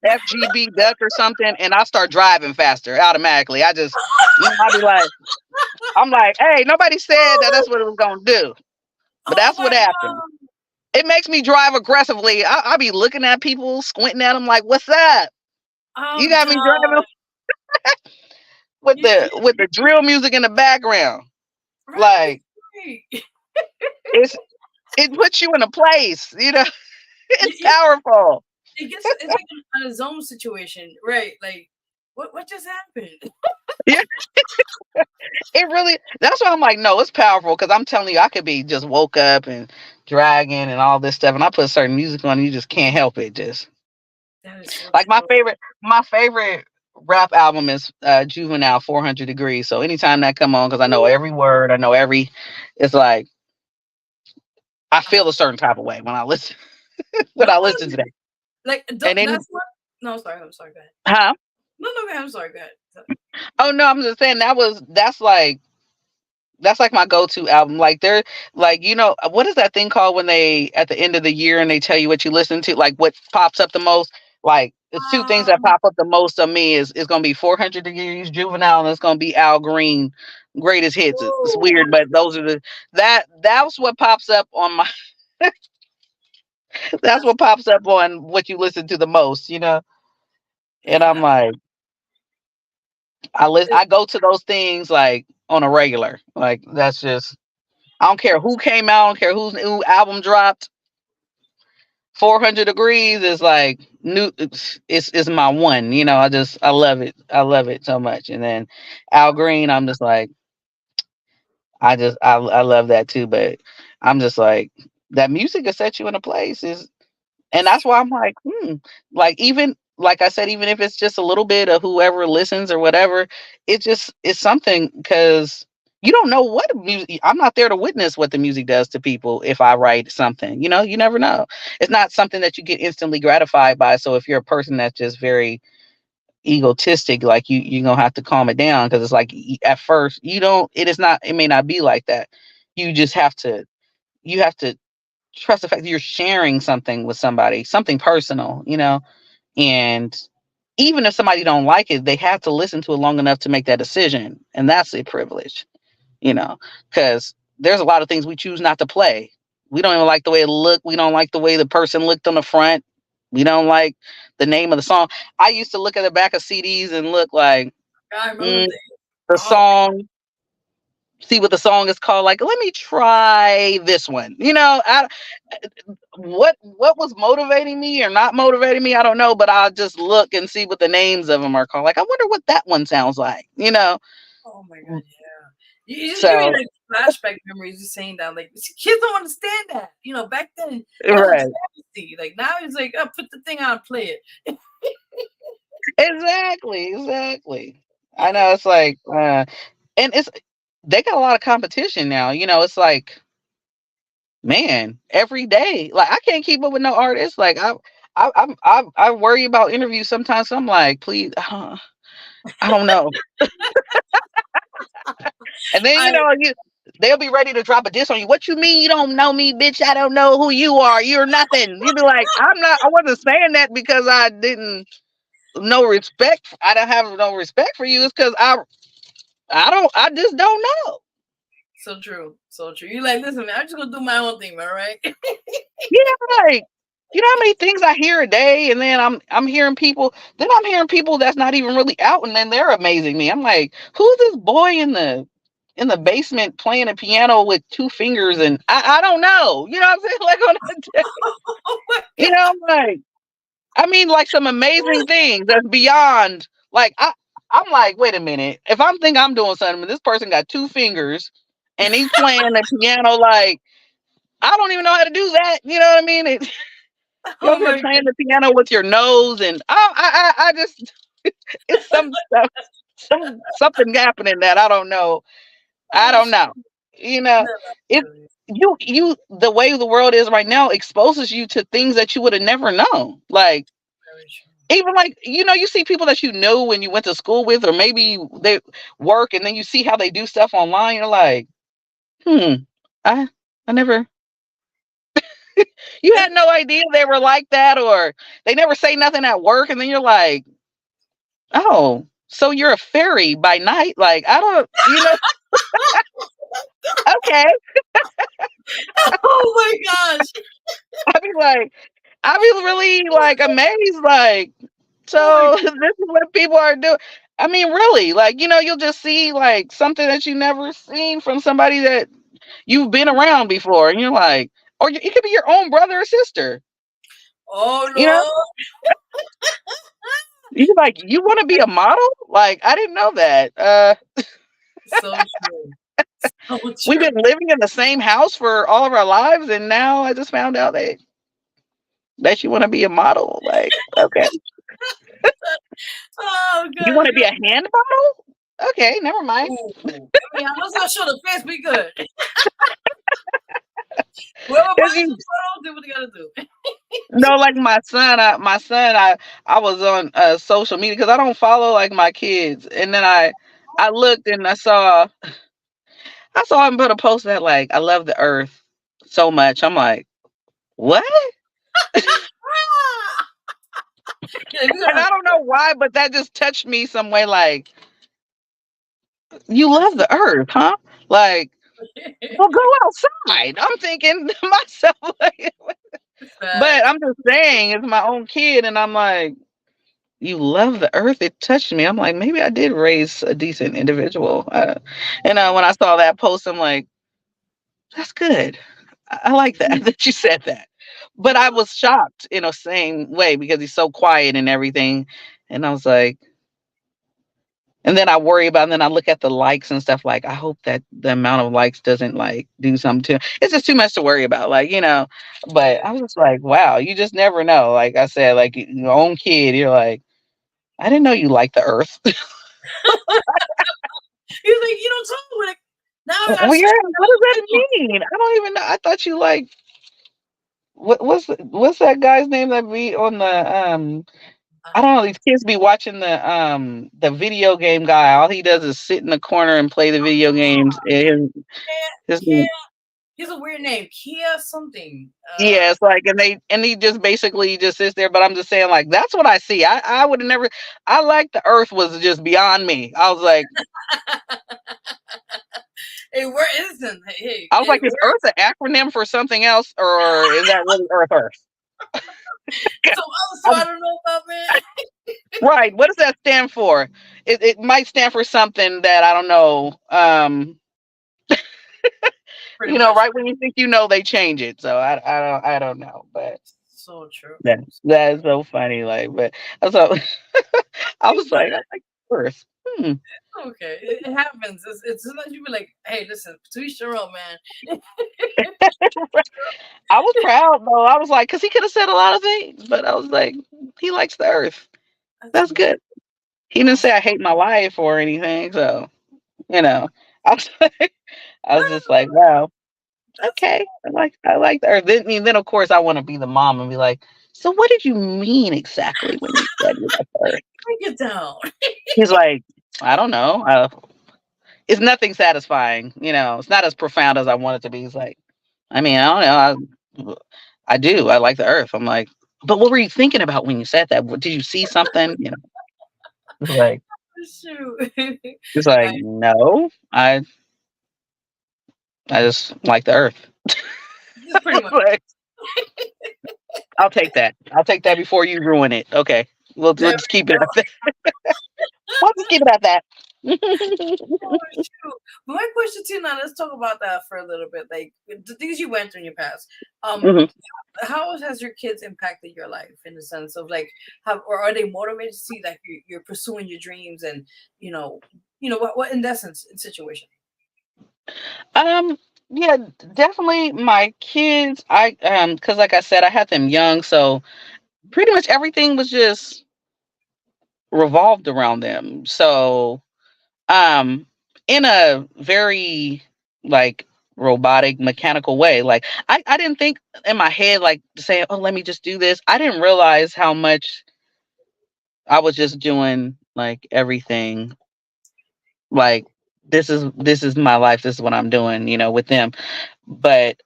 Speaker 9: FGB Duck or something, and I start driving faster automatically. I just, I'll be like, I'm like, hey, nobody said that's what it was gonna do, but that's what happened. It makes me drive aggressively. I'll be looking at people, squinting at them like, what's up? You got me driving. with the drill music in the background.
Speaker 4: Right,
Speaker 9: Like
Speaker 4: right.
Speaker 9: it puts you in a place,
Speaker 4: You,
Speaker 9: it's
Speaker 4: you,
Speaker 9: powerful.
Speaker 4: it's like on a zone situation, right? Like, what just happened?
Speaker 9: Yeah, it really, that's why I'm like, no, it's powerful because I'm telling you, I could be just woke up and dragging and all this stuff, and I put certain music on, and you just can't help it. Just
Speaker 4: That is so
Speaker 9: like
Speaker 4: true.
Speaker 9: my favorite rap album is Juvenile 400 Degrees. So anytime that come on, because I know every word, I know every, it's like I feel a certain type of way when I listen when
Speaker 4: No,
Speaker 9: I listen to that.
Speaker 4: like
Speaker 9: And then,
Speaker 4: that's what. No, sorry, I'm sorry. Go ahead.
Speaker 9: huh?
Speaker 4: No, go ahead. I'm sorry. Go ahead.
Speaker 9: Oh no, I'm just saying that's like my go-to album. Like they're like, what is that thing called when they at the end of the year and they tell you what you listen to, like what pops up the most? Like the two things that
Speaker 4: Um,
Speaker 9: pop up the most on me is gonna be 400 Degrees Juvenile, and it's gonna be Al Green Greatest Hits. It's
Speaker 4: ooh,
Speaker 9: weird, but those are that's what pops up on my that's
Speaker 4: that's
Speaker 9: what pops up on what you listen to the most. And
Speaker 4: man.
Speaker 9: I'm like, I go to those things like on a regular. Like that's just, I don't care who came out, I don't care whose new album dropped. 400 Degrees is like new. It's my one. I love it. I love it so much. And then Al Green, I'm just like, I love that too. But I'm just like, that music will set you in a place. And that's why I'm like, like, even like I said, even if it's just a little bit of whoever listens or whatever, it's something, because you don't know what music. I'm not there to witness what the music does to people. If I write something, you never know. It's not something that you get instantly gratified by. So if you're a person that's just very egotistic, like you're gonna have to calm it down, because it's like at first you don't. It is not. It may not be like that. You just have to. You have to trust the fact that you're sharing something with somebody, something personal. And even if somebody don't like it, they have to listen to it long enough to make that decision. And that's a privilege, you know, because there's a lot of things we choose not to play. We don't even like the way it looked. We don't like the way the person looked on the front. We don't like the name of the song. I used to look at the back of CDs and look like,
Speaker 4: I remember
Speaker 9: mm,
Speaker 4: that.
Speaker 9: the
Speaker 4: Oh,
Speaker 9: song, see what the song is called. Like, let me try this one. What was motivating me or not motivating me, I don't know, but I'll just look and see what the names of them are called. Like, I wonder what that one sounds like.
Speaker 4: oh my god, yeah. You just give me
Speaker 9: So
Speaker 4: like flashback memories. Just saying that, like kids don't understand that. Back then that was a
Speaker 9: right,
Speaker 4: travesty. Like now it's like, oh, put the thing on, and play it.
Speaker 9: exactly. I know, it's like, and they got a lot of competition now. It's like, man, every day, like I can't keep up with no artists. Like I worry about interviews sometimes. So I'm like, please, I don't know. And then
Speaker 4: I
Speaker 9: they'll be ready to drop a diss on you. What you mean you don't know me, bitch? I don't know who you are. You're nothing. You be like, I'm not. I wasn't saying that because I didn't no respect. I don't have no respect for you. It's because I don't. I just don't know.
Speaker 4: so true, so true. You like, listen, man, I'm just gonna do my own thing, man, right?
Speaker 9: Yeah, like, how many things I hear a day, and then I'm hearing people. Then I'm hearing people that's not even really out, and then they're amazing me. I'm like, who's this boy in the basement playing a piano with two fingers? And I don't know. You know what I'm saying? Like on a,
Speaker 4: Oh my
Speaker 9: I'm like, I mean, like some amazing things that's beyond. Like I'm like, wait a minute. If I'm thinking I'm doing something, this person got two fingers, and he's playing the piano like. I don't even know how to do that. You know what I mean? You're
Speaker 4: oh
Speaker 9: over here
Speaker 4: my
Speaker 9: playing the piano with your nose, and I just it's some stuff, something happening that I don't know. I don't
Speaker 4: gosh.
Speaker 9: know. You know,
Speaker 4: No,
Speaker 9: it you the way the world is right now exposes you to things that you would have never known. Like
Speaker 4: very true.
Speaker 9: even like you see people that you know when you went to school with, or maybe they work, and then you see how they do stuff online. You're like, I I never. You had no idea they were like that, or they never say nothing at work, and then you're like, oh, so you're a fairy by night? Like, I don't, okay.
Speaker 4: Oh my gosh.
Speaker 9: I'd be like, I'd be really like amazed, like,
Speaker 4: Oh my
Speaker 9: so this is what people are doing. I mean, really, like, you'll just see like something that you never seen from somebody that you've been around before, and you're like, or it could be your own brother or sister.
Speaker 4: Oh
Speaker 9: You know,
Speaker 4: Lord.
Speaker 9: you're like, you want to be a model? Like, I didn't know that.
Speaker 4: So true. So
Speaker 9: We've
Speaker 4: true.
Speaker 9: been living in the same house for all of our lives, and now I just found out that you want to be a model. Like, okay,
Speaker 4: Oh
Speaker 9: you
Speaker 4: God.
Speaker 9: want to be a hand model? Okay, never mind.
Speaker 4: Ooh. I mean, I must not show the face. Be good. Whoever buys the photo, do what they gotta do.
Speaker 9: No, like I was on social media because I don't follow like my kids, and then I looked and I saw him put a post that like I love the earth so much. I'm like, what?
Speaker 4: Yeah, we
Speaker 9: And
Speaker 4: gonna
Speaker 9: I don't know why, but that just touched me some way. Like, you love the earth, huh? Like, well, go outside. I'm thinking to myself, like, but I'm just saying, it's my own kid, and I'm like, you love the earth. It touched me. I'm like, maybe I did raise a decent individual. When I saw that post, I'm like, that's good. I like that that you said that. But I was shocked in a same way because he's so quiet and everything. And I was like, and then I worry about, and then I look at the likes and stuff. Like, I hope that the amount of likes doesn't like do something to. It's just too much to worry about, like. But I was just like, wow, you just never know. Like I said, like your own kid, you're like, I didn't know you liked the earth.
Speaker 4: He's like, you don't talk with it. Now I gotta
Speaker 9: Well,
Speaker 4: show
Speaker 9: yeah, what does that
Speaker 4: you.
Speaker 9: mean? I don't even know. I thought you like what's that guy's name that be on the I don't know, these kids be watching the video game guy. All he does is sit in the corner and play the video games. And his
Speaker 4: Kia. He's a weird name. Kia something.
Speaker 9: yeah, it's like and he just basically just sits there, but I'm just saying like that's what I see. I would have never I like the earth was just beyond me. I was like
Speaker 4: Hey, where is it? Hey,
Speaker 9: I was
Speaker 4: hey,
Speaker 9: like, is Earth an acronym for something else, or is that really Earth?
Speaker 4: so I don't know about man.
Speaker 9: Right. What does that stand for? It might stand for something that I don't know.
Speaker 4: Pretty much.
Speaker 9: Right when you think they change it. So I don't know. But
Speaker 4: So true.
Speaker 9: that is so funny. Like, but so I was like, I like Earth.
Speaker 4: Okay, it happens. It's sometimes you be like, hey, listen, to each their own, man.
Speaker 9: I was proud though. I was like, because he could have said a lot of things, but I was like, he likes the Earth. That's good. He didn't say I hate my life or anything. So I was I was just like, wow. Okay, I like the earth. Then of course I want to be the mom and be like, so what did you mean exactly when you said you like the earth?
Speaker 4: Break it down.
Speaker 9: He's like, I don't know. It's nothing satisfying. It's not as profound as I want it to be. He's like, I mean, I don't know. I do. I like the earth. I'm like, but what were you thinking about when you said that? Did you see something? He's like,
Speaker 4: Shoot.
Speaker 9: he's like, no, I just like the earth.
Speaker 4: Pretty much.
Speaker 9: Like, I'll take that. I'll take that before you ruin it. Okay. We'll just keep it at that. We'll just keep it at that.
Speaker 4: Oh, shoot. But my question too now, let's talk about that for a little bit. Like the things you went through in your past.
Speaker 9: Mhm.
Speaker 4: How has your kids impacted your life in the sense of like or are they motivated to see that you're pursuing your dreams and what in essence in situation?
Speaker 9: Um, yeah, definitely my kids, because like I said, I had them young, so pretty much everything was just revolved around them. So, um, in a very like robotic, mechanical way. Like I didn't think in my head like to say, oh, let me just do this. I didn't realize how much I was just doing like everything like this is my life, this is what I'm doing, with them. But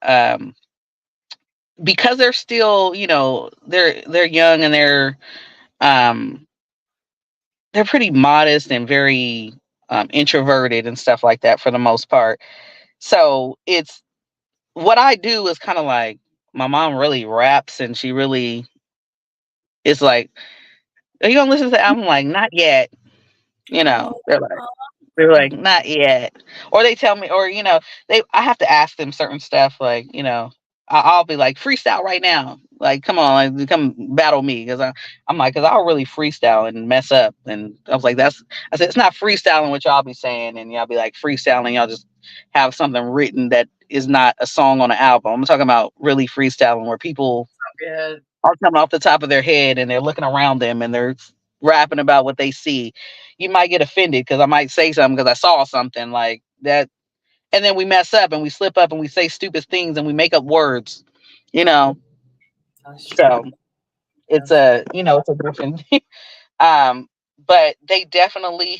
Speaker 9: because they're still, they're young and um they're pretty modest and very introverted and stuff like that for the most part. So it's what I do is kind of like my mom really raps and she really is like, are you gonna listen to that? I'm like, not yet. You know, they're like, not yet. Or they tell me, or I have to ask them certain stuff. Like, I'll be like, freestyle right now. Like, come on, like, come battle me, because I'm like, because I'll really freestyle and mess up. And I was like, I said, it's not freestyling what y'all be saying, and y'all be like freestyling. Y'all just have something written that is not a song on an album. I'm talking about really freestyling where people are coming off the top of their head and they're looking around them and they're rapping about what they see. You might get offended because I might say something because I saw something like that, and then we mess up and we slip up and we say stupid things and we make up words, you know. So it's it's a different but they definitely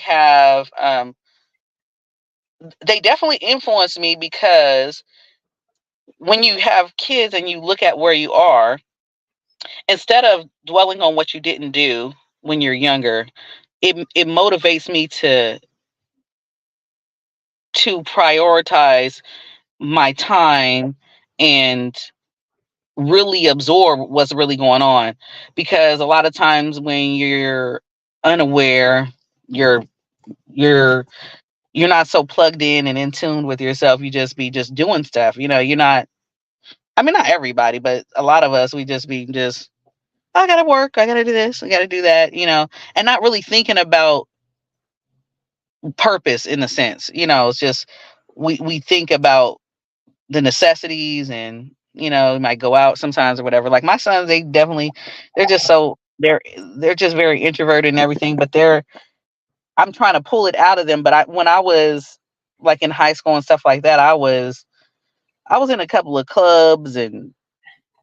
Speaker 9: influence me, because when you have kids and you look at where you are, instead of dwelling on what you didn't do when you're younger, it motivates me to prioritize my time and really absorb what's really going on. Because a lot of times when you're unaware, you're you're you're not so plugged in tune with yourself. You just be just doing stuff, you're not, I mean, not everybody, but a lot of us, we just be just, I gotta work, I gotta do this, I gotta do that, and not really thinking about purpose in a sense. It's just we think about the necessities, and we might go out sometimes or whatever. Like my sons, they're just they're just very introverted and everything, but I'm trying to pull it out of them. But when I was like in high school and stuff like that, I was in a couple of clubs and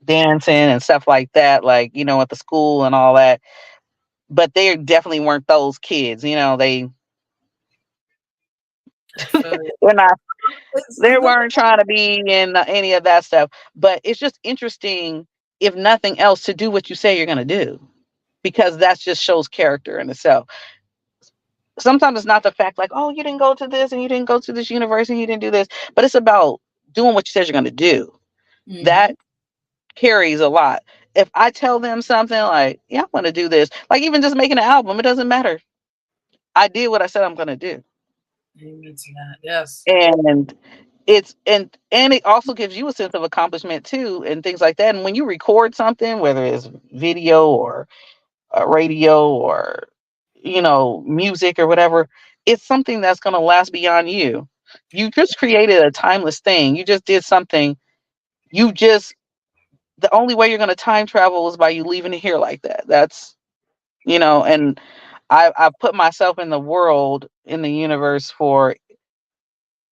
Speaker 9: dancing and stuff like that, like, at the school and all that. But they definitely weren't those kids, they're not, they weren't trying to be in any of that stuff. But it's just interesting, if nothing else, to do what you say you're going to do, because that just shows character in itself. Sometimes it's not the fact like, oh, you didn't go to this and you didn't go to this university and you didn't do this, but it's about doing what you said you're going to do. Mm-hmm. That carries a lot. If I tell them something like, yeah, I'm going to do this, like even just making an album, it doesn't matter. I did what I said I'm going to do.
Speaker 4: Amen to that. Yes.
Speaker 9: And it also gives you a sense of accomplishment too, and things like that. And when you record something, whether it's video or radio or music or whatever, it's something that's going to last beyond you. You just created a timeless thing. You just did something. The only way you're going to time travel is by you leaving it here like that. That's and I put myself in the world, in the universe, for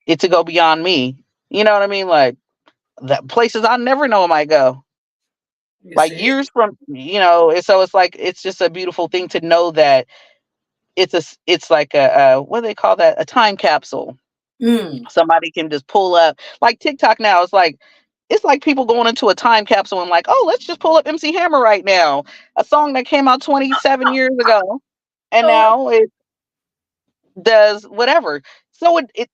Speaker 9: it to go beyond me. You know what I mean? Like that places I never know I might go. Like years from, and so it's like, it's just a beautiful thing to know that it's like what do they call that? A time capsule. Somebody can just pull up, like TikTok now. It's like people going into a time capsule and like, oh, let's just pull up MC Hammer right now, a song that came out 27 years ago, and now it does whatever. So it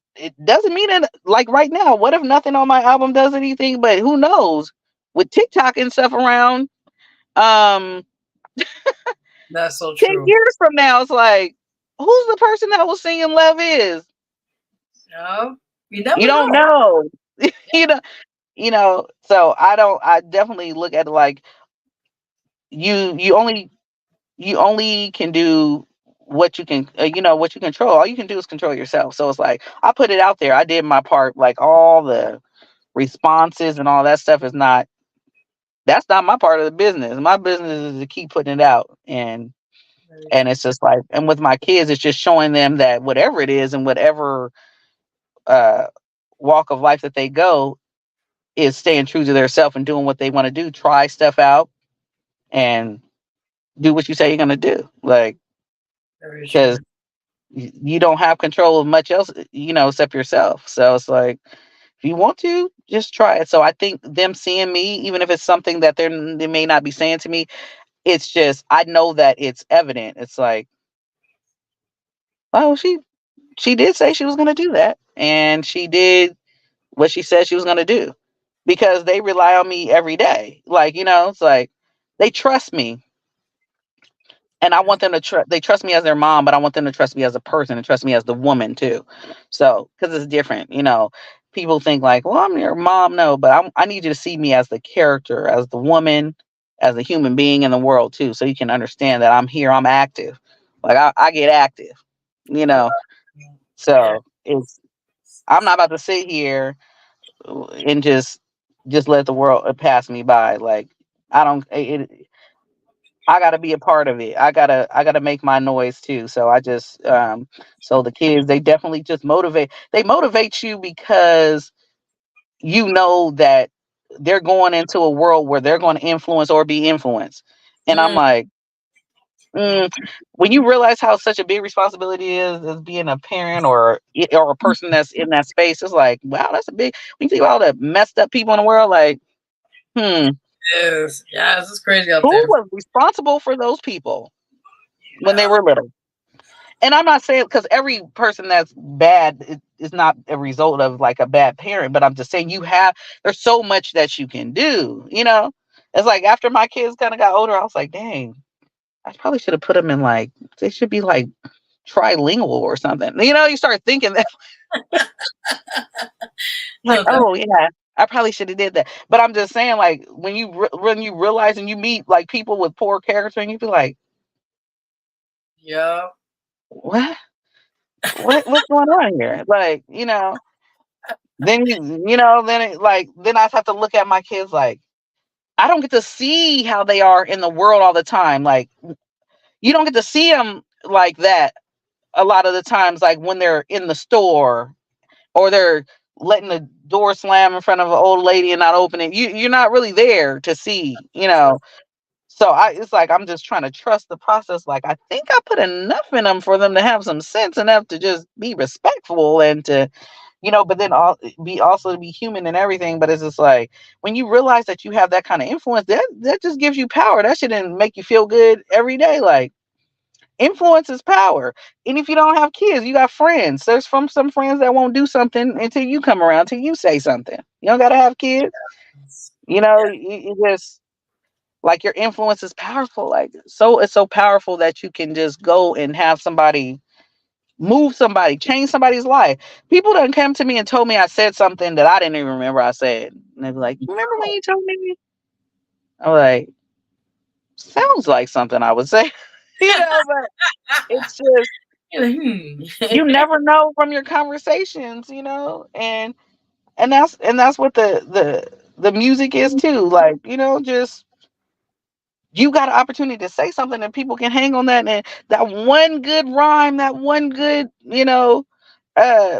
Speaker 9: doesn't mean that, like right now, what if nothing on my album does anything? But who knows, with TikTok and stuff around,
Speaker 4: that's so true.
Speaker 9: 10 years from now, it's like, who's the person that was singing Love Is?
Speaker 4: No, you
Speaker 9: don't know. So I definitely look at it like you only can do what you can, what you control. All you can do is control yourself. So it's like, I put it out there, I did my part. Like all the responses and all that stuff that's not my part of the business. My business is to keep putting it out. And it's just like, and with my kids, it's just showing them that whatever it is and whatever walk of life that they go, is staying true to themselves and doing what they want to do. Try stuff out and do what you say you're going to do. Like, because you don't have control of much else, except yourself. So it's like, if you want to, just try it. So I think them seeing me, even if it's something that they may not be saying to me, it's just, I know that it's evident. It's like, oh, she did say she was going to do that, and she did what she said she was going to do, because they rely on me every day. Like, it's like they trust me. And I want them to they trust me as their mom, but I want them to trust me as a person and trust me as the woman too. So, because it's different, people think like, well, I'm your mom. No, but I need you to see me as the character, as the woman, as a human being in the world too. So you can understand that I'm here, I'm active. Like I get active, you know.
Speaker 4: Yeah.
Speaker 9: So I'm not about to sit here and just let the world pass me by. Like I don't, I gotta be a part of it. I gotta make my noise too. So so the kids, they definitely just motivate you because you know that they're going into a world where they're going to influence or be influenced. And I'm
Speaker 4: Mm,
Speaker 9: like, when you realize how such a big responsibility is as being a parent or a person that's in that space, it's like, wow, that's a big. When you think about all the messed up people in the world, like, who
Speaker 4: yes. Yes, it's crazy out there.
Speaker 9: was responsible for those people when they were little? And I'm not saying because every person that's bad is not a result of like a bad parent, but I'm just saying there's so much that you can do. It's like after my kids kind of got older, I was like, dang, I probably should have put them in like they should be like trilingual or something. You start thinking that like,
Speaker 4: No,
Speaker 9: oh yeah, I probably should have did that. But I'm just saying, like when you realize and you meet like people with poor character, and you be like,
Speaker 4: yeah.
Speaker 9: what? What's going on here? Like, then then I have to look at my kids like I don't get to see how they are in the world all the time. Like you don't get to see them like that a lot of the times, like when they're in the store or they're letting the door slam in front of an old lady and not open it. You're not really there to see. So it's like I'm just trying to trust the process. Like I think I put enough in them for them to have some sense enough to just be respectful and to but then be also to be human and everything. But it's just like when you realize that you have that kind of influence, that just gives you power. That shouldn't make you feel good every day. Like influence is power. And if you don't have kids, you got friends. There's some friends that won't do something until you come around, until you say something. You don't gotta have kids. You just like your influence is powerful. Like so it's so powerful that you can just go and have somebody move somebody, change somebody's life. People done come to me and told me I said something that I didn't even remember I said. And they be like, remember when you told me? I'm like, sounds like something I would say. But it's just you never know from your conversations, and that's what the music is too. Like, just you got an opportunity to say something and people can hang on that, and that one good rhyme, that one good,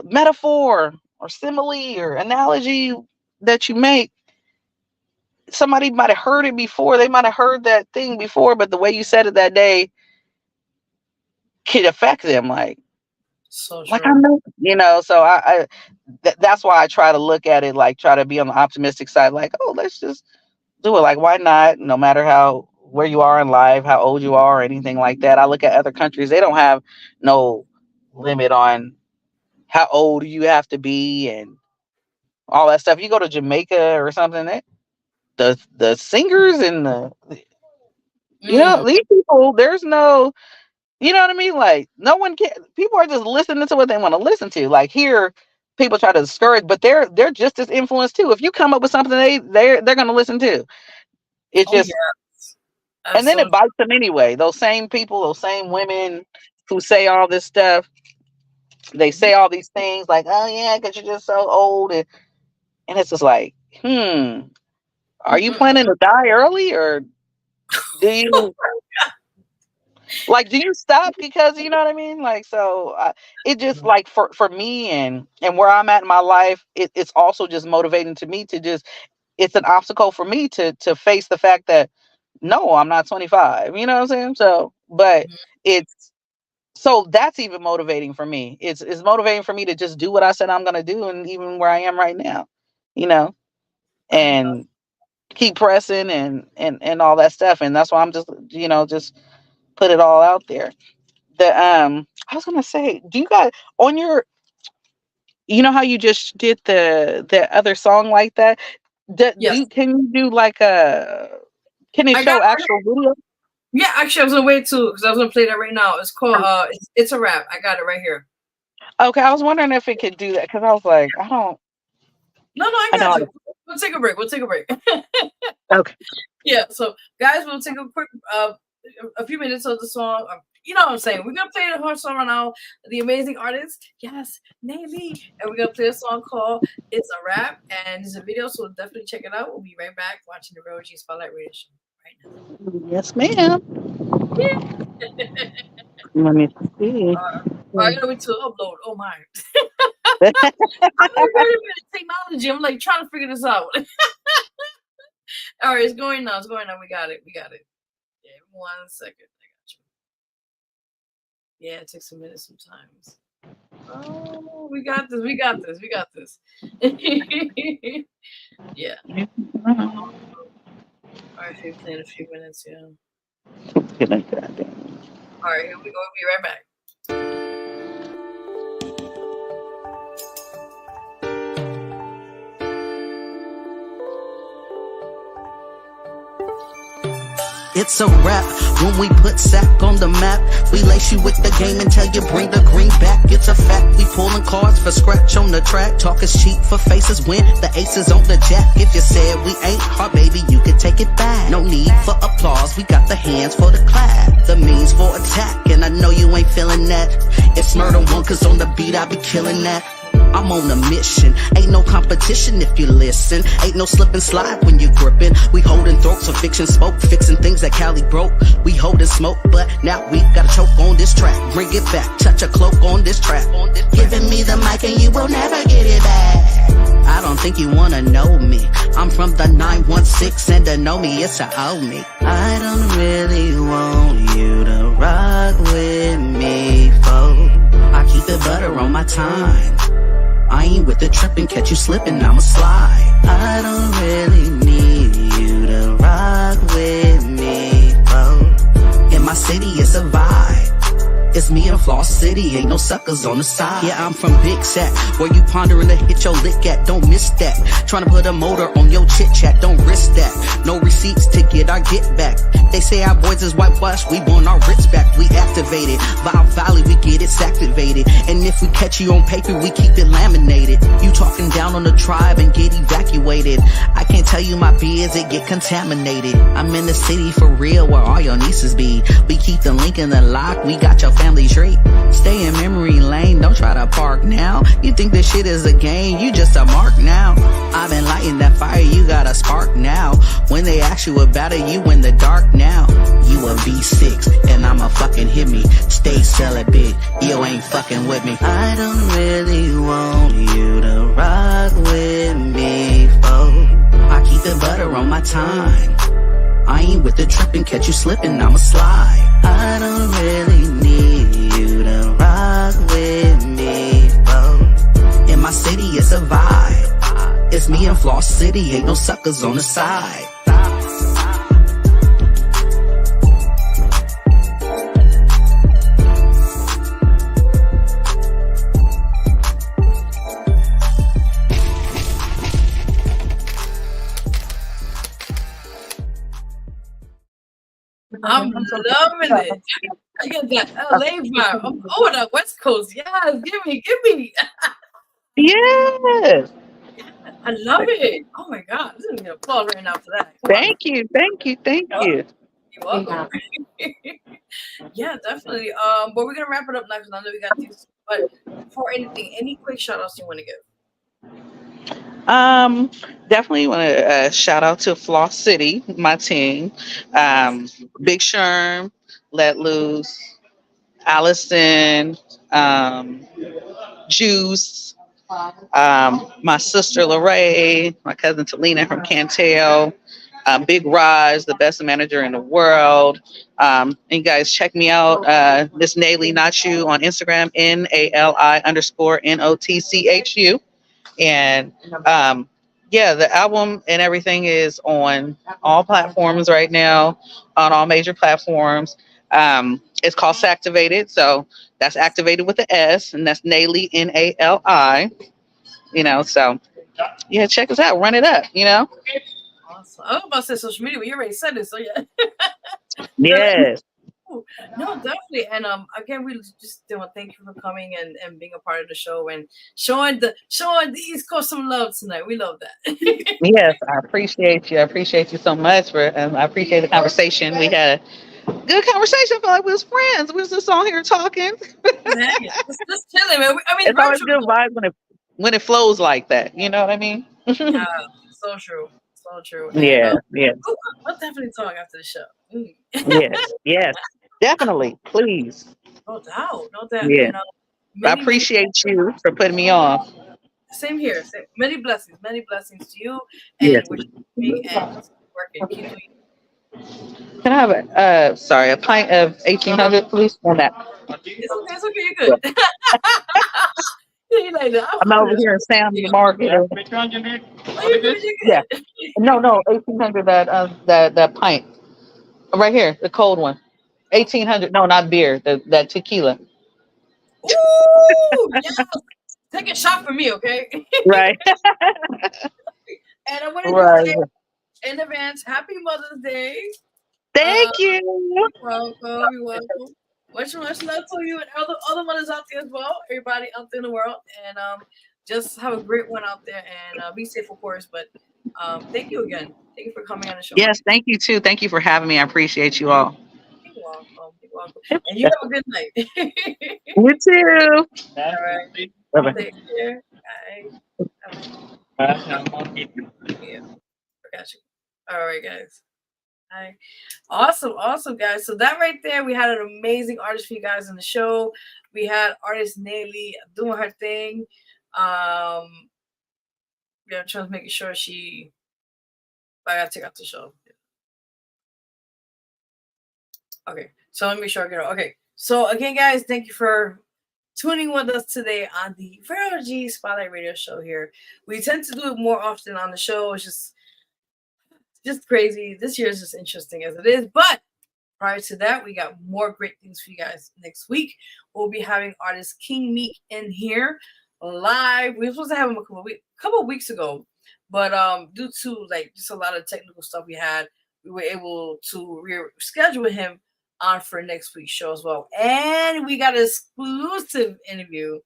Speaker 9: metaphor or simile or analogy that you make. Somebody might have heard it before. They might have heard that thing before, but the way you said it that day could affect them.
Speaker 4: So
Speaker 9: I
Speaker 4: true.
Speaker 9: know, so that's why I try to look at it, like try to be on the optimistic side. Like, oh, let's just do it. Like, why not? No matter where you are in life, how old you are, or anything like that. I look at other countries; they don't have no limit on how old you have to be and all that stuff. You go to Jamaica or something, the singers and
Speaker 4: Mm,
Speaker 9: these people, there's no, you know what I mean? Like no one can. People are just listening to what they want to listen to. Like here, people try to discourage, but they're just as influenced too. If you come up with something, they're gonna listen to. It's
Speaker 4: oh
Speaker 9: just,
Speaker 4: yeah.
Speaker 9: and
Speaker 4: That's
Speaker 9: then
Speaker 4: so
Speaker 9: it bites them anyway. Those same people, those same women who say all this stuff, they say all these things like, oh yeah, because you're just so old, and it's just like, are you
Speaker 4: true.
Speaker 9: planning to die early, or do you do you stop because you know what I mean? Like, so it just like for me and where I'm at in my life, it's also just motivating to me to just, it's an obstacle for me to face the fact that no, I'm not 25. You know what I'm saying? So, but it's, so that's even motivating for me. It's motivating for me to just do what I said I'm gonna do, and even where I am right now, you know, and keep pressing and all that stuff. And that's why I'm just, just put it all out there. I was gonna say, do you guys on your, how you just did the other song like that?
Speaker 4: Yes.
Speaker 9: Can you do like a, can it
Speaker 4: I got
Speaker 9: show actual video?
Speaker 4: Yeah, actually, I was gonna wait too because I was gonna play that right now. It's called it's a Rap. I got it right here.
Speaker 9: Okay, I was wondering if it could do that because I was like, I don't.
Speaker 4: No, I
Speaker 9: I
Speaker 4: got
Speaker 9: know.
Speaker 4: you. We'll take a break.
Speaker 9: Okay.
Speaker 4: Yeah, so guys, we'll take a quick a few minutes of the song. You know what I'm saying? We're gonna play the hard song right now. The amazing artist, yes, Navy, and we're gonna play a song called "It's a Rap," and it's a video, so definitely check it out. We'll be right back watching the Vero G Spotlight Radio Show right now.
Speaker 9: Yes, ma'am. Let me see.
Speaker 4: I gotta wait to upload. Oh my! I'm not very good at technology. I'm like trying to figure this out. All right, it's going now. It's going now. We got it. Yeah, 1 second. I got you. Yeah, it takes a minute sometimes. Oh, we got this. Yeah. All right, if you play in a few minutes, yeah. All right, here we go. We'll be right back.
Speaker 10: It's a rap when we put sack on the map. We lace you with the game until you bring the green back. It's a fact, we pulling cards for scratch on the track. Talk is cheap for faces when the ace is on the jack. If you said we ain't hard, baby, you can take it back. No need for applause, we got the hands for the clap. The means for attack, and I know you ain't feeling that. It's murder one, cause on the beat I be killing that. I'm on a mission, ain't no competition if you listen. Ain't no slip and slide when you gripping. We holding throats of fiction smoke, fixing things that Cali broke. We holding smoke, but now we gotta choke on this track. Bring it back, touch a cloak on this track. Giving me the mic and you will never get it back. I don't think you wanna know me. I'm from the 916 and to know me it's a owe me. I don't really want you to rock with me, folks. I keep it butter on my time. I ain't with the tripping, catch you slipping, I'ma slide. I don't really need you to rock with me, bro. In my city, it's a vibe. It's me in Floss City, ain't no suckers on the side. Yeah, I'm from Big Sack, where you pondering to hit your lick at, don't miss that. Trying to put a motor on your chit chat, don't risk that. No receipts to get our get back. They say our boys is whitewashed, we want our writs back, we activated. Val Valley, we get it activated. And if we catch you on paper, we keep it laminated. You talking down on the tribe and get evacuated. I can't tell you my beers, it get contaminated. I'm in the city for real, where all your nieces be. We keep the link in the lock, we got your family tree. Stay in memory lane, don't try to park now. You think this shit is a game, you just a mark now. I've been lighting that fire, you got a spark now. When they ask you about it, you in the dark now. You a V6, and I'ma fucking hit me. Stay celibate, you ain't fucking with me. I don't really want you to rock with me, folks. I keep the butter on my time. I ain't with the tripping, catch you slipping, I'ma slide. I don't really need you to rock with me, folks. In my city, it's a vibe. It's me in Floss City, ain't no suckers on the side.
Speaker 4: I'm loving it. I get that LA vibe. I'm over the West Coast. Yes, give me.
Speaker 9: Yes.
Speaker 4: I love it. Oh my God. This is an applause right now for that.
Speaker 9: Thank you.
Speaker 4: You're welcome. Yeah, definitely. But we're gonna wrap it up now because I know we got these. But before anything, any quick shout outs you want to give?
Speaker 9: Definitely want to shout out to Floss City, my team. Big Sherm, Let Loose, Allison, Juice, my sister Lorraine, my cousin Talina from Cantel, Big Raj, the best manager in the world. And you guys check me out, Miss Nayli Nachu on Instagram, NALI_NOTCHU. And yeah, the album and everything is on all platforms right now, on all major platforms. It's called Sactivated, so that's activated with the S, and that's Nayli, NALI. So yeah, check us out, run it up.
Speaker 4: Awesome. I was about to say social media, but you already said it, so yeah.
Speaker 9: Yes.
Speaker 4: No, definitely. And again, we just want to thank you for coming and being a part of the show and showing the East Coast some love tonight. We love that.
Speaker 9: Yes, I appreciate you. I appreciate you so much for. I appreciate the conversation. We had a good conversation. I feel like we was friends. We was just on here talking.
Speaker 4: Man, just chilling, man. I mean,
Speaker 9: It's always
Speaker 4: virtual.
Speaker 9: good vibes when it flows like that. You know what I mean?
Speaker 4: Yeah, so true, so true. And
Speaker 9: Yeah. Yeah.
Speaker 4: we'll definitely talk after the show.
Speaker 9: Yes. Yes. Definitely. Please.
Speaker 4: No doubt, no doubt.
Speaker 9: Yeah.
Speaker 4: And
Speaker 9: I
Speaker 4: many
Speaker 9: appreciate you for putting me on.
Speaker 4: same here. Same, many blessings to you, and
Speaker 9: Yes.
Speaker 4: we're doing and working. Keep doing.
Speaker 9: Can I have sorry, a pint of 1800, please? On that.
Speaker 4: It's okay. You're good. You like that?
Speaker 9: I'm over here in Sam's Market.
Speaker 4: Oh, you're good.
Speaker 9: Yeah.
Speaker 4: You're good.
Speaker 9: No, 1800. That pint right here, the cold one. 1800. No, not beer. That tequila.
Speaker 4: Ooh, yes. Take a shot for me, okay?
Speaker 9: Right.
Speaker 4: And I want to just
Speaker 9: Right.
Speaker 4: say in advance, Happy Mother's Day.
Speaker 9: Thank you.
Speaker 4: You're welcome. You're welcome. Much love to you and other mothers out there as well. Everybody out there in the world, and just have a great one out there and be safe, of course. But thank you again. Thank you for coming on the show.
Speaker 9: Yes, thank you too. Thank you for having me. I appreciate you all.
Speaker 4: You're welcome. You're welcome. And you have a good night.
Speaker 9: You too.
Speaker 4: All right.
Speaker 9: Bye-bye.
Speaker 4: Take care. Bye. Yeah, I got you. All right, guys. Hi. Awesome, guys. So that right there, we had an amazing artist for you guys in the show. We had artist Naylee doing her thing. Yeah, I'm trying to make sure I gotta take out the show. Okay, so let me make sure I get it. Okay, so again, guys, thank you for tuning with us today on the Vero G Spotlight Radio Show here. We tend to do it more often on the show. It's just crazy. This year is just interesting as it is. But prior to that, we got more great things for you guys next week. We'll be having artist King Meek in here live. We were supposed to have him a couple of weeks ago, but due to like just a lot of technical stuff we had, we were able to reschedule him on for next week's show as well. And we got an exclusive interview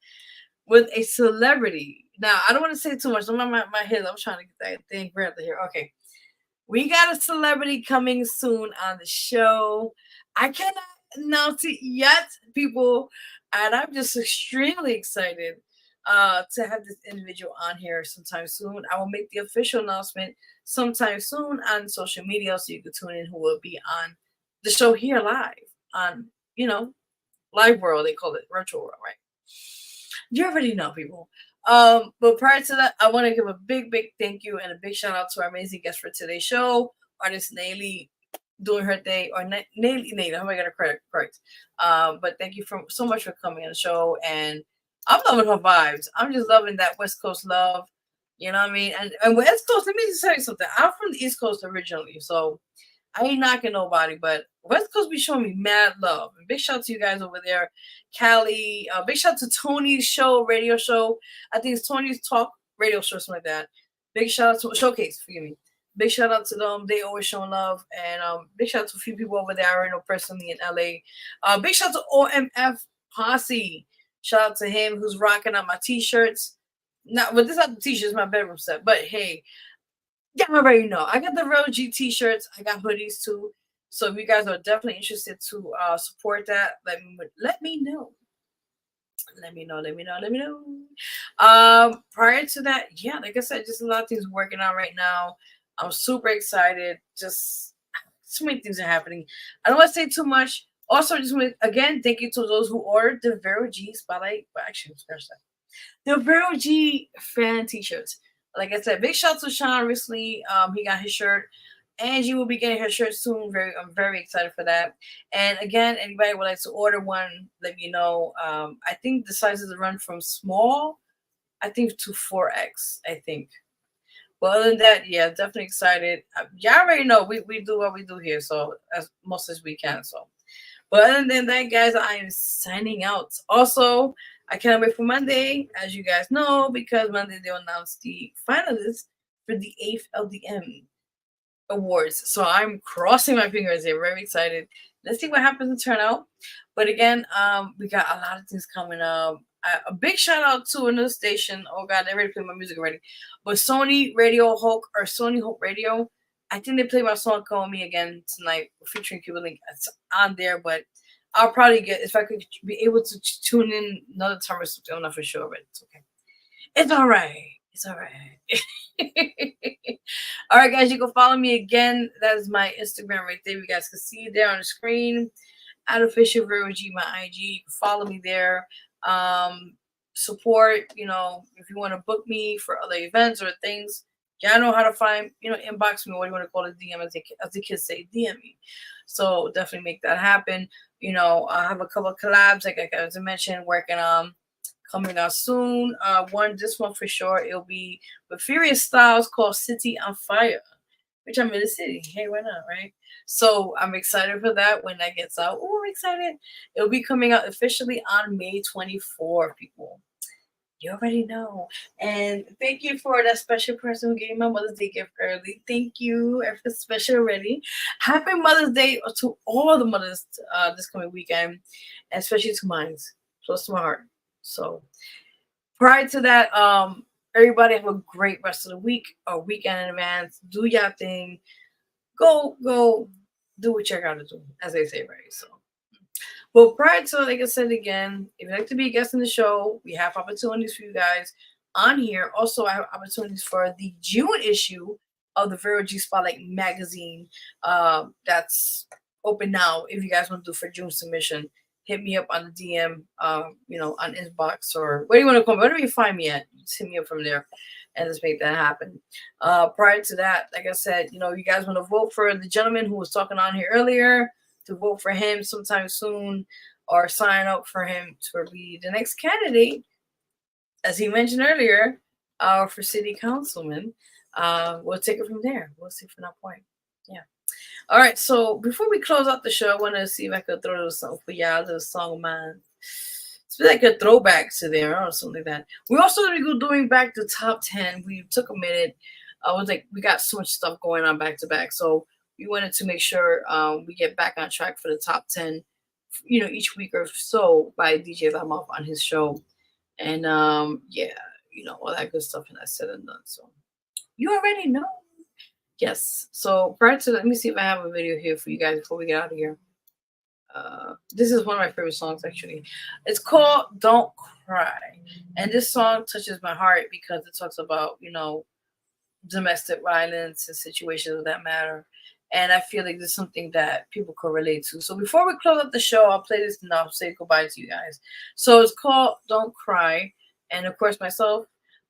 Speaker 4: with a celebrity. Now, I don't want to say too much. I'm on my head. I'm trying to get that thing right here. Okay. We got a celebrity coming soon on the show. I cannot announce it yet, people. And I'm just extremely excited to have this individual on here sometime soon. I will make the official announcement sometime soon on social media so you can tune in who will be on the show here live on, live world. They call it virtual world, right? You already know, people. But prior to that, I want to give a big thank you and a big shout out to our amazing guest for today's show, artist Naylee, doing her thing, or Naylee. How am I gonna correct? But thank you so much for coming on the show, and I'm loving her vibes. I'm just loving that West Coast love. You know what I mean? And West Coast, let me just tell you something. I'm from the East Coast originally, so I ain't knocking nobody, but West Coast be showing me mad love. And big shout out to you guys over there. Callie, big shout out to Tony's radio show. I think it's Tony's Talk radio show, something like that. Big shout out to Showcase, forgive me. Big shout out to them. They always showing love. And big shout out to a few people over there I already know personally in LA. Big shout out to OMF Posse. Shout out to him who's rocking out my t-shirts. But this is not the t-shirts, my bedroom set. But hey, yeah, I already know. I got the Real G t-shirts. I got hoodies too. So if you guys are definitely interested to support that, let me know. Let me know. Prior to that, yeah, like I said, just a lot of things working on right now. I'm super excited. Just so many things are happening. I don't want to say too much. Also, just again, thank you to those who ordered the Vero G Spotlight. But actually, scratch that. The Vero G fan t-shirts. Like I said, big shout out to Sean recently. He got his shirt. Angie will be getting her shirt soon. I'm very excited for that. And again, anybody would like to order one, let me know. I think the sizes run from small, I think, to 4X, I think. But other than that, yeah, definitely excited. Y'all already know we do what we do here, so as most as we can. So, but other than that, guys, I am signing out. Also, I can't wait for Monday, as you guys know, because Monday they'll announce the finalists for the 8th LDM. awards. So I'm crossing my fingers here. Very excited. Let's see what happens in turnout. But again, we got a lot of things coming up. A big shout out to another station. Oh God, they already played my music already. But Sony Hope Radio. I think they played my song "Call Me" again tonight, featuring Cuba Link. It's on there, but I'll probably get, if I could be able to tune in another time or something. I'm not for sure, but it's okay. It's all right. It's all right. All right, guys, you can follow me again. That is my Instagram right there. You guys can see it there on the screen. @official Vero G, my IG. You can follow me there. Support, if you want to book me for other events or things, y'all know how to find, inbox me, what you want to call it, DM, as the kids say, DM me. So definitely make that happen. I have a couple of collabs, like I mentioned, working on, coming out soon. This one for sure, it'll be with Furious Styles, called City on Fire, which I'm in the city. Hey, why not, right? So I'm excited for that when that gets out. Oh, I'm excited. It'll be coming out officially on May 24th, people. You already know. And thank you for that special person who gave me my Mother's Day gift early. Thank you. I feel special already. Happy Mother's Day to all the mothers this coming weekend, and especially to mine. Close to my heart. So prior to that, everybody have a great rest of the week or weekend in advance. Do your thing. Go do what you gotta do, as they say, right? So, well, prior to, like I said again, if you'd like to be a guest in the show, we have opportunities for you guys on here. Also, I have opportunities for the June issue of the Vero G Spotlight magazine. That's open now. If you guys want to do for June submission, hit me up on the DM, on inbox, or where do you want to call me? Wherever you find me at, just hit me up from there and let's make that happen. Prior to that, like I said, you guys want to vote for the gentleman who was talking on here earlier, to vote for him sometime soon, or sign up for him to be the next candidate, as he mentioned earlier, for city councilman. We'll take it from there. We'll see from that point. Yeah. All right. So before we close out the show, I want to see if I could throw a song for y'all. The song of mine. It's like a throwback to there or something like that. We also going to be doing back the top 10. We took a minute. We got so much stuff going on back to back. So we wanted to make sure we get back on track for the top 10, each week or so by DJ Loudmouth on his show. And all that good stuff, and that's said and done. So you already know. Yes. So prior to that, let me see if I have a video here for you guys before we get out of here. This is one of my favorite songs, actually. It's called Don't Cry. And this song touches my heart because it talks about, domestic violence and situations of that matter. And I feel like this is something that people could relate to. So before we close up the show, I'll play this and I'll say goodbye to you guys. So it's called Don't Cry. And of course, myself,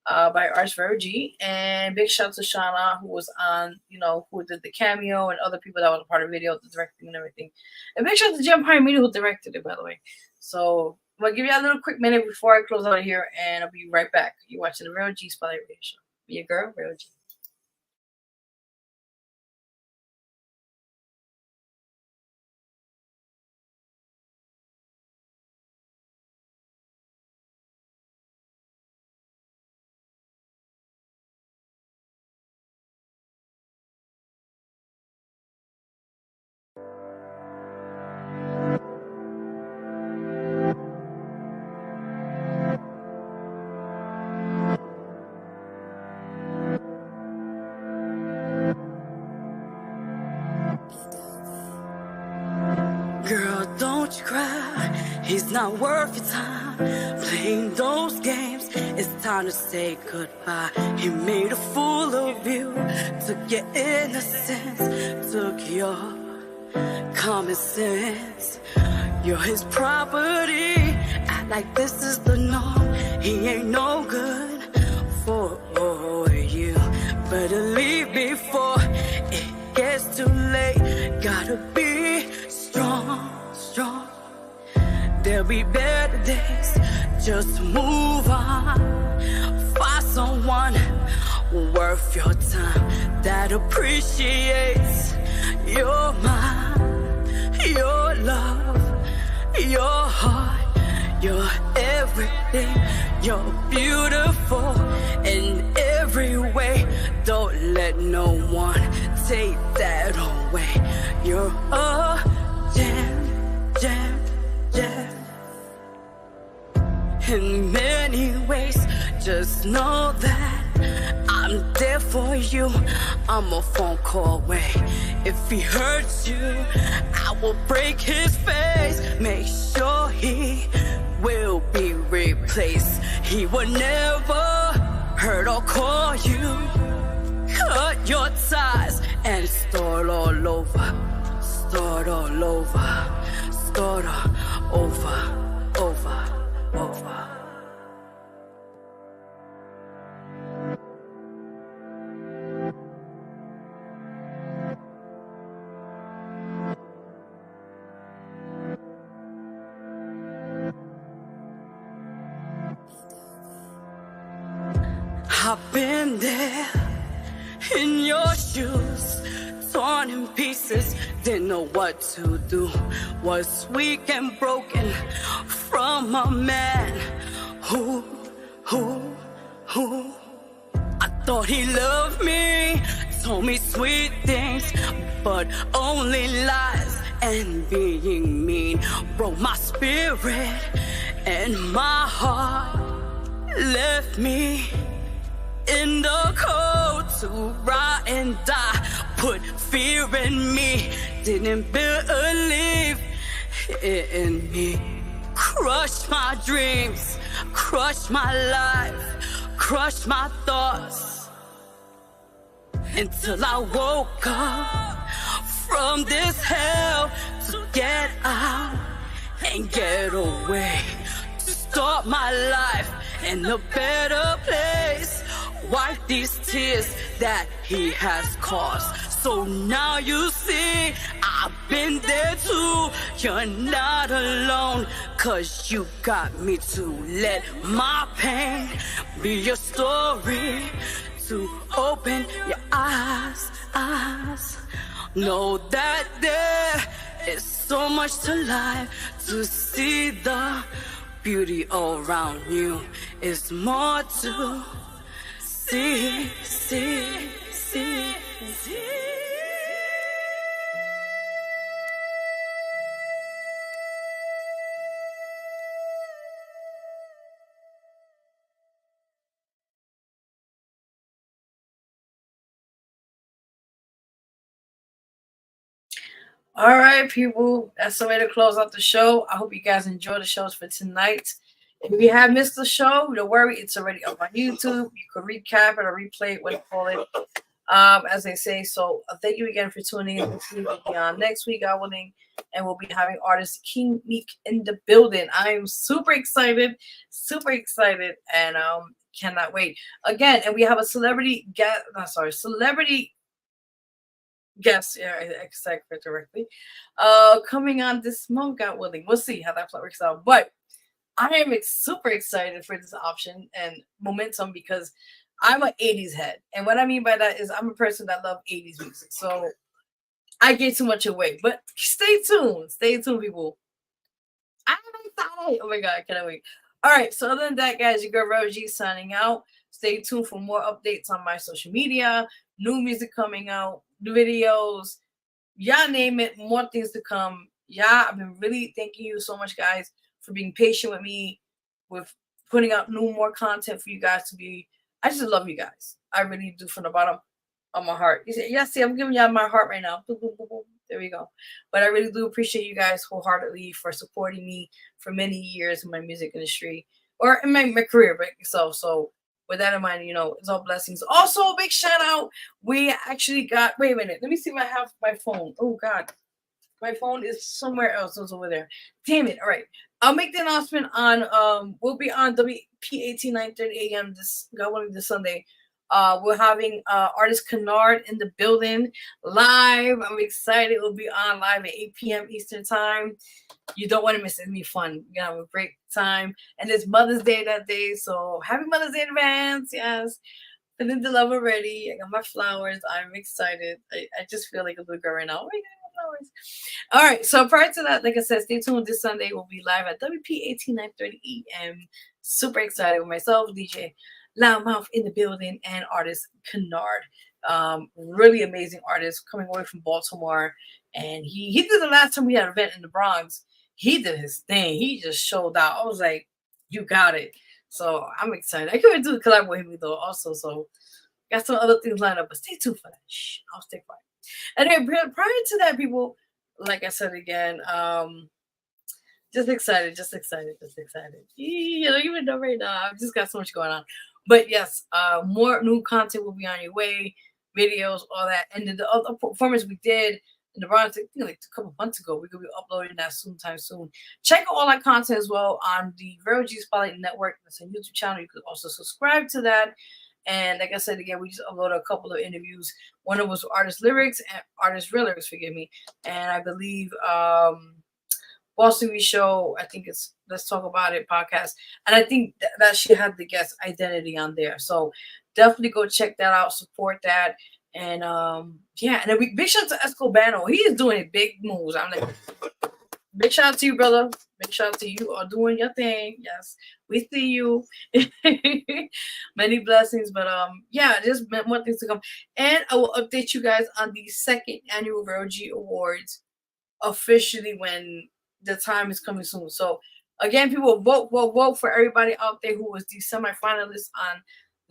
Speaker 4: by Arch Vero G. And big shout out to Shauna, who was on, who did the cameo, and other people that was a part of the video, the directing and everything. And big shout out to Jim Pine Media, who directed it, by the way. So I'm going to give you a little quick minute before I close out of here, and I'll be right back. You're watching the Vero G Spotlight Radio Show. Be your girl, Vero G.
Speaker 11: He's not worth your time playing those games. It's time to say goodbye. He made a fool of you, took your innocence, took your common sense. You're his property, act like this is the norm. He ain't no good for you. Better leave before it gets too late. Gotta be strong. There'll be better days, just move on. Find someone worth your time that appreciates your mind, your love, your heart. You're everything, you're beautiful in every way. Don't let no one take that away. You're a gem, gem, gem. In many ways, just know that I'm there for you. I'm a phone call away. If he hurts you, I will break his face. Make sure he will be replaced. He will never hurt or call you. Cut your ties and start all over. Start all over. Start all over, over, over. I've been there in your shoes, torn in pieces, didn't know what to do. Was weak and broken from a man who I thought he loved me, told me sweet things, but only lies and being mean broke my spirit and my heart left me in the cold to rot and die. Put fear in me, didn't believe in me. Crushed my dreams, crushed my life, crushed my thoughts, until I woke up from this hell to get out and get away, to start my life in a better place. Wipe these tears that he has caused. So now you see, I've been there too. You're not alone, 'cause you got me to let my pain be your story, to open your eyes. Know that there is so much to life, to see the beauty all around you is more to see.
Speaker 4: All right, people. That's the way to close out the show. I hope you guys enjoy the shows for tonight. If you have missed the show, don't worry. It's already up on YouTube. You can recap it or replay it, what you call it, as they say. So thank you again for tuning in. We'll be on next week, God willing, and we'll be having artist King Meek in the building. I am super excited, and cannot wait. Again, and we have a celebrity guest. Celebrity guest, yeah, I said it directly. Coming on this month, God willing. We'll see how that works out. But I am super excited for this option and momentum because I'm an 80s head. And what I mean by that is I'm a person that loves 80s music. So I get too much away. But stay tuned. Stay tuned, people. I'm excited. Oh my God, I cannot wait. All right. So other than that, guys, your girl Rosie signing out. Stay tuned for more updates on my social media. New music coming out. New videos. Y'all name it. More things to come. Yeah, I've been really thanking you so much, guys, for being patient with me, with putting out more content for you guys to be. I just love you guys. I really do from the bottom of my heart. You say, yeah, see, I'm giving y'all my heart right now. Boom, boom, boom, boom. There we go. But I really do appreciate you guys wholeheartedly for supporting me for many years in my music industry or in my career. But so with that in mind, it's all blessings. Also, a big shout out. We actually got, wait a minute. Let me see if I have my phone. Oh, God. My phone is somewhere else. It's over there. Damn it. All right. I'll make the announcement on, we'll be on WP18 9:30 a.m. this Sunday. We're having artist Kennard in the building live. I'm excited. We'll be on live at 8 p.m. Eastern time. You don't want to miss it. It's going to be fun. You're going to have a great time. And it's Mother's Day that day. So happy Mother's Day in advance. Yes. Feeling the love already. I got my flowers. I'm excited. I just feel like a little girl right now. Oh my God. All right, so prior to that, like I said, stay tuned. This Sunday we'll be live at WP18 9:30 a.m. Super excited with myself, DJ Loudmouth in the building, and artist Kennard. Really amazing artist coming away from Baltimore. And he did the last time we had an event in the Bronx. He did his thing. He just showed out. I was like, you got it. So I'm excited. I can't wait to do the collab with him though also. So got some other things lined up, but stay tuned for that. Shh, I'll stay quiet. Anyway, prior to that, people, like I said again, just excited. You don't even know right now. I've just got so much going on. But yes, more new content will be on your way, videos, all that. And then the other performance we did in the Bronx, I think like a couple months ago, we're gonna be uploading that sometime soon. Check out all that content as well on the Vero G Spotlight Network. That's a YouTube channel. You could also subscribe to that. And like I said again, we just uploaded a couple of interviews. One of them was artist lyrics and artist real lyrics, forgive me. And I believe Boss TV show, I think it's Let's Talk About It podcast. And I think that she had the guest identity on there. So definitely go check that out, support that. And yeah, and big shout out to Escobano. He is doing big moves. I'm like, big shout out to you, brother. Big shout out to you. Are doing your thing. Yes, we see you. Many blessings. But yeah, just more things to come. And I will update you guys on the 2nd annual Vero G Awards officially when the time is coming soon. So again, people vote for everybody out there who was the semifinalists on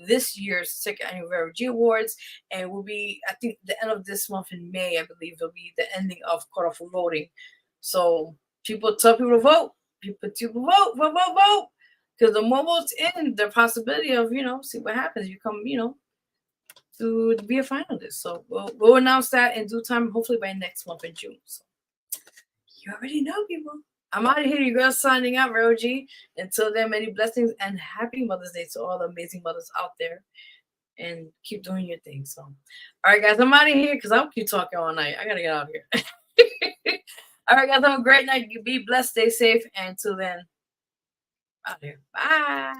Speaker 4: this year's 2nd annual Vero G Awards, and will be, I think, the end of this month in May. I believe it'll be the ending of cutoff for voting. So tell people to vote. People vote. Because the more votes in, the possibility of see what happens. You come to be a finalist. So we'll announce that in due time, hopefully by next month in June. So you already know, people. I'm out of here. You girls signing out, Vero G. Until then, many blessings and happy Mother's Day to all the amazing mothers out there. And keep doing your thing. So, all right, guys, I'm out of here because I'll keep talking all night. I got to get out of here. All right, guys, have a great night. You be blessed, stay safe. And until then, out of here. Bye.